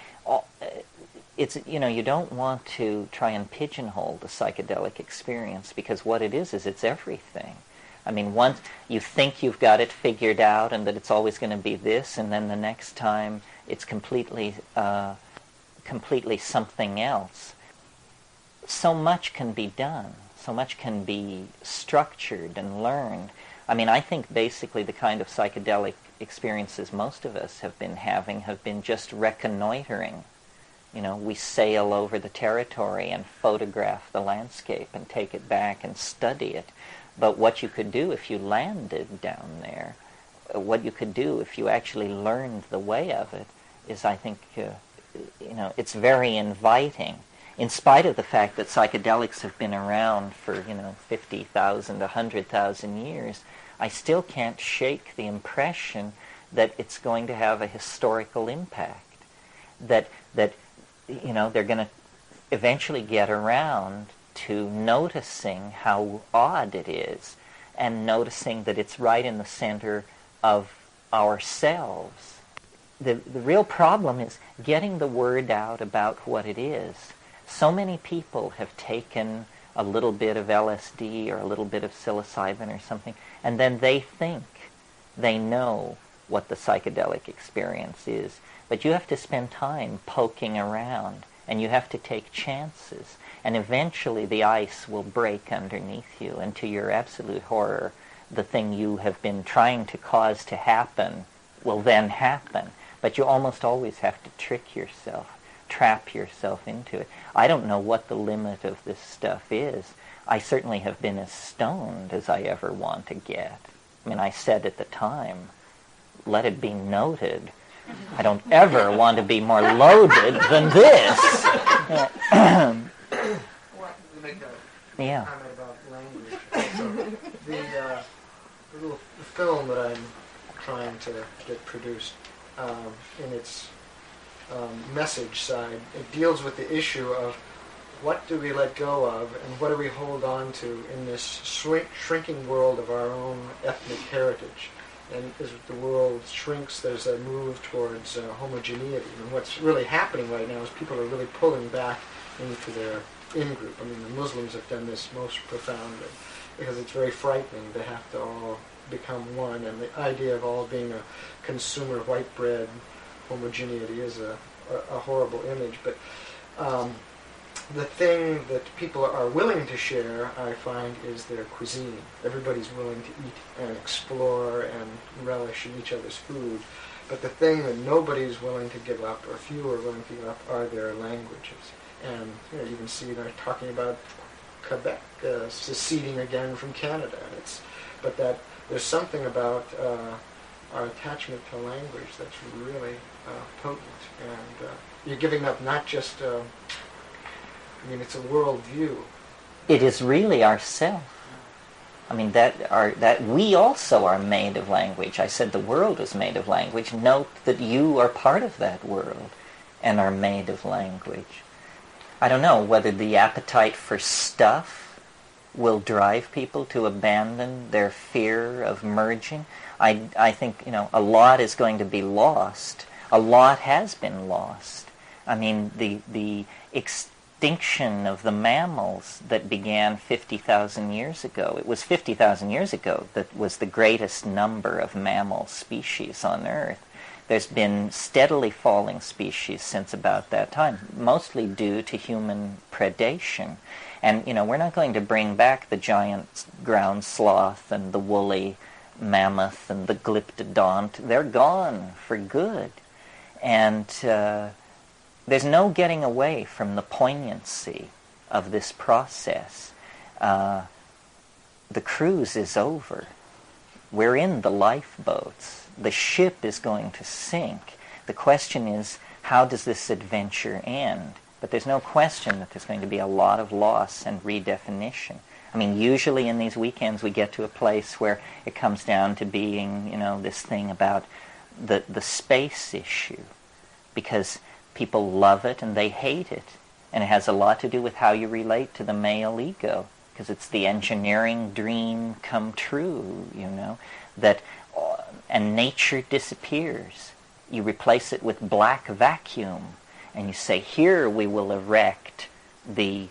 Speaker 1: it's, you don't want to try and pigeonhole the psychedelic experience, because what it is it's everything. I mean, once you think you've got it figured out and that it's always going to be this, and then the next time it's completely something else. So much can be done. So much can be structured and learned. I mean, I think basically the kind of psychedelic experiences most of us have been having have been just reconnoitering. We sail over the territory and photograph the landscape and take it back and study it. But what you could do if you landed down there, what you could do if you actually learned the way of it, is, I think, it's very inviting. In spite of the fact that psychedelics have been around for, 50,000, 100,000 years, I still can't shake the impression that it's going to have a historical impact. That they're going to eventually get around to noticing how odd it is, and noticing that it's right in the center of ourselves. The real problem is getting the word out about what it is. So many people have taken a little bit of LSD or a little bit of psilocybin or something, and then they think they know what the psychedelic experience is. But you have to spend time poking around, and you have to take chances. And eventually the ice will break underneath you, and to your absolute horror, the thing you have been trying to cause to happen will then happen. But you almost always have to trick yourself, trap yourself into it. I don't know what the limit of this stuff is. I certainly have been as stoned as I ever want to get. I mean, I said at the time, let it be noted, I don't ever want to be more loaded than this. Yeah.
Speaker 5: Comment about language. So the little film that I'm trying to get produced, in its message side, it deals with the issue of what do we let go of and what do we hold on to in this shrinking world of our own ethnic heritage. And as the world shrinks, there's a move towards homogeneity. And what's really happening right now is people are really pulling back into their in-group. I mean, the Muslims have done this most profoundly, because it's very frightening to have to all become one. And the idea of all being a consumer of white bread homogeneity is a horrible image. But the thing that people are willing to share, I find, is their cuisine. Everybody's willing to eat and explore and relish in each other's food. But the thing that nobody's willing to give up, or few are willing to give up, are their languages. And you can see they're talking about Quebec seceding again from Canada. But that there's something about our attachment to language that's really potent. And you're giving up not just... it's a worldview.
Speaker 1: It is really ourself. I mean, that we also are made of language. I said the world is made of language. Note that you are part of that world and are made of language. I don't know whether the appetite for stuff will drive people to abandon their fear of merging. I think, a lot is going to be lost. A lot has been lost. I mean, the extinction of the mammals that began 50,000 years ago. It was 50,000 years ago that was the greatest number of mammal species on Earth. There's been steadily falling species since about that time, mostly due to human predation. And, we're not going to bring back the giant ground sloth and the woolly mammoth and the glyptodont. They're gone for good. And there's no getting away from the poignancy of this process. The cruise is over. We're in the lifeboats. The ship is going to sink. The question is, how does this adventure end? But there's no question that there's going to be a lot of loss and redefinition. I mean, usually in these weekends we get to a place where it comes down to being, this thing about the space issue. Because people love it and they hate it. And it has a lot to do with how you relate to the male ego. Because it's the engineering dream come true, and nature disappears. You replace it with black vacuum. and you say, here we will erect the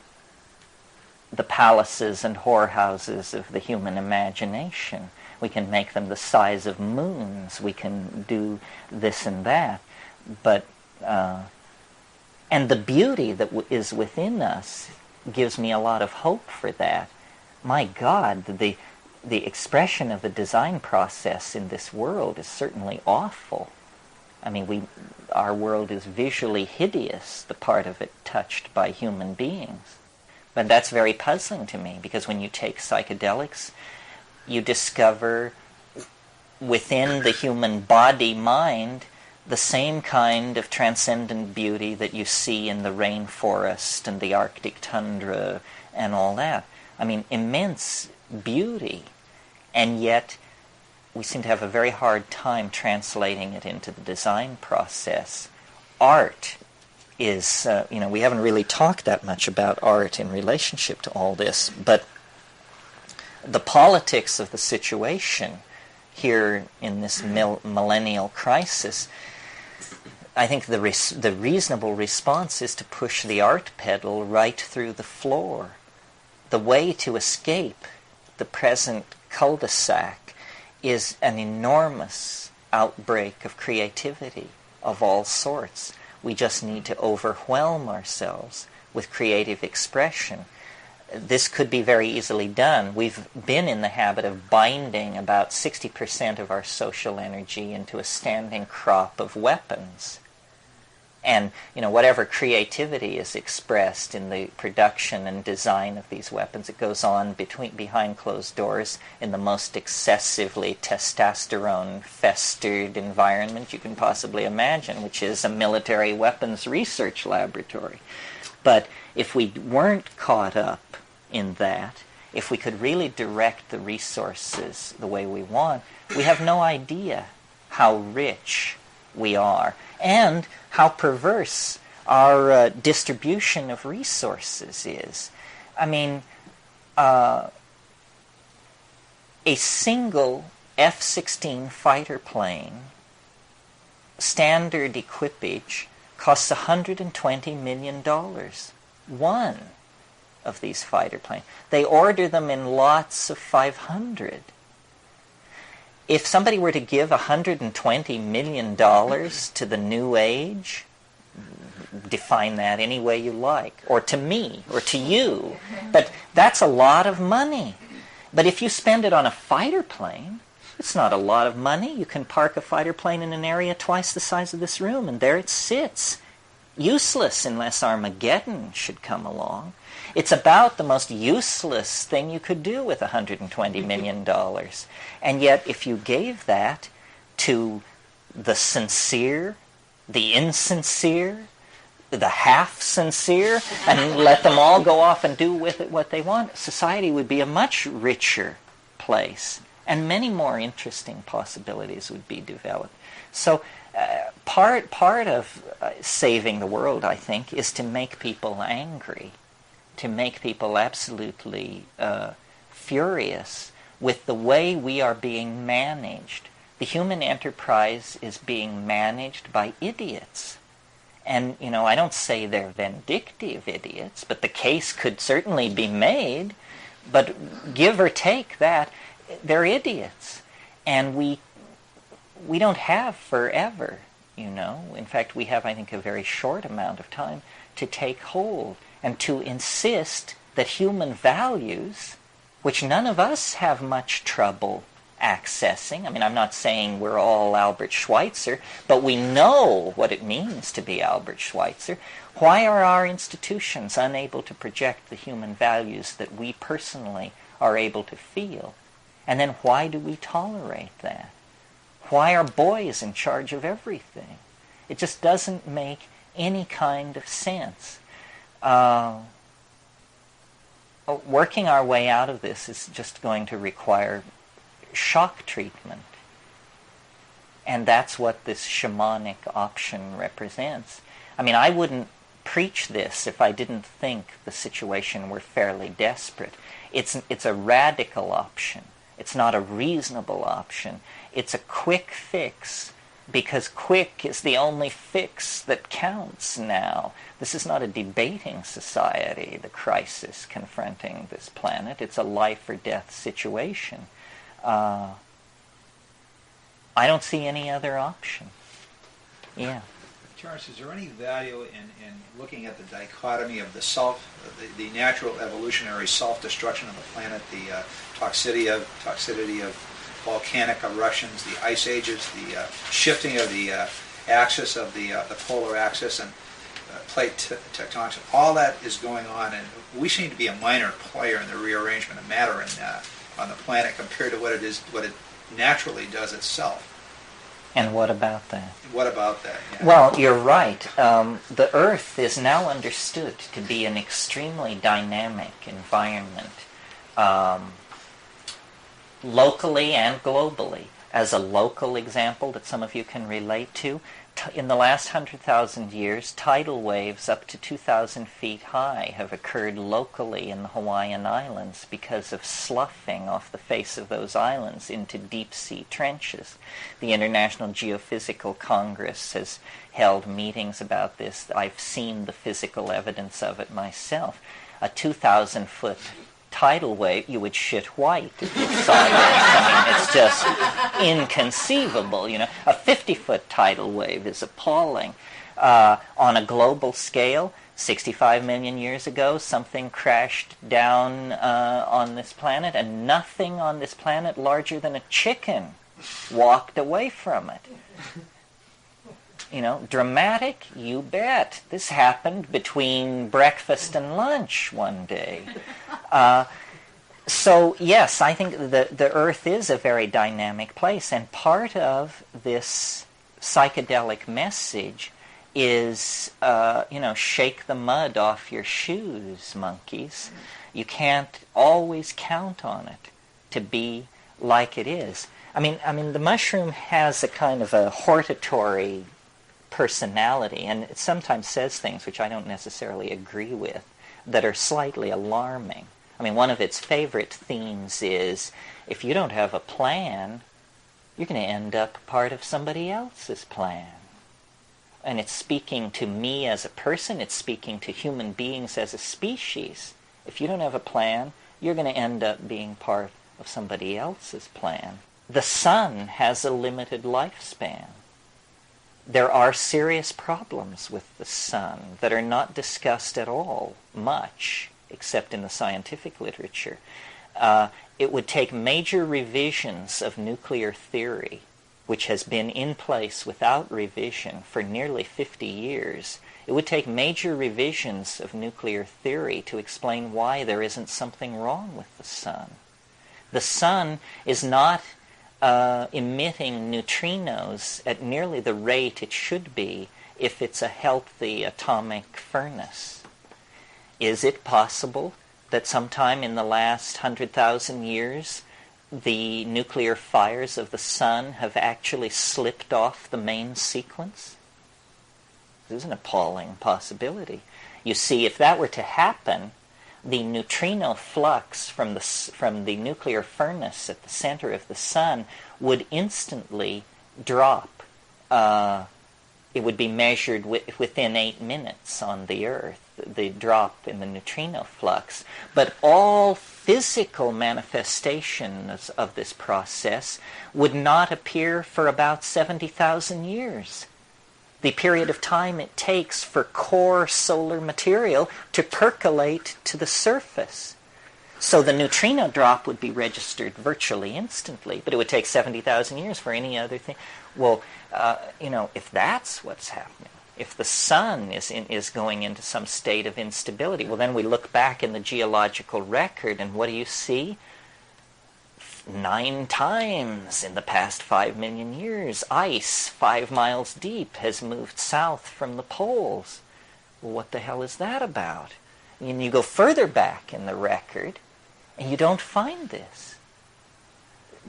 Speaker 1: palaces and whorehouses of the human imagination. We can make them the size of moons. We can do this and that. But and the beauty that is within us gives me a lot of hope for that. My God, the expression of the design process in this world is certainly awful. I mean, our world is visually hideous, the part of it touched by human beings. But that's very puzzling to me, because when you take psychedelics, you discover within the human body-mind the same kind of transcendent beauty that you see in the rainforest and the Arctic tundra and all that. I mean, immense beauty. And yet, we seem to have a very hard time translating it into the design process. Art is, we haven't really talked that much about art in relationship to all this, but the politics of the situation here in this millennial crisis, I think the reasonable response is to push the art pedal right through the floor. The way to escape the present cul-de-sac is an enormous outbreak of creativity of all sorts. We just need to overwhelm ourselves with creative expression. This could be very easily done. We've been in the habit of binding about 60% of our social energy into a standing crop of weapons. And, whatever creativity is expressed in the production and design of these weapons, it goes on behind closed doors in the most excessively testosterone-festered environment you can possibly imagine, which is a military weapons research laboratory. But if we weren't caught up in that, if we could really direct the resources the way we want, we have no idea how rich we are and how perverse our distribution of resources is. I mean, a single F-16 fighter plane, standard equipage, costs $120 million. One of these fighter planes. They order them in lots of 500. If somebody were to give $120 million to the New Age, define that any way you like, or to me, or to you, but that's a lot of money. But if you spend it on a fighter plane, it's not a lot of money. You can park a fighter plane in an area twice the size of this room, and there it sits. Useless unless Armageddon should come along. It's about the most useless thing you could do with $120 million. And yet, if you gave that to the sincere, the insincere, the half-sincere, and let them all go off and do with it what they want, society would be a much richer place, and many more interesting possibilities would be developed. So, part of saving the world, I think, is to make people angry, to make people absolutely furious with the way we are being managed. The human enterprise is being managed by idiots. And, I don't say they're vindictive idiots, but the case could certainly be made. But give or take that, they're idiots. And we don't have forever, In fact, we have, I think, a very short amount of time to take hold and to insist that human values, which none of us have much trouble accessing. I mean, I'm not saying we're all Albert Schweitzer, but we know what it means to be Albert Schweitzer. Why are our institutions unable to project the human values that we personally are able to feel? And then why do we tolerate that? Why are boys in charge of everything? It just doesn't make any kind of sense. Working our way out of this is just going to require shock treatment. And that's what this shamanic option represents. I mean, I wouldn't preach this if I didn't think the situation were fairly desperate. It's a radical option. It's not a reasonable option. It's a quick fix because quick is the only fix that counts now. This is not a debating society, the crisis confronting this planet. It's a life or death situation. I don't see any other option. Yeah.
Speaker 3: Terence, is there any value in looking at the dichotomy of the natural evolutionary self-destruction of the planet, the toxicity of volcanic eruptions, the ice ages, the shifting of the axis of the polar axis, and plate tectonics? All that is going on, and we seem to be a minor player in the rearrangement of matter on the planet compared to what it naturally does itself.
Speaker 1: And what about that?
Speaker 3: What about that? Yeah.
Speaker 1: Well, you're right. The Earth is now understood to be an extremely dynamic environment, locally and globally. As a local example that some of you can relate to, in the last 100,000 years, tidal waves up to 2,000 feet high have occurred locally in the Hawaiian Islands because of sloughing off the face of those islands into deep-sea trenches. The International Geophysical Congress has held meetings about this. I've seen the physical evidence of it myself. A 2,000-foot tidal wave, you would shit white if you saw this. I mean, it's just inconceivable. You know, a 50-foot tidal wave is appalling. On a global scale, 65 million years ago, something crashed down on this planet, and nothing on this planet larger than a chicken walked away from it. You know, dramatic? You bet. This happened between breakfast and lunch one day. So, yes, I think the Earth is a very dynamic place, and part of this psychedelic message is, shake the mud off your shoes, monkeys. You can't always count on it to be like it is. I mean, the mushroom has a kind of a hortatory personality, and it sometimes says things which I don't necessarily agree with that are slightly alarming. I mean, one of its favorite themes is, if you don't have a plan, you're going to end up part of somebody else's plan. And it's speaking to me as a person, it's speaking to human beings as a species. If you don't have a plan, you're going to end up being part of somebody else's plan. The sun has a limited lifespan. There are serious problems with the sun that are not discussed at all much, except in the scientific literature. It would take major revisions of nuclear theory, which has been in place without revision for nearly 50 years. It would take major revisions of nuclear theory to explain why there isn't something wrong with the sun. The sun is not emitting neutrinos at nearly the rate it should be if it's a healthy atomic furnace. Is it possible that sometime in the last 100,000 years the nuclear fires of the sun have actually slipped off the main sequence? This is an appalling possibility. You see, if that were to happen, the neutrino flux from the nuclear furnace at the center of the sun would instantly drop. It would be measured within 8 minutes on the Earth, the drop in the neutrino flux. But all physical manifestations of this process would not appear for about 70,000 years. The period of time it takes for core solar material to percolate to the surface. So the neutrino drop would be registered virtually instantly, but it would take 70,000 years for any other thing. Well, if that's what's happening, if the sun is going into some state of instability, well, then we look back in the geological record, and what do you see? 9 times in the past 5 million years, ice 5 miles deep has moved south from the poles. Well, what the hell is that about? And you go further back in the record, and you don't find this.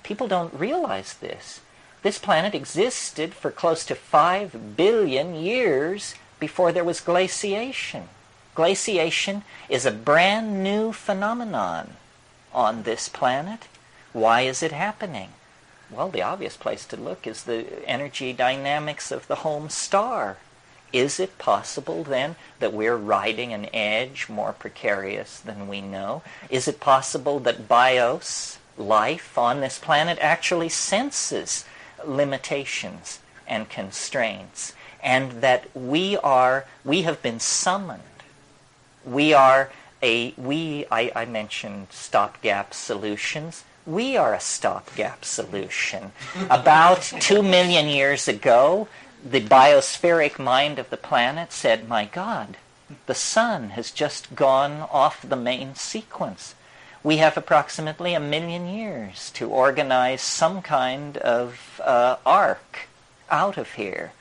Speaker 1: People don't realize this. This planet existed for close to 5 billion years before there was glaciation. Glaciation is a brand new phenomenon on this planet. Why is it happening? well, the obvious place to look is the energy dynamics of the home star. Is it possible then that we're riding an edge more precarious than we know? Is it possible that bios, life on this planet, actually senses limitations and constraints, and that we have been summoned? I mentioned stopgap solutions. We are a stopgap solution. About 2 million years ago, the biospheric mind of the planet said, my God, the sun has just gone off the main sequence. We have approximately 1 million years to organize some kind of arc out of here.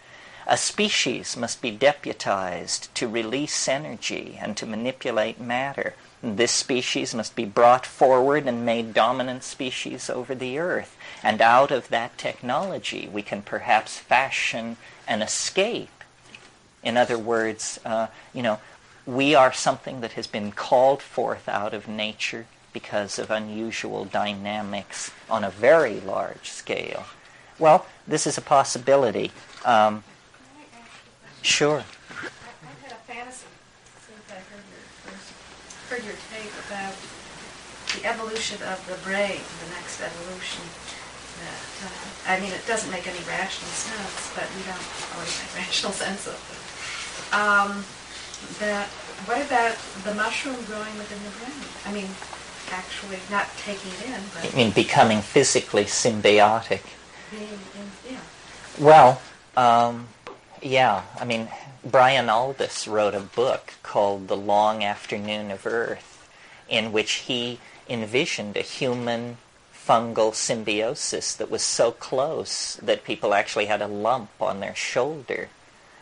Speaker 1: A species must be deputized to release energy and to manipulate matter. This species must be brought forward and made dominant species over the earth. And out of that technology, we can perhaps fashion an escape. In other words, we are something that has been called forth out of nature because of unusual dynamics on a very large scale. Well, this is a possibility. Sure.
Speaker 12: I've had a fantasy since I heard your tape about the evolution of the brain, the next evolution. That it doesn't make any rational sense, but we don't always make rational sense of it. What about the mushroom growing within the brain? Actually not taking it in, but...
Speaker 1: You mean becoming physically symbiotic?
Speaker 12: Yeah.
Speaker 1: Well, yeah. Brian Aldiss wrote a book called The Long Afternoon of Earth, in which he envisioned a human fungal symbiosis that was so close that people actually had a lump on their shoulder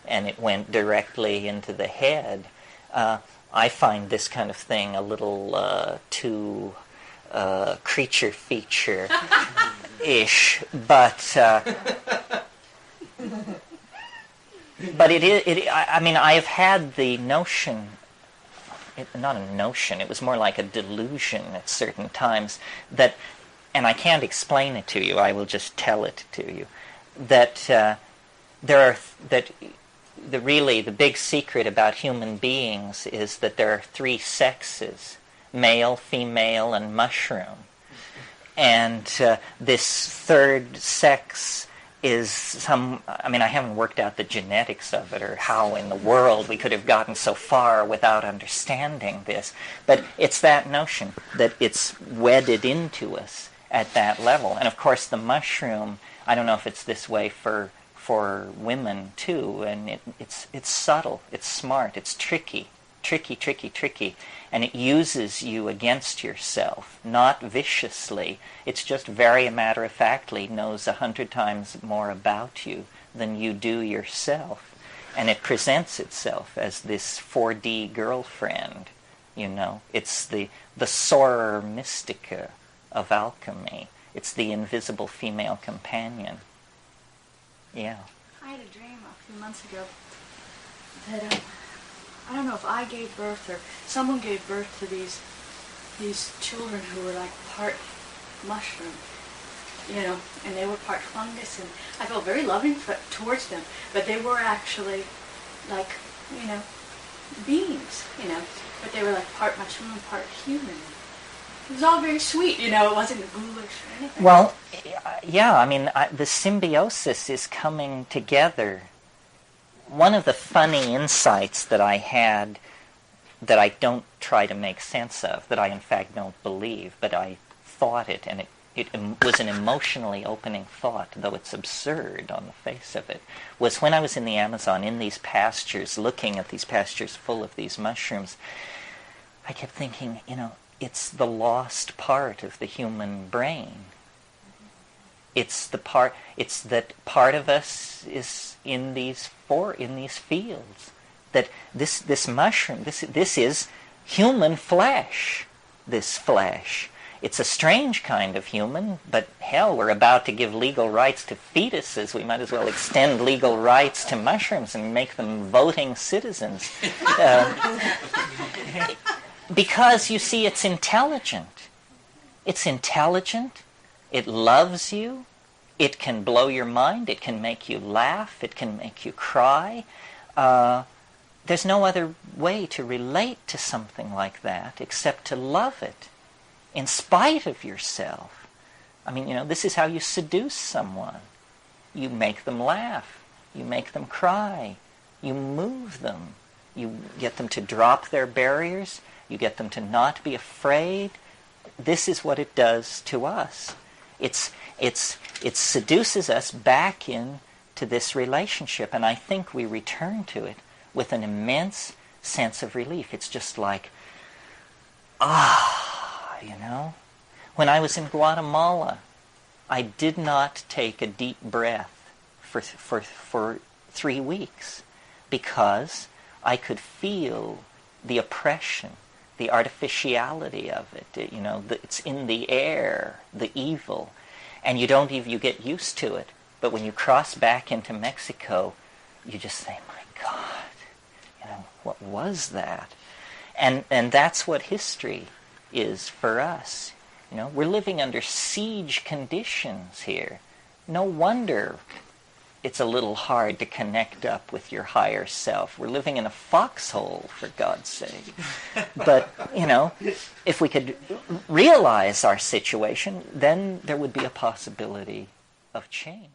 Speaker 1: and it went directly into the head. I find this kind of thing a little too creature feature-ish, but I've had the notion, not a notion, it was more like a delusion at certain times, that, and I can't explain it to you, I will just tell it to you, that the big secret about human beings is that there are 3 sexes, male, female, and mushroom. And this third sex is I haven't worked out the genetics of it or how in the world we could have gotten so far without understanding this. But it's that notion that it's wedded into us at that level. And of course the mushroom, I don't know if it's this way for women too, and it's subtle, it's smart, it's tricky, and it uses you against yourself, not viciously. It's just very matter-of-factly knows 100 times more about you than you do yourself, and it presents itself as this 4D girlfriend. It's the soror mystica of alchemy. It's the invisible female companion. Yeah.
Speaker 11: I had a dream a few months ago that I don't know if I gave birth or someone gave birth to these children who were like part mushroom, and they were part fungus, and I felt very loving towards them, but they were actually like, beings, but they were like part mushroom and part human. It was all very sweet, it wasn't ghoulish or anything.
Speaker 1: Well, yeah, the symbiosis is coming together. One of the funny insights that I had that I don't try to make sense of, that I in fact don't believe, but I thought it, and it was an emotionally opening thought, though it's absurd on the face of it, was when I was in the Amazon, in these pastures, looking at these pastures full of these mushrooms, I kept thinking, it's the lost part of the human brain. It's that part of us is in these fields. That this mushroom, this is human flesh. This flesh. It's a strange kind of human, but hell, we're about to give legal rights to fetuses. We might as well extend legal rights to mushrooms and make them voting citizens. Because, you see, it's intelligent. It's intelligent. It loves you. It can blow your mind. It can make you laugh. It can make you cry. There's no other way to relate to something like that except to love it in spite of yourself. I mean, this is how you seduce someone. You make them laugh. You make them cry. You move them. You get them to drop their barriers. You get them to not be afraid. This is what it does to us. It seduces us back into this relationship, and I think we return to it with an immense sense of relief. It's just like, When I was in Guatemala, I did not take a deep breath for 3 weeks because I could feel the oppression, the artificiality of it. It's in the air, the evil, and you get used to it. But when you cross back into Mexico, you just say, my God, what was that? And that's what history is for us. We're living under siege conditions here. No wonder it's a little hard to connect up with your higher self. We're living in a foxhole, for God's sake. But, if we could realize our situation, then there would be a possibility of change.